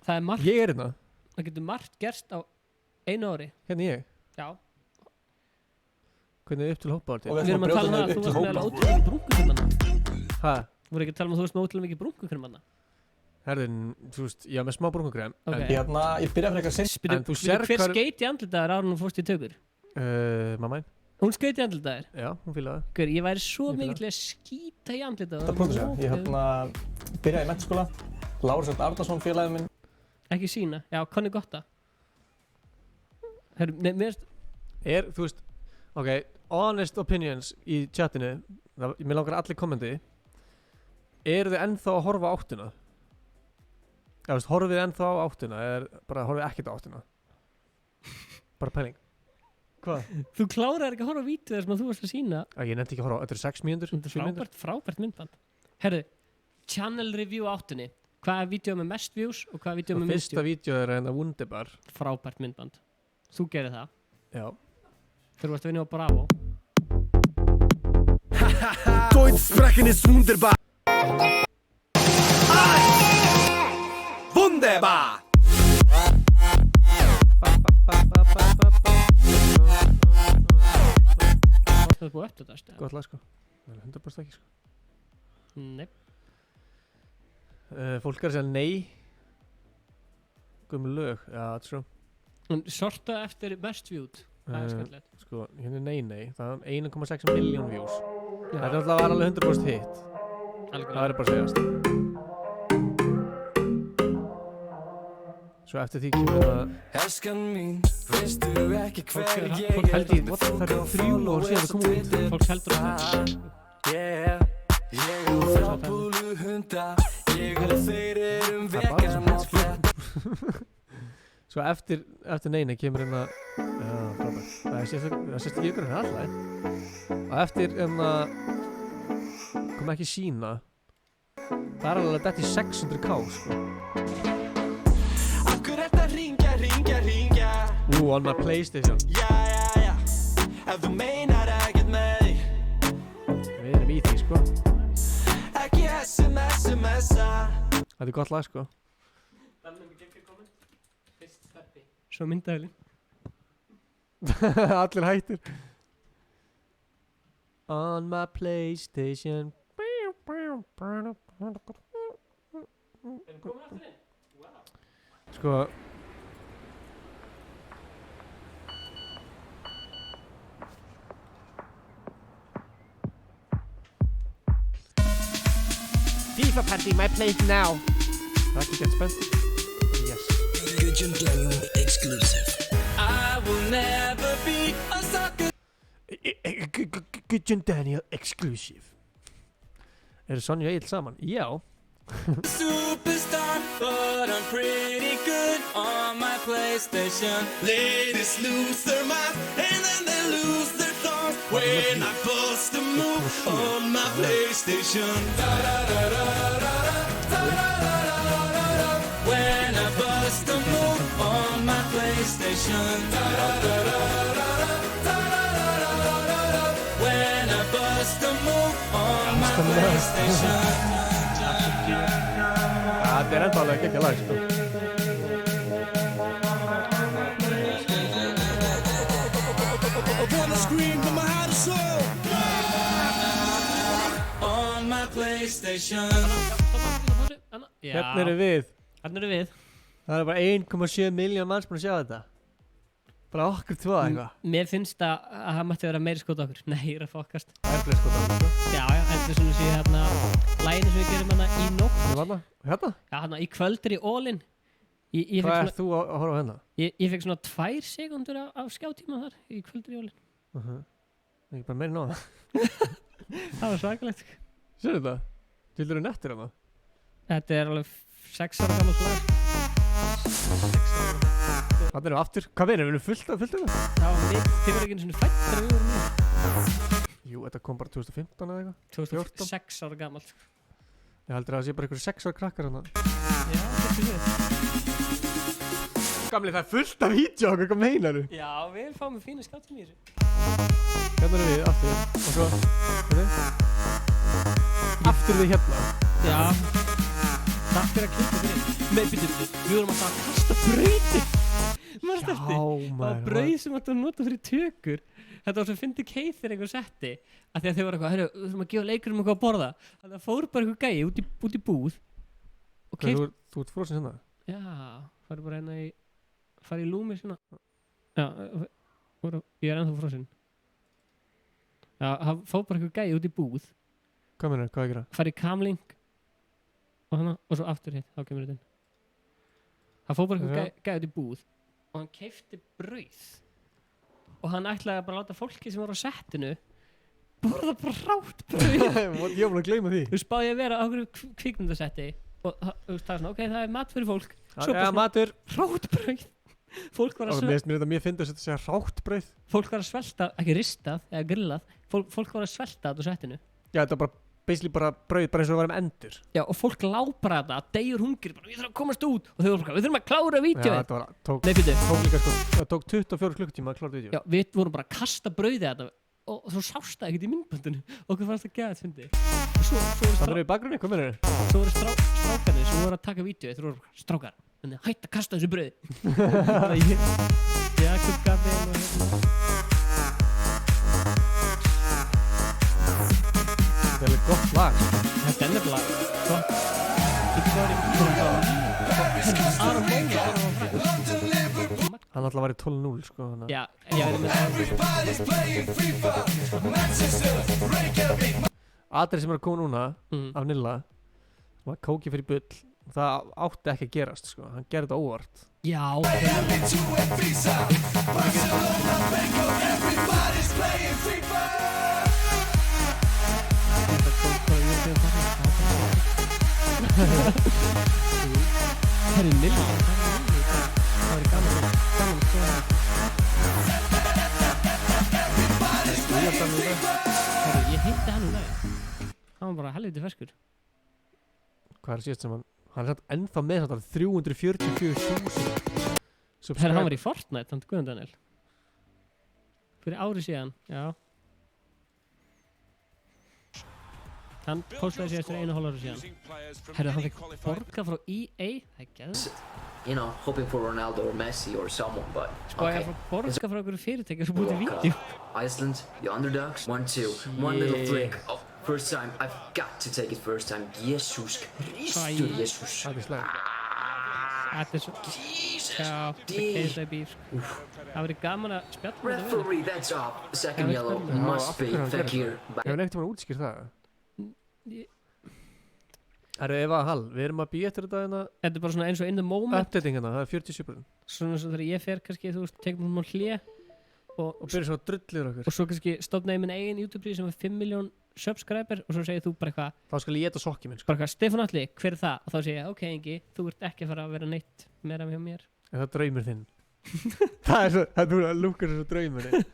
Það er margt. Ég er hérna. Það getur margt gerst á einu ári. Hérna ég? Já. Hvernig er upp til hópaðar til? Við erum að tala um það að þú varst meðal ótrúlega mikið brúnkukrimmanna. Hæ? Þú voru ekki að tala um að þú varst með ótrúlega mikið brúnkukrimmanna. Herðu, þú veist, ég var með smá brúnkukrem. Ok. Ég byrja fyrir eitthvað sinn. En þú sér Hver skeit í andlitaðir ára hún fórst í tökur? Mamma einn. Hún skeit í andlitaðir? Já, hún fílaði það. Hver, ég væri svo mikið að skýta í andlitaðir. Þetta prófið sér. Ég byrjaði í menntaskóla. Lárus Arnarsson félagið minn. Ekki sína. Já, konni gott það. Herru, mér þú veist, ok, honest opinions í chatinu. Mér langar allir kommenti. Eru þið ennþá að horfa á áttina? Já, þú veist, horfið þið ennþá á áttina eða bara horfið ekkert á áttina? Bara pæling. Hvað? Þú klárar ekki að horfa á vídeóið sem að þú varst að sína. Ég nefndi ekki að horfa á, þetta er 6 mínútur. Þetta er frábært myndband. Herru, channel review á áttunni. Hvað er vídeóið með mest views og hvað er vídeóið með minnst views? Fyrsta vídeóið er hérna Wunderbar. Frábært myndband. Þú gerir það. Já. Þegar þú varst að vinna á Bravo. Deutschsprechen ist wunderbar. Wunderbar! Varstu það búið eftir þetta? Gott lag sko. Það er 100% ekki sko. Nei. Fólk er að segja nei. Guðmur lög. Já, true. Sorta eftir mest viewed. Það er skemmtilegt. Sko, hérna er nei, það er 1,6 miljón views. Þetta er alltaf var alveg 100% hit. Það er bara að segjast. Svo eftir því kemur það... Elskan mín, veistu ekki hver ég Fólk heldur, það er 3 ár síðan það kom út. Fólk heldur það. Yeah, ég er frábúlu hunda, ég og þeir erum vegan á þetta. Svo eftir neina kemur hérna... Já, frábært. Það sést ekki ykkur hérna alltaf. Og eftir kom ekki sína. Það er alveg dætt í 600k, sko. Akkur þetta ringja On my PlayStation. Já, ef þú meinar ekkert með því. Við erum í því, sko. Ekki SMS-a. Þetta er gott lag, sko. Svo myndaðilinn. Allir hættir. On my PlayStation. Sko FIFA party, my place now. Það er ekki gett spennt. Yes. Gudjun Daniel exclusive. I will never be a sucker. Gudjun Daniel exclusive. Eru Sonja og Egill saman? Já. Superstar, but I'm pretty good on my PlayStation. Ladies lose their mind and then they lose their thoughts when I bust a move on my PlayStation. When I bust a move on my PlayStation. When I bust a move on my PlayStation. Það er enda alveg ekki lag, sko. I wanna scream from my heart and soul. On my PlayStation. Hérna eru við. Hérna eru við. Það er bara 1,7 miljón manns búin að sjá þetta. Bara okkur tvo eitthvað. Mér finnst að það mætti vera meiri skot okkur. Nei, ég er að fokast. Það er fleiri skot okkur, sko. Já, þetta er svona að sé hérna læginu sem við gerum hérna í nótt. Hérna? Já, hérna í kvöldir í all-in. Hvað er þú að horfa á hérna? Ég fekk svona 2 sekundur af skjátíma þar í kvöldir í all-in. Það er bara meira náða. Það var svakalegt. Sérðu þetta? Tildur þú nettir hana? Þetta er alveg 6 ára gammal slag. 6 ára. Hvað erum við aftur? Hvað meina, við erum fullt af það? Já, þið var ekki einu svona fætt þegar við vorum með. Jú, þetta kom bara 2015 eða eitthvað. 2006 ára gammalt. Ég heldur að það sé bara einhverju 6 ára krakkar hana. Já, þetta er við. Gamli, það er fullt af vídeo okkur, hvað meinar þú? Já, við fáum fína skjátum í þessu. Hérna erum við aftur. Og svo, aftur við hérna. Já. Takk fyrir að klippa fyrir. Nei, við vorum alltaf að kasta brauti. Márst eftir? Það var brauð sem átti að nota fyrir tökur. Þetta var svo fyndi keithir einhver setti. Af því að þau voru eitthvað, herru, við þurfum að gefa leikurum eitthvað að borða. Þannig að það fór bara eitthvað gæi út í búð. Þú ert frosin hérna? Já, farið bara hérna farið í lúmi svona. Já, ég er ennþá frosin. Já, það fór bara eitthvað gæi út í búð. Hvað meinar, hvað að gera? Farið í kamling og svo aftur hitt, þá kemur þetta inn. Það fór bara eitthvað gæi út í búð og hann keypti brauð og hann ætlaði bara að láta fólki sem var á settinu borða bara hrátt brauð. Ég var að gleyma því. Þú spáði að vera á okkur kvikmyndasetti og það er svona, ok, það er mat fyrir fólk. Já, matur. Hrátt brauð. Fólk var að svelta. Mér finnst þetta að segja hrátt brauð. Fólk var að svelta, ekki ristað eða grillað. Fólk var að svelta þetta á settinu. Já, þetta var bara basically bara brauð, bara eins og það var endur. Já, og fólk lá bara þetta, deyjur hungri, bara við þurfum að komast út og þau voru bara, við þurfum að klára vídeoið. Já, þetta tók líka sko, það tók 24 klukkutíma að klára vídeoið. Já, við vorum bara að kasta brauðið þetta og svo sást það ekkert í myndbandinu og okkur fannst það geðað fyndi. Það eru í bakgrunni, hvað meinar þau? Svo voru strákarnir sem voru að taka vídeoið, þú voru strákar, þannig hætt að kasta þessu brauði. Þetta er alveg gott lag. Þetta er nefnilega gott. Hann hann alltaf var í 12-0 sko. Já, ég veit með Atrið sem er að koma núna af Nilla sem að kóki fyrir bull, það átti ekki að gerast sko. Hann gerði þetta óvart. Já. Það er Nilla. Það er gaman að skoða. Ég hitti hann um daginn. Hann var bara helviti ferskur. Hvað er síðast sem hann er satt ennþá með þetta 344.000 Hann var í Fortnite, hann Guðjón Daniel. Fyrir ári síðan, já. Hann postaði síðast fyrir 1,5 ári síðan. Herru, hann fikk borga frá EA, það er geðvægt. You know, hoping for Ronaldo or Messi or someone, but okay. Ég fór borga frá einhverju fyrirtæki sem búið til vídeo. Iceland, the underdogs. 1-2, one little flick. Oh, first time, I've got to take it first time. Jesus Kristur, Jesus. Þetta er svo... Já, það keislega bíf. Það verið gaman að spjalla með þetta. Referee, that's off. Second yellow must be Fekir. Hefur neitt mann útskýrt það? Ef að hall, við erum að býja eftir þetta hérna. Þetta er bara svona eins og in the moment. Updating hérna, það er 47%. Svona þegar ég fer kannski, þú veist, tekum hún hlje og byrja svo að drullir okkur. Og svo kannski stofna ég minn eigin YouTube-ríð sem er 5 miljón subscriber og svo segir þú bara eitthvað. Þá skal ég geta sokki minn sko. Bara eitthvað, Stefán Atli, hver er það? Og þá segir ég, ok, Ingi, þú ert ekki að fara að vera neitt meira hjá mér. En það er draumur þinn. Það er svo, það lúkar svo draumur þinn.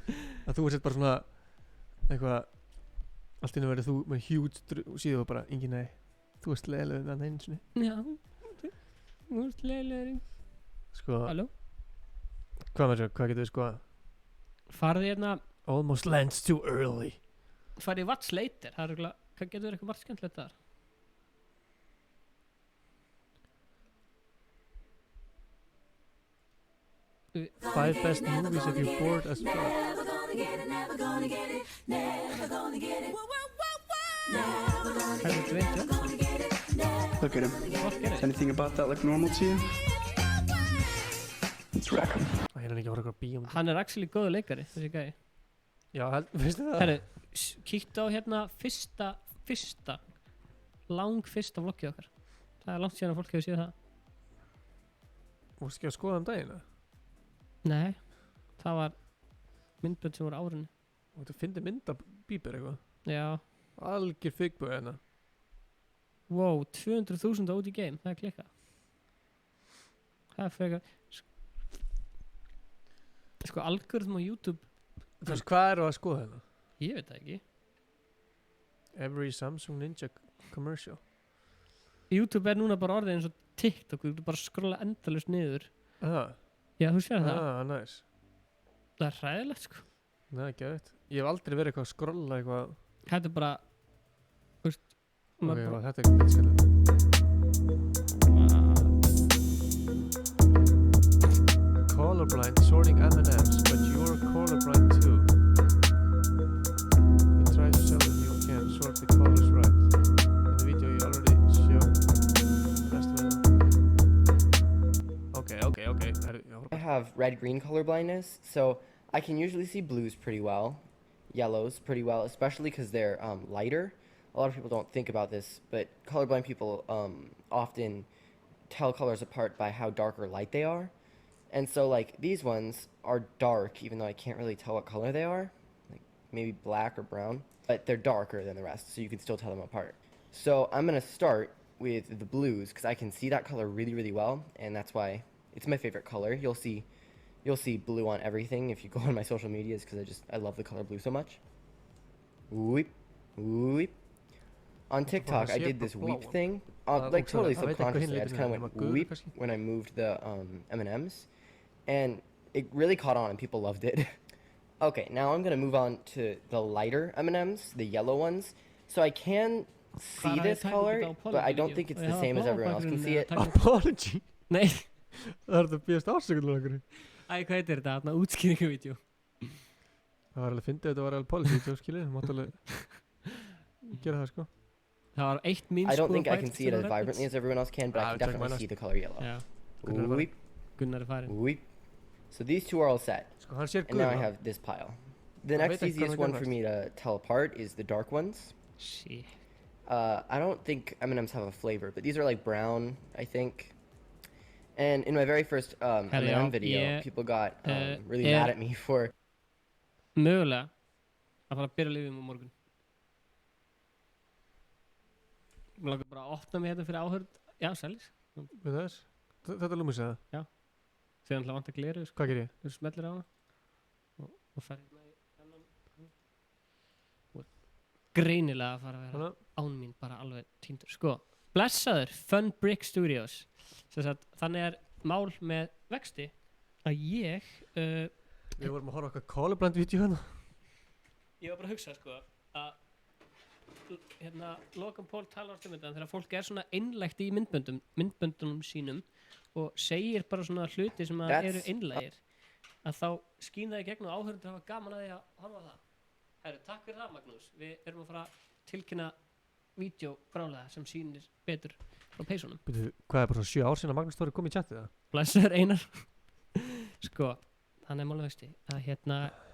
Að þú sett bara svona eitthvað, allt inn að verið þú með huge síðu og bara, Ingi, nei. Þú ert leiðilegur með hann einu sinni. Já, þú ert leiðilegur. Sko. Halló? Hvað getur við sko að? Farði hérna. Almost lands too early. Farði What's Later. Það er eitthvað, hvað getur verið eitthvað margt skemmtilegt þar? Five best movies if you're bored as fuck. Look at him. Is anything about that look normal to you? Let's wreck him. Hann er actually góður leikari, þessi gæi. Já, veistu það? Herru, kíktu á hérna fyrsta vloggið okkar. Það er langt síðan að fólk hefur séð það. Vorstu ekki að skoða daginn? Nei, það var myndbönd sem voru árunni. Og þú finnir mynda Bieber eitthvað? Já. Algjör fyggbúið hérna. Wow, 200.000 á út í game, það er klikkað. Það er frekar. Sko, algoritm á YouTube. Þú veist, hvað eru að skoða hérna? Ég veit það ekki. Every Samsung Ninja commercial. YouTube er núna bara orðið eins og TikTok, þú getur bara að skrolla endalaust niður. Já, þú sér það. Nice. Það er hræðilegt, sko. Nei, ekki veit. Ég hef aldrei verið eitthvað að skrolla eitthvað. Þetta er bara, þú veist. Ok, þetta er skemmtilegt. Colorblind sorting M&M's, but you're colorblind too. You try to sell it, you can sort the colors right. In the video you already show. Okay. I have red-green color blindness, so I can usually see blues pretty well, yellows pretty well, especially because they're lighter. A lot of people don't think about this, but colorblind people often tell colors apart by how dark or light they are. And so like these ones are dark, even though I can't really tell what color they are, like maybe black or brown, but they're darker than the rest, so you can still tell them apart. So I'm gonna start with the blues because I can see that color really, really well, and that's why it's my favorite color. You'll see blue on everything if you go on my social medias because I love the color blue so much. Weep, weep. On TikTok, I did this weep thing, like totally subconsciously. I just kind of went weep when I moved the M&Ms, and it really caught on and people loved it. Okay, now I'm gonna move on to the lighter M&Ms, the yellow ones. So I can see this color, but I don't think it's the same as everyone else can see it. Apology? Nei. Það er það bíðast afsökunum okkur. Æ, hvað heitir þetta? Þarna útskýringavídeó. Það var alveg fyndið að þetta var alveg apology, skilur, þú mátt alveg gera það, sko. Það var eitt mín I don't think I can see it as vibrantly as everyone else can, but I can definitely see the color yellow. Já. Weep. Gunnar er farin. Weep. So these two are all set. hann sér And now I gula. have this pile. The Hann next veit ekki hvað easiest hann one for gerðist. me to tell apart is the dark ones. Shit. I don't think M&Ms have a flavor, but these are like brown, I think. And in my very first M&M video, people got really mad at me for... Mögulega að fara að byrja lífið á morgun. Mér langar bara að opna mig hérna fyrir áhörð. Já, sælis. Við þess? Þetta er lúmis eða? Já. Þegar hann vantar gleru. Hvað ger ég? Þú smellir á hana og fer hérna í þennan. Og greinilega að fara að vera án mín bara alveg týndur. Sko, blessaður Fun Brick Studios. Þannig mál með vexti að ég Við vorum að horfa okkar Colorblind-vídeó hérna. Ég var bara að hugsa sko að Logan Paul talar um þetta þegar fólk svona einlægt í myndböndunum sínum og segir bara svona hluti sem eru einlægir að þá skín það í gegn og áhörður hafa gaman að því að horfa á það. Herru, takk fyrir það Magnús. Við erum að fara að tilkynna vídeo brálega sem sýnir betur frá peysunum. Hvað er bara svona 7 ár síðan að Magnús Þóri kom í chatið það? Blessaður Einar. Sko, þannig málum vexti að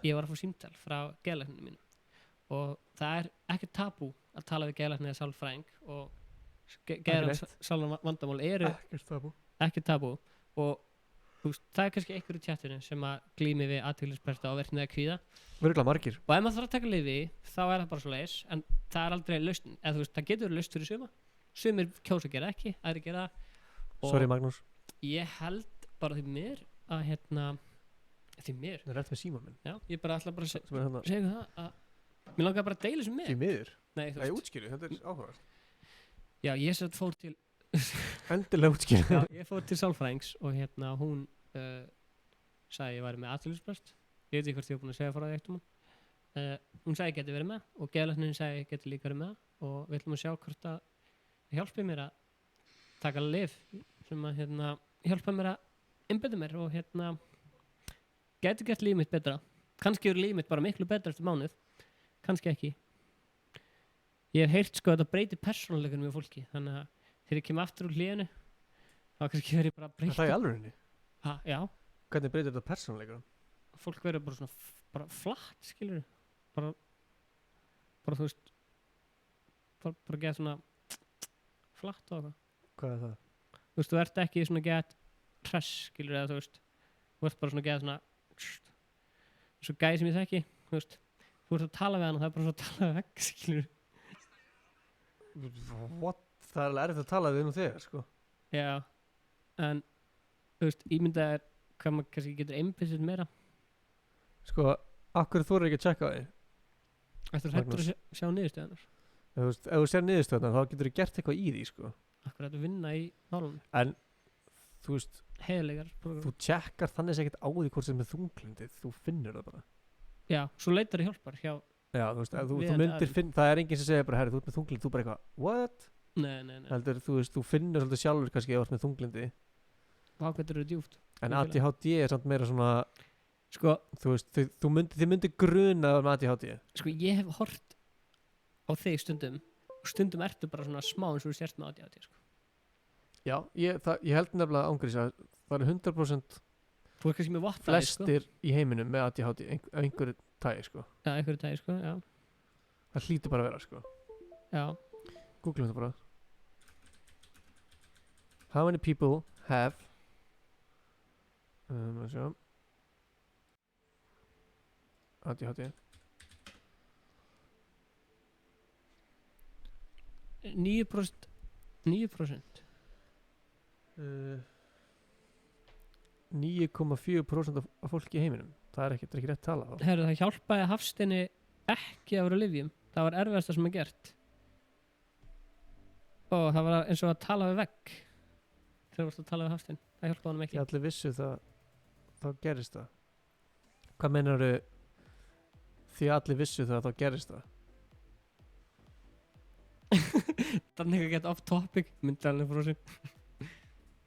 ég var að fá símtal frá geðlækninu mínu og það er ekki tabú að tala við geðlækni eða sálfræðing og geðlækni vandamál eru ekki tabú og það er kannski einhverju í chatinu sem að glími við athyglisbresta og verknið að kvíða Virkilega margir og ef maður þarf að taka lyfi þá er það bara svo leiðis en það er aldrei lausn eða það getur verið lausn fyrir sumir kjósa gera ekki, aðri gera Sorry Magnús ég held bara því mér að því mér það er rétt með síman minn já, ég bara ætla bara að segja það að mér langar bara að deila þessu með því miður? Nei, þú veist Ég útskýru, þetta er áhugavert Já, ég satt fór til Endilega útskýru Já, ég fór til sálfræðings og hún sagði ég væri með athyglisbrest ég veit ekki hvort ég var búin að segja frá því eitt hún sagði ég geti verið með og geðlæknirinn sagði ég geti líka verið með og við ætlum að sjá hvort að hjálpi mér að taka lyf sem að hjálpa mér að einbeita mér og geti gert líf mitt betra kannski eru líf mitt bara miklu betra eftir mánuð kannski ekki ég hef heyrt sko að þetta breytir persónuleikunum með fólki þannig að þegar ég kem aftur úr hlénu þá kannski verður ég bara að breyta Það í alvörinni? Já Hvernig breytir þetta persónuleikunum? Fólk verður bara svona bara flatt skilur bara þú veist bara geta svona flatt og eitthvað Hvað er það? Þú veist, þú ert ekki svona get tress skilur eða þú veist þú ert bara svona get svona svo gæði sem ég þekki þú veist þú ert að tala við hann og það er bara svona að tala við vekk skilur What? Það er alveg erfitt að tala við um þegar sko Já en þú veist, ímyndað er hvað maður kannski getur einbissið meira Sko, akkur þú eru ekki að checka á því Eftir hættur að sjá niðurstöðunar Þú veist, ef þú sér niðurstöðunar þá getur þú gert eitthvað í því sko Akkur hættur að vinna í málunum En, þú veist Heiðlegar Þú checkar þannig ekkert á því hvort sem er þunglindið Þú finnur það bara Já, svo leitar það hjálpar hjá Já, þú veist, þú myndir finna Það er enginn sem segir bara, herri, þú ert með þunglind Þú bara eitthvað, what? Nei Heldur, þú veist, þú finnur svolítið sjálfur kannski ef þú ert með þunglindi Ákvæmdur eru djúpt En ADHD er samt meira svona Sko Þú veist, þið myndir gruna með ADHD Sko, ég hef hort á þig stundum og stundum ertu bara svona smá eins og þú sért með ADHD sko. Já, ég held nefnilega ángriðs að það eru 100% Þú er kannski með vottaði flestir í heiminum með ADHD af einhverju tægi sko Já, einhverju tægi sko, já Það hlýtur bara að vera sko Já Googlum þetta bara How many people have ADHD 9% 9% 9,4% af fólki í heiminum Það er ekki rétt tala Herru, það hjálpaði Hafsteini ekki að vera lyfjum Það var erfiðasta sem er gert og það var eins og að tala við vegg þegar þú varst að tala við Hafstein það hjálpaði honum ekki Ég allir vissu það þá gerist það Hvað meinarðu því allir vissu það þá gerist það Þannig að geta off topic myndalinn frá sér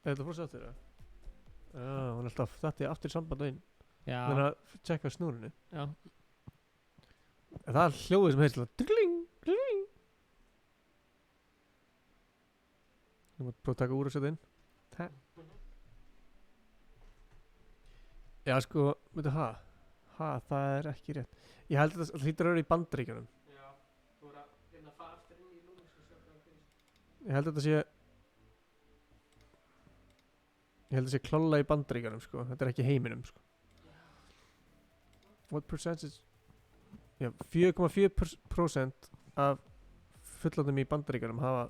Er þetta frá sér aftur það? Já, hún er alltaf þetta er aftur samband og inn Já Þannig að tjekka snúrinu Já En það er hljóðið sem heyrst Dling, dling Þú mútt prófa að taka úr og setja inn Já, sko, veitu, það er ekki rétt. Ég held að það hlýtur að vera í Bandaríkjunum. Já, þú voru að fara aftur inn í Lúmix og sjá hvað það gerist. Ég held að þetta sé klálega í Bandaríkjunum, sko. Þetta er ekki heiminum, sko. What percentage? Já, 4,4% af fullorðnum í Bandaríkjunum hafa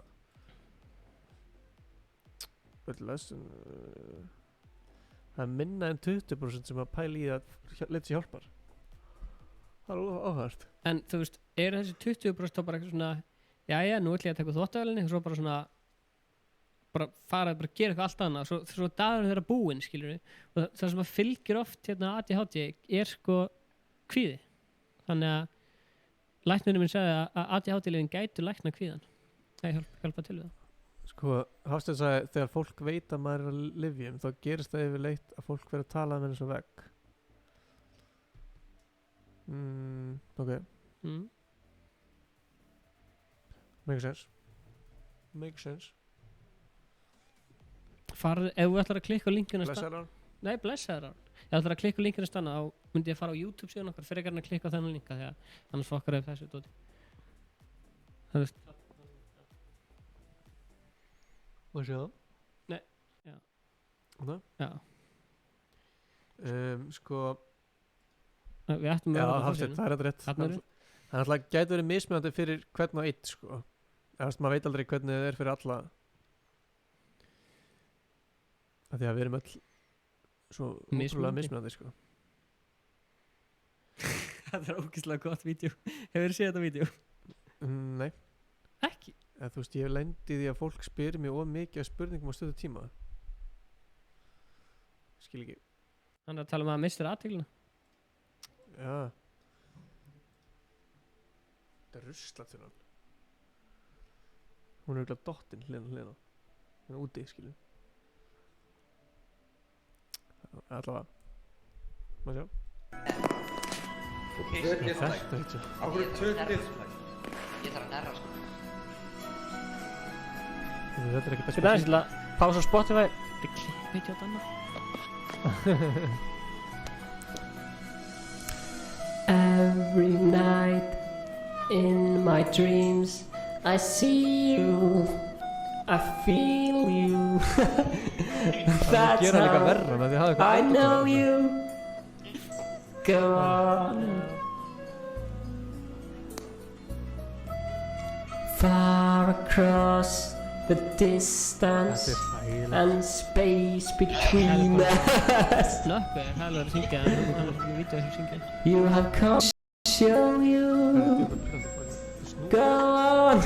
það er minna en 20% sem að pæla í að leita sér hjálpar. Það er áhært. En þú veist, er þessi 20% þá bara eitthvað svona jæja, nú ætlum ég að taka þvottavélinni og svo bara svona bara fara að gera eitthvað allt annað svo dagurinn þeirra búinn, skilur við, og það sem að fylgir oft hérna ADHD er sko kvíði. Þannig að læknirinn minn sagði að ADHD-lyfin gætu lækna kvíðan. Það hjálpa til við það. Sko, Hafsteinn sagði, þegar fólk veit að maður er að lyfjum, þá gerist það yfirleitt að fólk verður að tala með eins og vegg. Ok. Makes sense. Farðu, ef þú ætlar að klikka á linkinu Blessaður hann. Nei, blessaður hann. Ef þú ætlar að klikka á linkinu stanna, þá myndi ég að fara á YouTube síðan okkar fyrir að klikka á þennan linka, því að annars fokkar ef þessu dóti. Það veist. Og sjá? Nei, já. Það? Já. Sko Við ættum já, Hafsteinn, það er þetta rétt. Það er alltaf gæti verið mismunandi fyrir hvern og eitt, sko. Maður veit aldrei hvernig það er fyrir alla. Af því að við erum öll svo ótrúlega mismunandi, sko. Það er ógeðslega gott vídeo. Hefur þið séð þetta vídeo? Nei. Ekki? Þú veist, ég hef lendið því að fólk spyrir mig of mikið af spurningum á stöðu tíma. Skil ekki. Hann er að tala um að mistur aðteglina. Já. Þetta er ruslatunnan. Hún er auðvitað dottinn hlena. Hún er úti, skilur. Allavega. Má sjá. Áhverju 2 dislike? Ég þarf að nærra, sko. Þetta er ekki best. Þetta er aðeins til að pása Spotify. Þetta er klippið hjá Danna. Every night in my dreams I see you, I feel you. That's how I know you. Go on. Far across the distance and space between us. You have come to show you. Go on.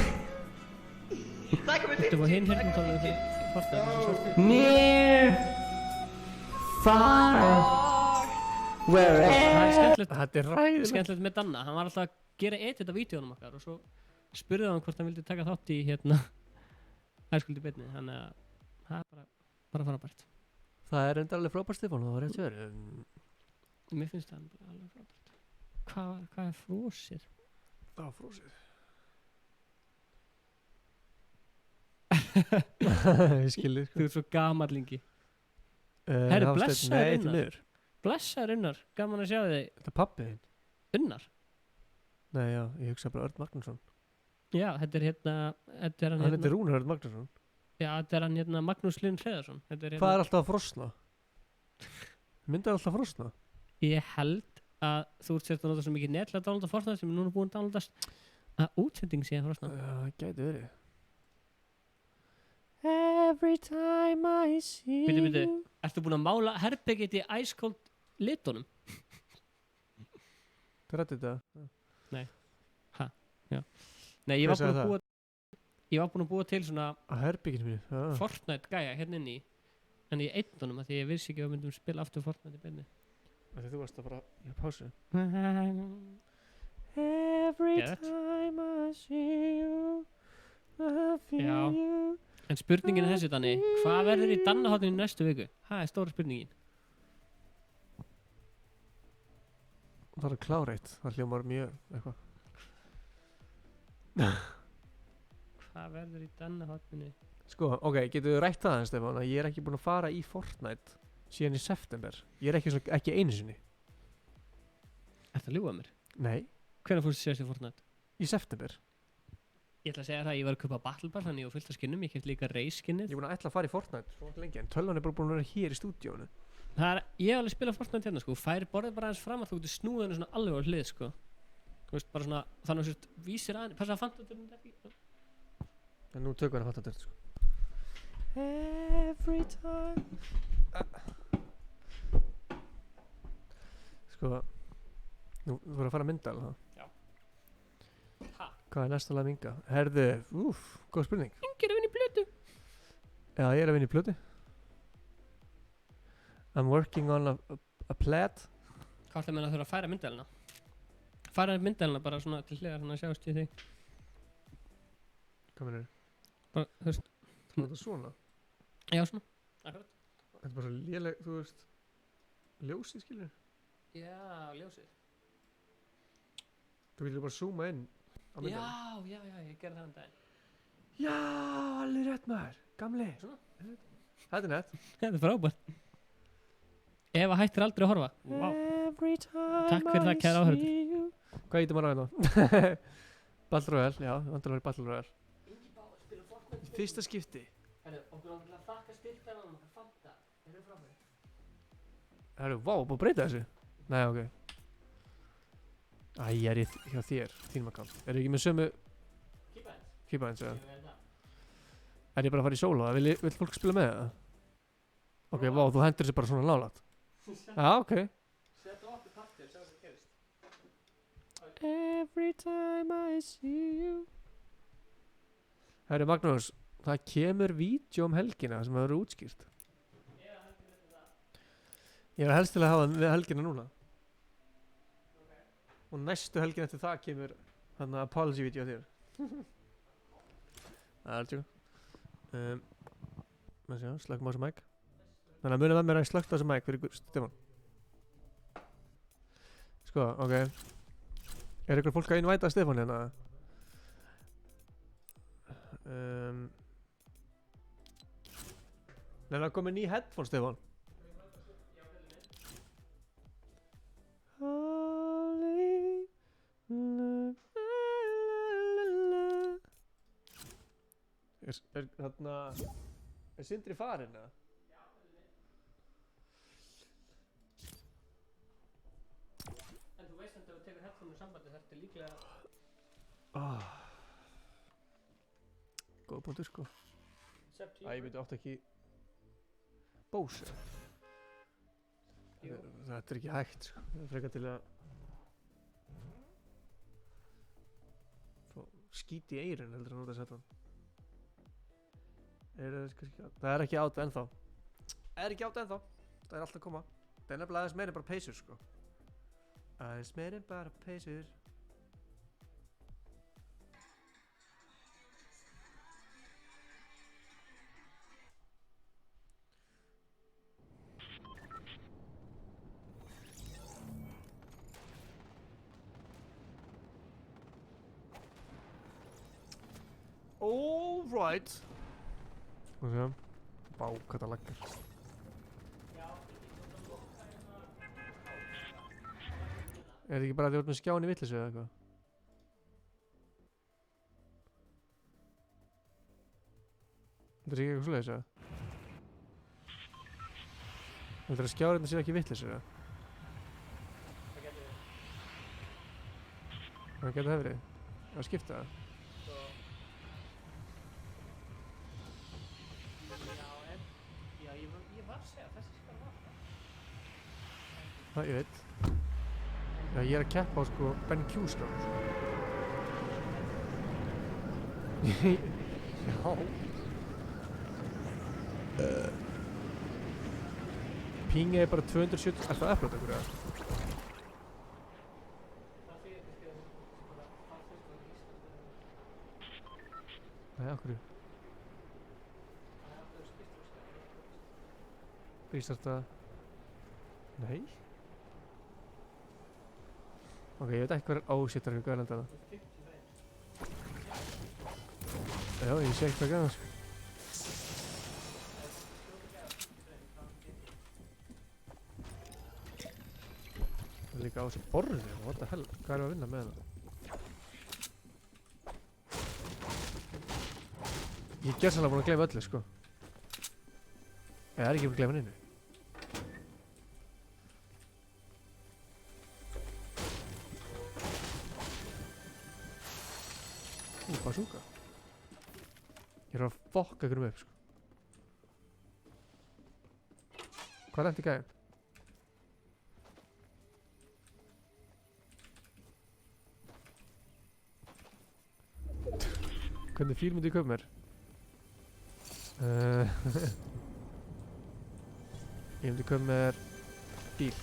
Near, far, wherever. Þetta er ræðilegt. Skemmtilegt með Danna, hann var alltaf að gera edit af vídeónum okkar og svo spurði hann hvort hann vildi taka þátt í hérna æskuldi beinni, þannig að það er bara frábært. Það er enda alveg frábært, Stefán, það var rétt hjá þér. Mér finnst það alveg frábært. Hvað er frosið? Það var frosið. Ég skilði, sko. Þú ert svo gamallingi. Herru, blessaður Unnar. Blessaður Unnar, gaman að sjá þig. Þetta er pabbi þinn. Unnar? Nei, já, ég hugsa bara Örn Magnússon. Já, þetta er hérna... Hann heitir Rúnar Örn Magnússon. Já, þetta er hann hérna Magnús Lund Hreiðarsson. Hvað er alltaf að frosna? Myndar alltaf að frosna? Ég held að þú ert sért að nota svo mikið netlega að downloada Fortnite sem er núna búin að downloadast að útsending sé að frosna. Já, það gæti verið. Every time I see you. Býtu, ertu búin að mála herbergið í Ice Cold litunum? Það rætti þetta? Nei. Ha? Já. Nei, ég var búin að búa til svona að herberginu mínu? Fortnite gæja hérna inni en ég eitt honum að því ég vissi ekki að við myndum spila aftur Fortnite í beinni. Þegar þú varst að bara í pásu. Every time I see you, I feel you. En spurningin er þessi, Danni, hvað verður í Dannahotninu næstu viku? Það er stóra spurningin. Það er kláreitt, það hljómar mjög eitthvað. Hvað verður í Dannahotninu? Sko, ok, getur við rætt það, Stefán, að ég er ekki búin að fara í Fortnite síðan í september. Ég er ekki einu sinni. Ertu að ljúga mér? Nei. Hvenær fórstu síðast í Fortnite? Í september. Ég ætla að segja það að ég var að kaupa Battle Pass, þannig ég var fullt af skinnum, ég kemst líka Race skinnið. Ég er búin að ætla að fara í Fortnite svo lengi, en tölvan er bara búin að vera hér í stúdíónu. Ég hef alveg spilað Fortnite hérna, sko, færi borðið bara aðeins fram að þú getur snúið henni svona alveg á hlið, sko. Þú veist, bara svona, þannig að þú veist, vísir aðeins, passa að fantaturinn þetta ekki. En nú tökum við að fantaturinn, sko. Every time. Sko, nú voru að fara að mynda alveg það. Hvað er næsta lag minga? Herðu, góð spurning. Ingi er að vinna í plötu. Já, ég er að vinna í plötu. I'm working on a plat. Hvað ætlaði meina að þurfa að færa myndælina? Færa myndælina bara svona til hliðar, svona að sjást í þig. Hvað meinarðu? Bara, þú veist. Þetta svona? Já, svona. Akkurat. Þetta er bara svo léleg, þú veist, ljósið, skilur? Já, ljósið. Þú vilja bara zooma inn á myndælina. Já, ég gerði það um daginn. Já, alveg rétt maður. Gamli. Svona. Þetta er nett. Þetta er frábært. Eva hættir aldrei að horfa. Vá. Takk fyrir það, kæra áhörður. Hvað heitir maður á hérna? Battle Royale, já, vantar að vera Battle Royale. Í fyrsta skipti. Okkur ánum að þakka styrktaðan og fanta. Þeir eru frábæri. Herru, vá, búið að breyta þessu? Nei, ok. Æ, ég er hjá þér, þínum account. Eru ekki með sömu... Keybands, já. Er ég bara að fara í solo? Vill fólk spila með það? Ok, vá, þú hendur þessu bara svona nálægt. Já, ok. Settu okkur partir, sjá hvað gerist. Every time I see you. Herru, Magnús, það kemur vídeo um helgina sem það eru útskýrt. Ég er helst til að hafa með helgina núna. Og næstu helgin eftir það kemur hann að apology-vídeó þér. Það er tjók. Maður sjá, slökkum á þessu mic. Þannig að munið með mér að ég slökkt á þessu mic fyrir Stefán. Sko, ok. Er ykkur fólk að innvæta Stefán hérna? Nefnir að koma ný headphone, Stefán. Er Sindri farinn eða? En þú veist að þú tekur headphone í sambandi þetta er líklega Góð punktur sko. Æ, ég veit átt ekki Bose. Þetta er ekki hægt sko. Það er frekar til að fá skít í eyrun heldur að nota að setja hann. Það er ekki átt ennþá. Það er ekki átt ennþá. Það er alltaf að koma. Það er nefnilega aðeins meira en bara peysur sko. Aðeins meira en bara peysur. All right. Hvað sé það? Bá, hvað það laggar. Er þetta ekki bara að þið voru með skjáin í vitleysu eða eitthvað? Þetta er ekki eitthvað svoleiðis eða? Þetta er að skjáin sé ekki í vitleysu eða? Hvað getur það verið? Að skipta það? Það ég veit. Já, ég er að keppa á sko Ben Q skránu sko. Já. Ping er bara 270. Er það upplöta ykkur eða? Nei, okkur. Rístarta. Nei. Ok, ég veit ekki hvað er ósittar fyrir gælanda það. Já, ég sé ekki hvað gæða sko. líka á þessu borði, what the hell, hvað erum við að vinna með það? Ég er gerðsannlega búinn að gleyma öllu, sko. Ég er ekki búinn að gleyma neinu. Bazooka. Ég er að fokka ykkur upp, sko. Hvað lendi gæðin? Hvernig fíl myndi ég köpa mér? Ég myndi köpa mér bíl.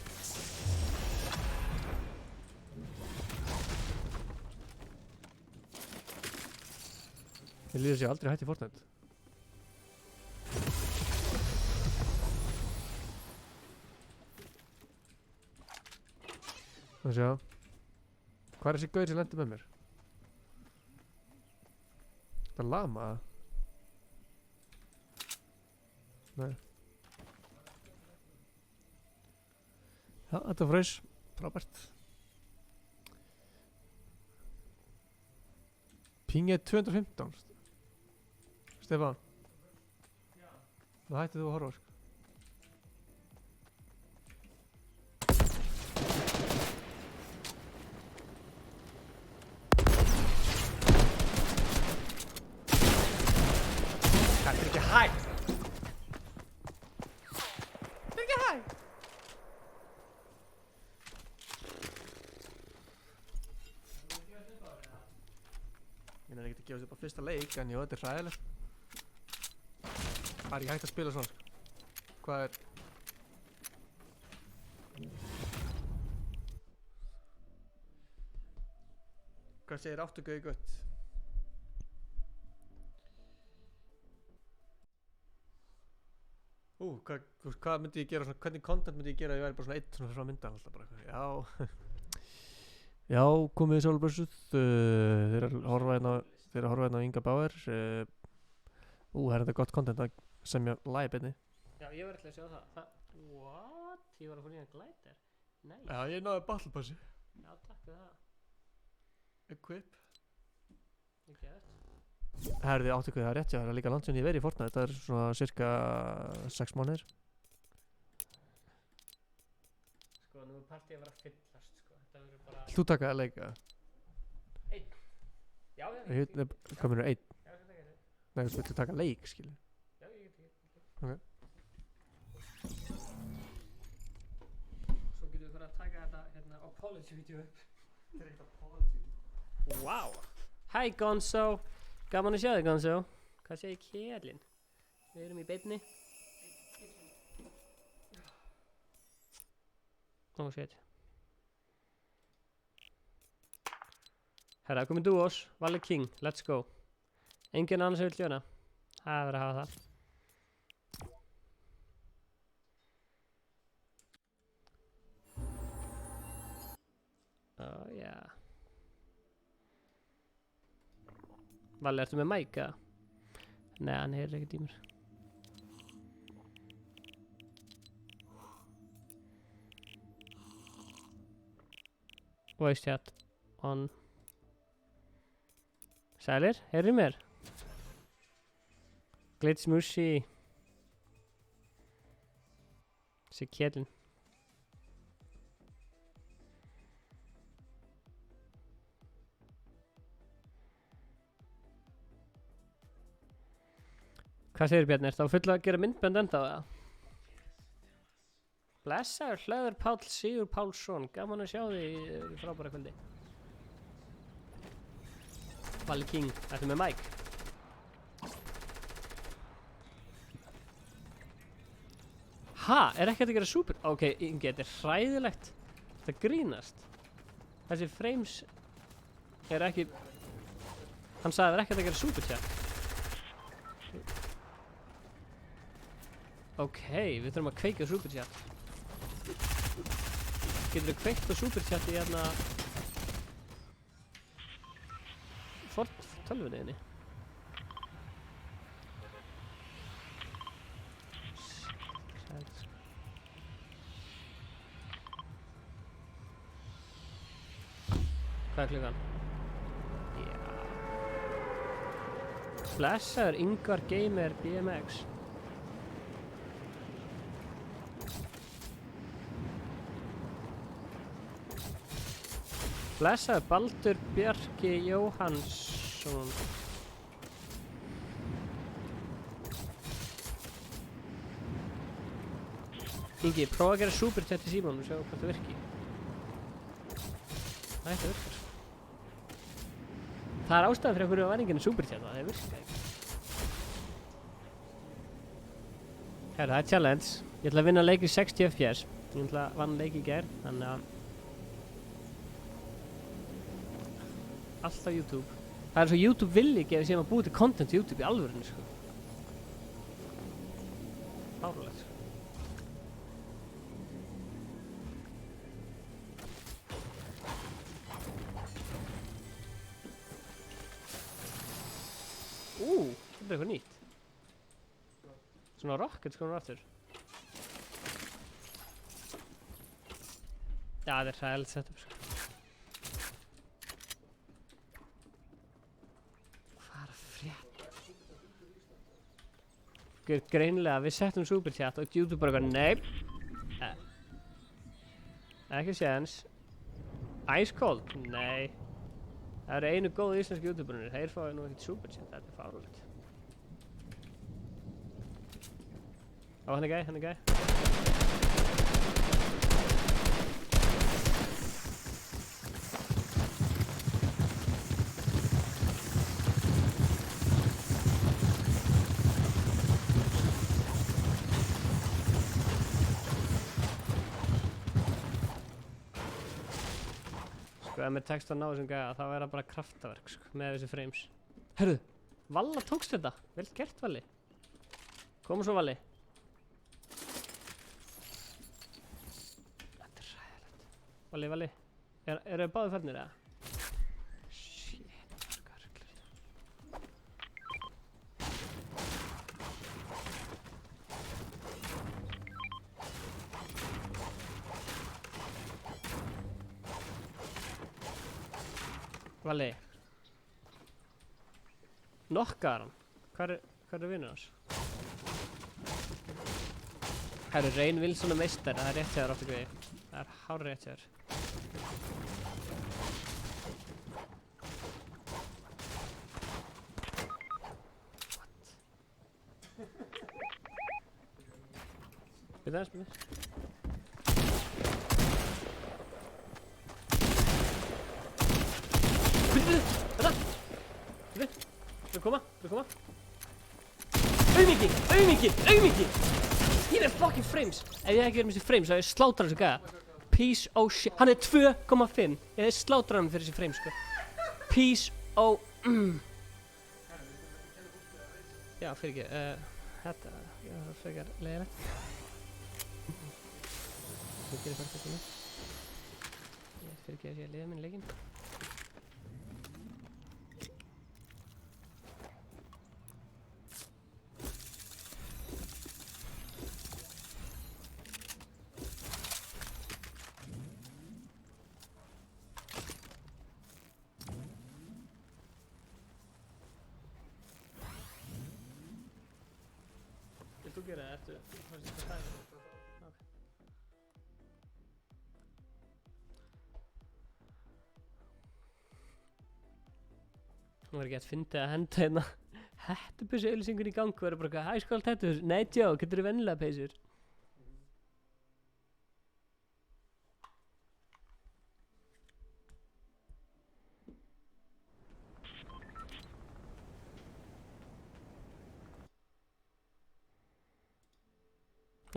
Ég líður sér aldrei hætt í Fortnite. Það sjá. Hvað er þessi gaur sem lendi með mér? Það er lama? Nei. Já, þetta er fröys. Frábært. Pingið 215. Stefán. Það hættið þú að horfa, sko. Þetta er ekki hægt. Þetta er ekki hægt. Ég er ekkert að gefast upp á fyrsta leik, en jú, þetta er hræðilegt. Það er ekki hægt að spila svona, sko. Hvað er... Hvað segir áttu gauði gött? Hvað myndi ég gera svona, hvernig content myndi ég gera ef ég væri bara svona eitt svona frá myndan alltaf bara eitthvað, já. Já, komið þið sálblössuð, þeir eru að horfa hérna á Inga Bauer. Það er þetta gott content að semja live beinni. Já, ég var alltaf að sjá það. What? Ég var að fór í hann glætir. Nice. Já, ég náði battle passi. Já, takk fyrir það. Equip. Ekki eftir. Herði, áttu hvað það er rétt, já, það er líka langt sem ég verið í Fortnite, þetta er svona cirka 6 mánuðir. Sko, nú er partíð að vera fyllast, sko. Þetta verður bara... Þú taka að leika? Einn. Já, já. Hvað minnur einn? Já, ég taka einn. Nei, þú viltu taka leik, skilur? Já, ég get ekki. Ok. Svo getum við bara að taka þetta, hérna, apology-vídeó upp. Þetta er eitt apology-vídeó. Wow. Hi, Gonzo. Gaman að sjá þig, Gonzo. Hvað segir kjælinn? Við erum í beinni. Oh shit. Herra, komið duos. Valli King. Let's go. Enginn annars vil tjóna. Það verður að hafa það. Oh yeah. Valli, ertu með mic, eða? Nei, hann heyrir ekkert í mér. Voice chat on. Sælir, heyrðu mér? Glitch Mushi. Þessi kjellin. Hvað segir Bjarni? Ertu á fullu að gera myndbönd enda á það? Blessaður Hlöður Páll Sigur Pálsson. Gaman að sjá þig í frábæra kvöldi. Valli King, ertu með mic? Ha? Er ekkert að gera super? Ok, Ingi, þetta er hræðilegt. Þetta grínast. Þessi frames er ekki... Hann sagði það er ekkert að gera super chat. Ok, við þurfum að kveika superchat. Getur við kveikt á superchat í hérna Fort tölvunniðinni? Hvað er klukkan? Já. Blessaður Ingvar Gamer BMX. Blessaður Baldur Bjarki Jóhannsson. Ingi, prófa að gera superchat í símanum og sjá hvort það virki. Nei, það virkar. Það er ástæðan fyrir okkur að væringinu superchat, það virkar ekki. Herra, það er challenge. Ég ætla að vinna leik í 60 FPS. Ég ætla að vann leik í gær, þannig að allt á YouTube. Það er svo YouTube villi ekki ef við séum að búið til content í YouTube í alvörinu, sko. Fáránlegt, sko. Þetta er eitthvað nýtt. Svona rocket skoðum aftur. Já, þetta er hræðilegt setup, sko. Hvað er að frétta? Greinilega, við settum superchat og YouTube bara eitthvað, nei. Ekki séns. Ice Cold? Nei. Það eru einu góðu íslenski YouTuberunir, þeir fáið nú ekkert superchat, þetta er fáránlegt. Ó, hann er gæ, hann er gæ. Sko, ef mér tekst að ná þessum gæja, þá er það bara kraftaverk, sko, með þessi frames. Herru, Valla tókst þetta. Vel gert, Valli. Koma svo, Valli. Þetta er ræðilegt. Valli, Valli. Eru þið báðir farnir, eða? Shit, margar reglur. Valli. Nokkar hann. Hvað er vinnur hans? Herru, Reyn Wilson meistari, það er rétt hjá þér oft ekki við. Það er hár rétt hjá þér. What? Byrja aðeins, byrja. Þetta! Vil koma? Auðmiki! Ég er fucking frames! Ef ég ekki verið með þessi frames, þá er ég slátrað þessu gæða. Piece of shit. Hann er 2,5. Ég er slátrað hann fyrir þessi frames, sko. Piece of... Já, fyrir ekki. Þetta... Já, það er frekar leiðilegt. Ég gerir bara þetta með. Ég fyrir ekki að ég leiði minn leikinn. Vilt þú gera það eftir það er? Nú er ekki að fyndi að henda hérna hettupeysu auðlýsingun í gang og verður bara eitthvað hæskólt hettur. Nei, Joe, getur þú vennilega peysur?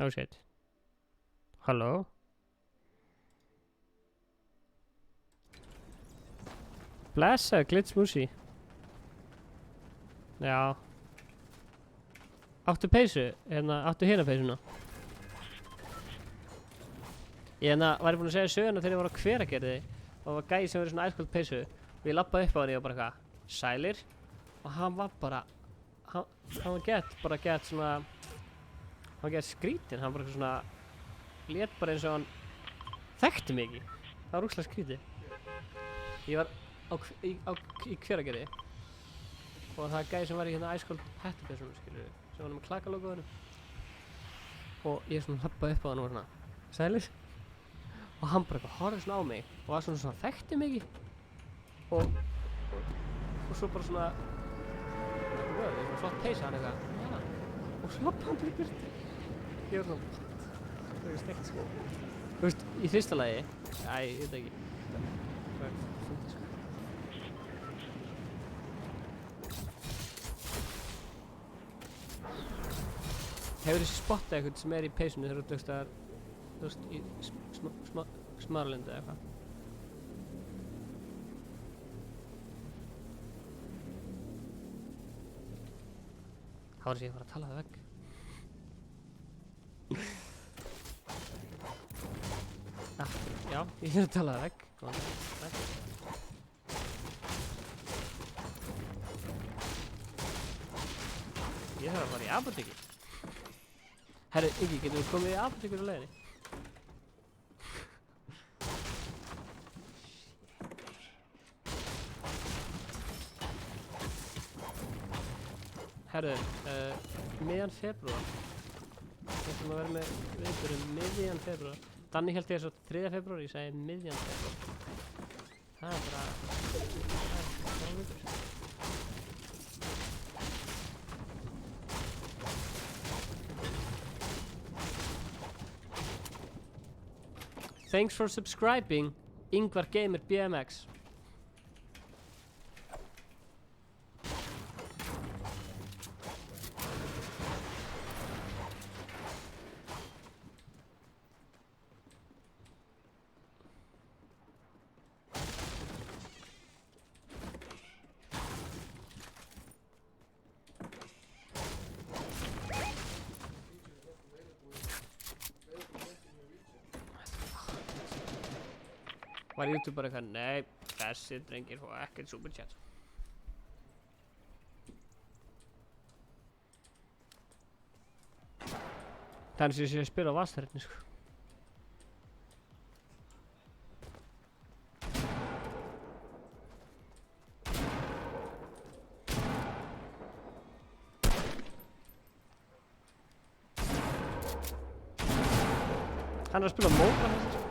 Oh shit. Halló? Blessa, glitsmúsi. Já. Áttu peysu? Áttu hérna peysuna? Ég væri búinn að segja söguna þegar ég var á Hveragerði og það var gæi sem verið svona æskvöld peysu og ég lappaði upp á henni og bara eitthvað sælir og hann var bara hann var gett svona hann var gett skrítinn, hann var bara svona lét bara eins og hann þekkti mig ekki. Það var rúslega skrítið. Ég var í Hveragerði og það gæði sem var í hérna æskóld hættupessunum, skilur sem var með klakalókuðunum og ég svona hoppaði upp á hann og var svona sælir og hann bara eitthvað horfði svona á mig og var svona þekkti mig ekki og svo bara svona flott peysa hann eitthvað ja. Og svo lappa hann bara í burtu ég var svona það er stekt sko þú veist, í fyrsta lagi ég veit ekki það er fundið sko hefur þessi spottað eitthvað sem í peysunni þegar þú veist í Smáralindi eða eitthvað þá var ég að fara að tala það vegg já, ég er að tala það vegg ég þarf að fara í apóteki herru, Iggy, getum við komið í apótekur á leiðinni? Herru, miðjan febrúar við ætlum að vera með viðbörðum miðjan febrúar Danni held ég svo 3. febrúar, ég segi miðjan febrúar það er bara viðbörð Thanks for subscribing, Ingvar Gamer BMX. Var YouTube bara eitthvað, nei, þessi drengir fá ekkert superchat. Þannig að ég sé að spila á Vastrætni, sko. Hann er að spila móta þessi, sko.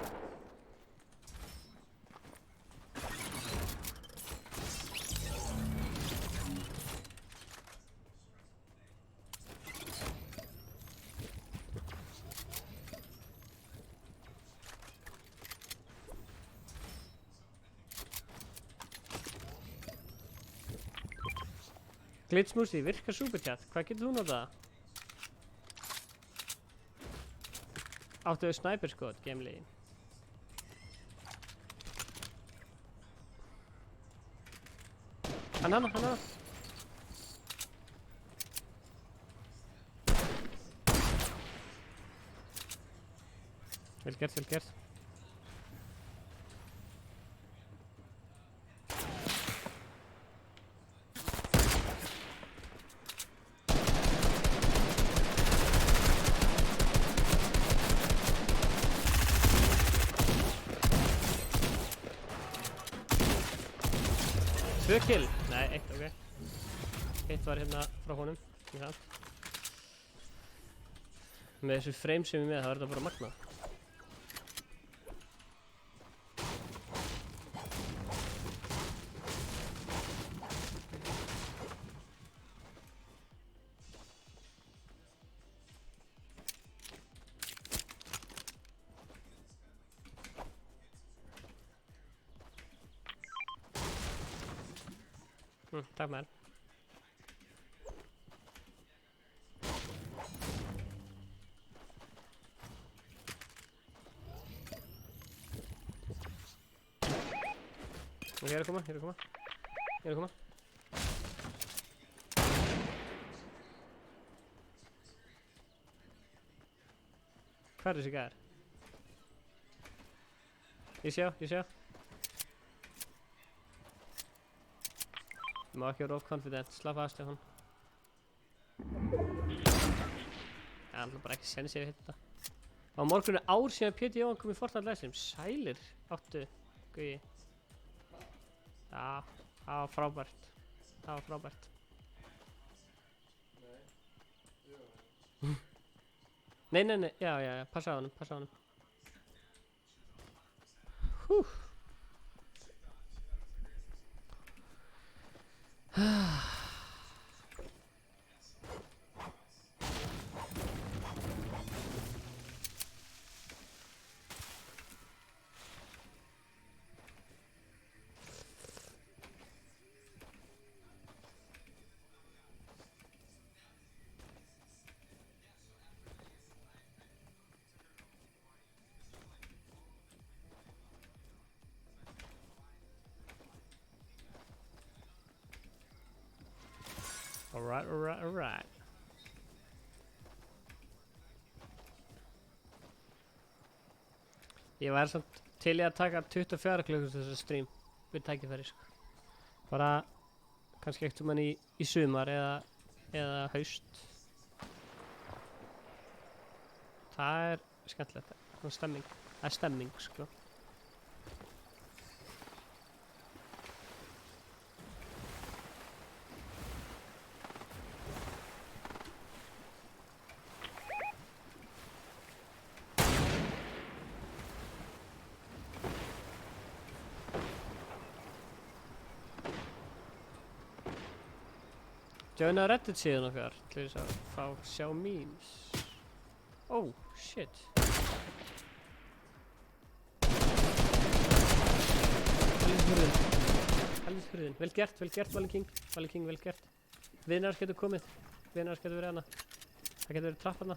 Glitsmúsi, virkar superchat, hvað getur þú notað? Áttu við sniperskot, gemli. Hann. Vel gert. Tvö kill? Nei, eitt, ok. Eitt var hérna frá honum, ekki sant. Með þessu frame sem ég með, þá er þetta bara magnað. Takk maður. Ok, ég er að koma. Hvað er þessi gæðar? Ég sjá. Má ekki vera of confident, slappa að Stefán. Það er bara ekki sensið að hitta þetta. Á morgun ár síðan Pétur Jóhann kom í Fortnite livestream. Sælir áttu, guði. Já, það var frábært. Það var frábært. Nei, já, passa á honum. Hú. Alright. Ég væri samt til í að taka 24 klukkur þessu stream við tækifæri sko. Bara kannski ekkert mann í sumar eða haust. Það skemmtilegt, það er stemming. Það er stemming sko. Joina Reddit síðan okkar til þess að fá sjá memes. Oh, shit. Helvís hurðin. Vel gert, Vali King, vel gert. Vinnars getur komið, vinnars getur verið hana. Það getur verið trapp hana.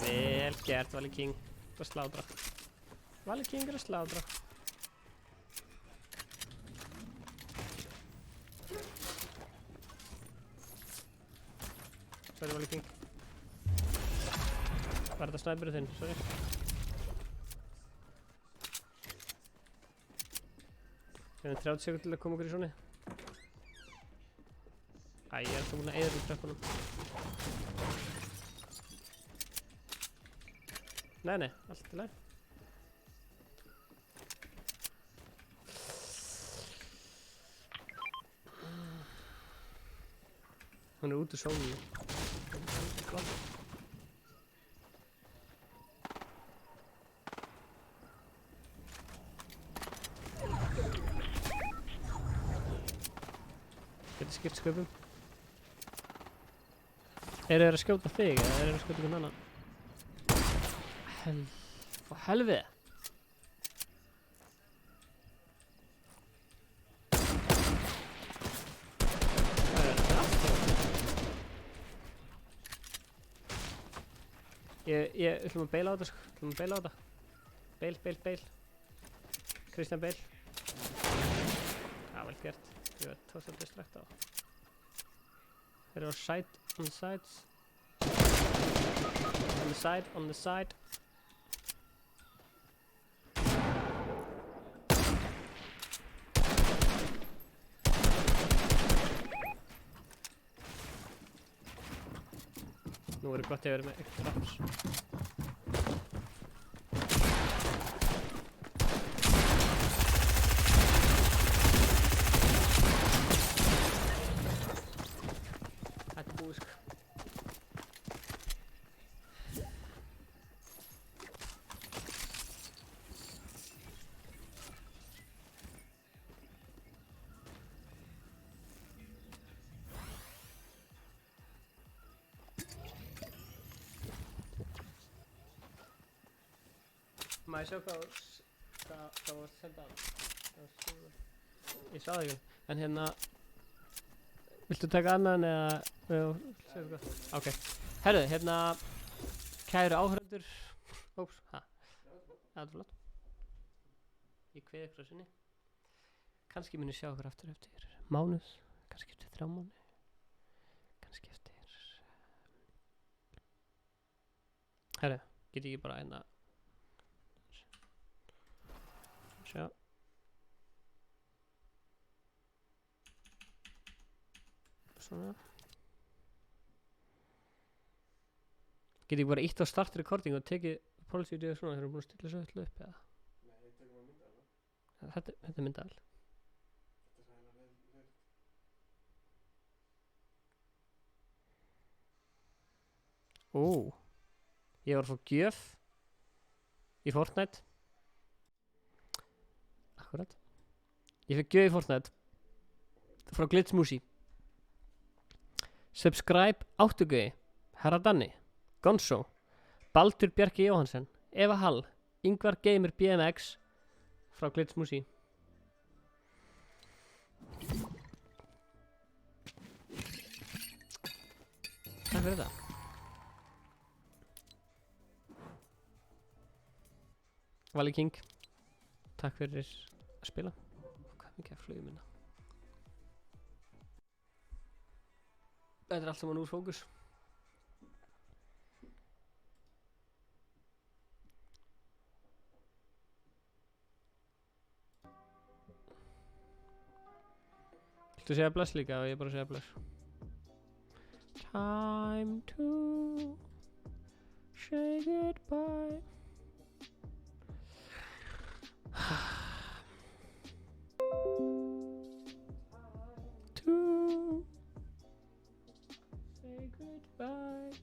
Vel gert, Vali King. Það slátra. Vali King að slátra. Sorry, Vali King. Var þetta snæpurinn þinn? Sorry. Við erum 30 sekúndur til að koma okkur í svona. Æ, ég er alltaf búinn að eyða í tröppunum. Nei, allt í lagi. Hún er út úr sólunni. Getur skipt sköpum. Eru þeir að skjóta þig eða eru þeir að skjóta einhvern annan? Helvið. Ég ætlum að beila á þetta sko, Beil. Kristján Beil. Já, vel gert. Ég veit, tókst að distracta á. Þeir eru á side, on the sides. On the side. Nú verður gott að vera með eitt traps. Þetta er búið sko. Má ég sjá hvað var senda á? Ég sá það ekki, en hérna viltu taka annan eða segðu hvað? Ok, herru, hérna kæru áhörundur. Óps, það er flott. Ég kveði ykkur á sinni. Kannski muni sjá ykkur aftur eftir mánuð, kannski eftir 3 mánuði, kannski eftir herru, get ég ekki bara hérna sjá. Svona. Get ég bara ítt á start recording og tekið policy-vídeó svona þegar við erum búin að stilla þessu öllu upp eða? Þetta er myndavel. Ég var að fá gjöf í Fortnite. Akkurat. Ég fekk gjöf í Fortnite frá Glitchmusi. Subscribe Áttugauði, Herra Danni, Gonzo, Baldur Bjarki Jóhansen, Eva Hall, Ingvar Gamer BMX frá Glitchmusi. Takk fyrir þetta. Vali King, takk fyrir að spila. Hvað er mikið að flugum minna? Þetta er allt saman úr fókus. Viltu segja bless líka og ég bara segja bless? Time to say goodbye. To say goodbye.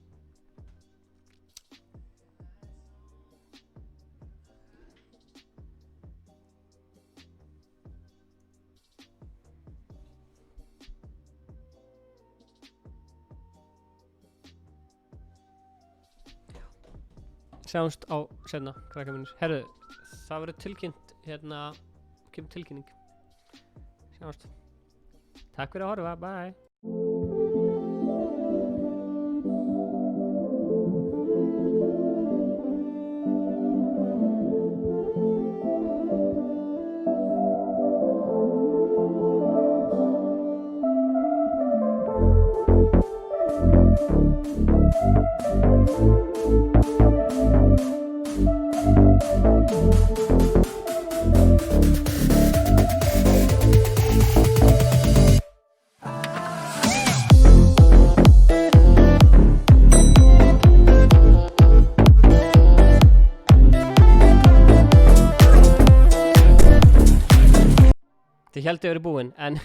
Sjáumst á seinna, krakkar mínir. Herru, það verður tilkynnt, kemur tilkynning. Sjáumst. Takk fyrir að horfa, bye. Þið héldu að vera búinn, en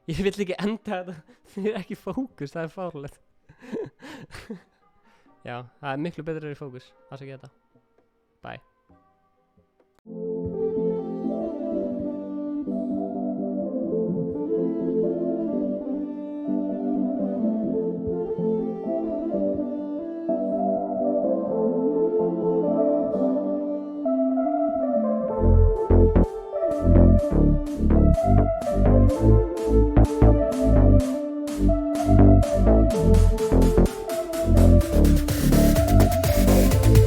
ég vill ekki enda þetta. Þið er ekki fókus, það er fárlegt. Já, það er miklu betra að vera í fókus. Það sé ekki þetta. Bye. We'll be right back.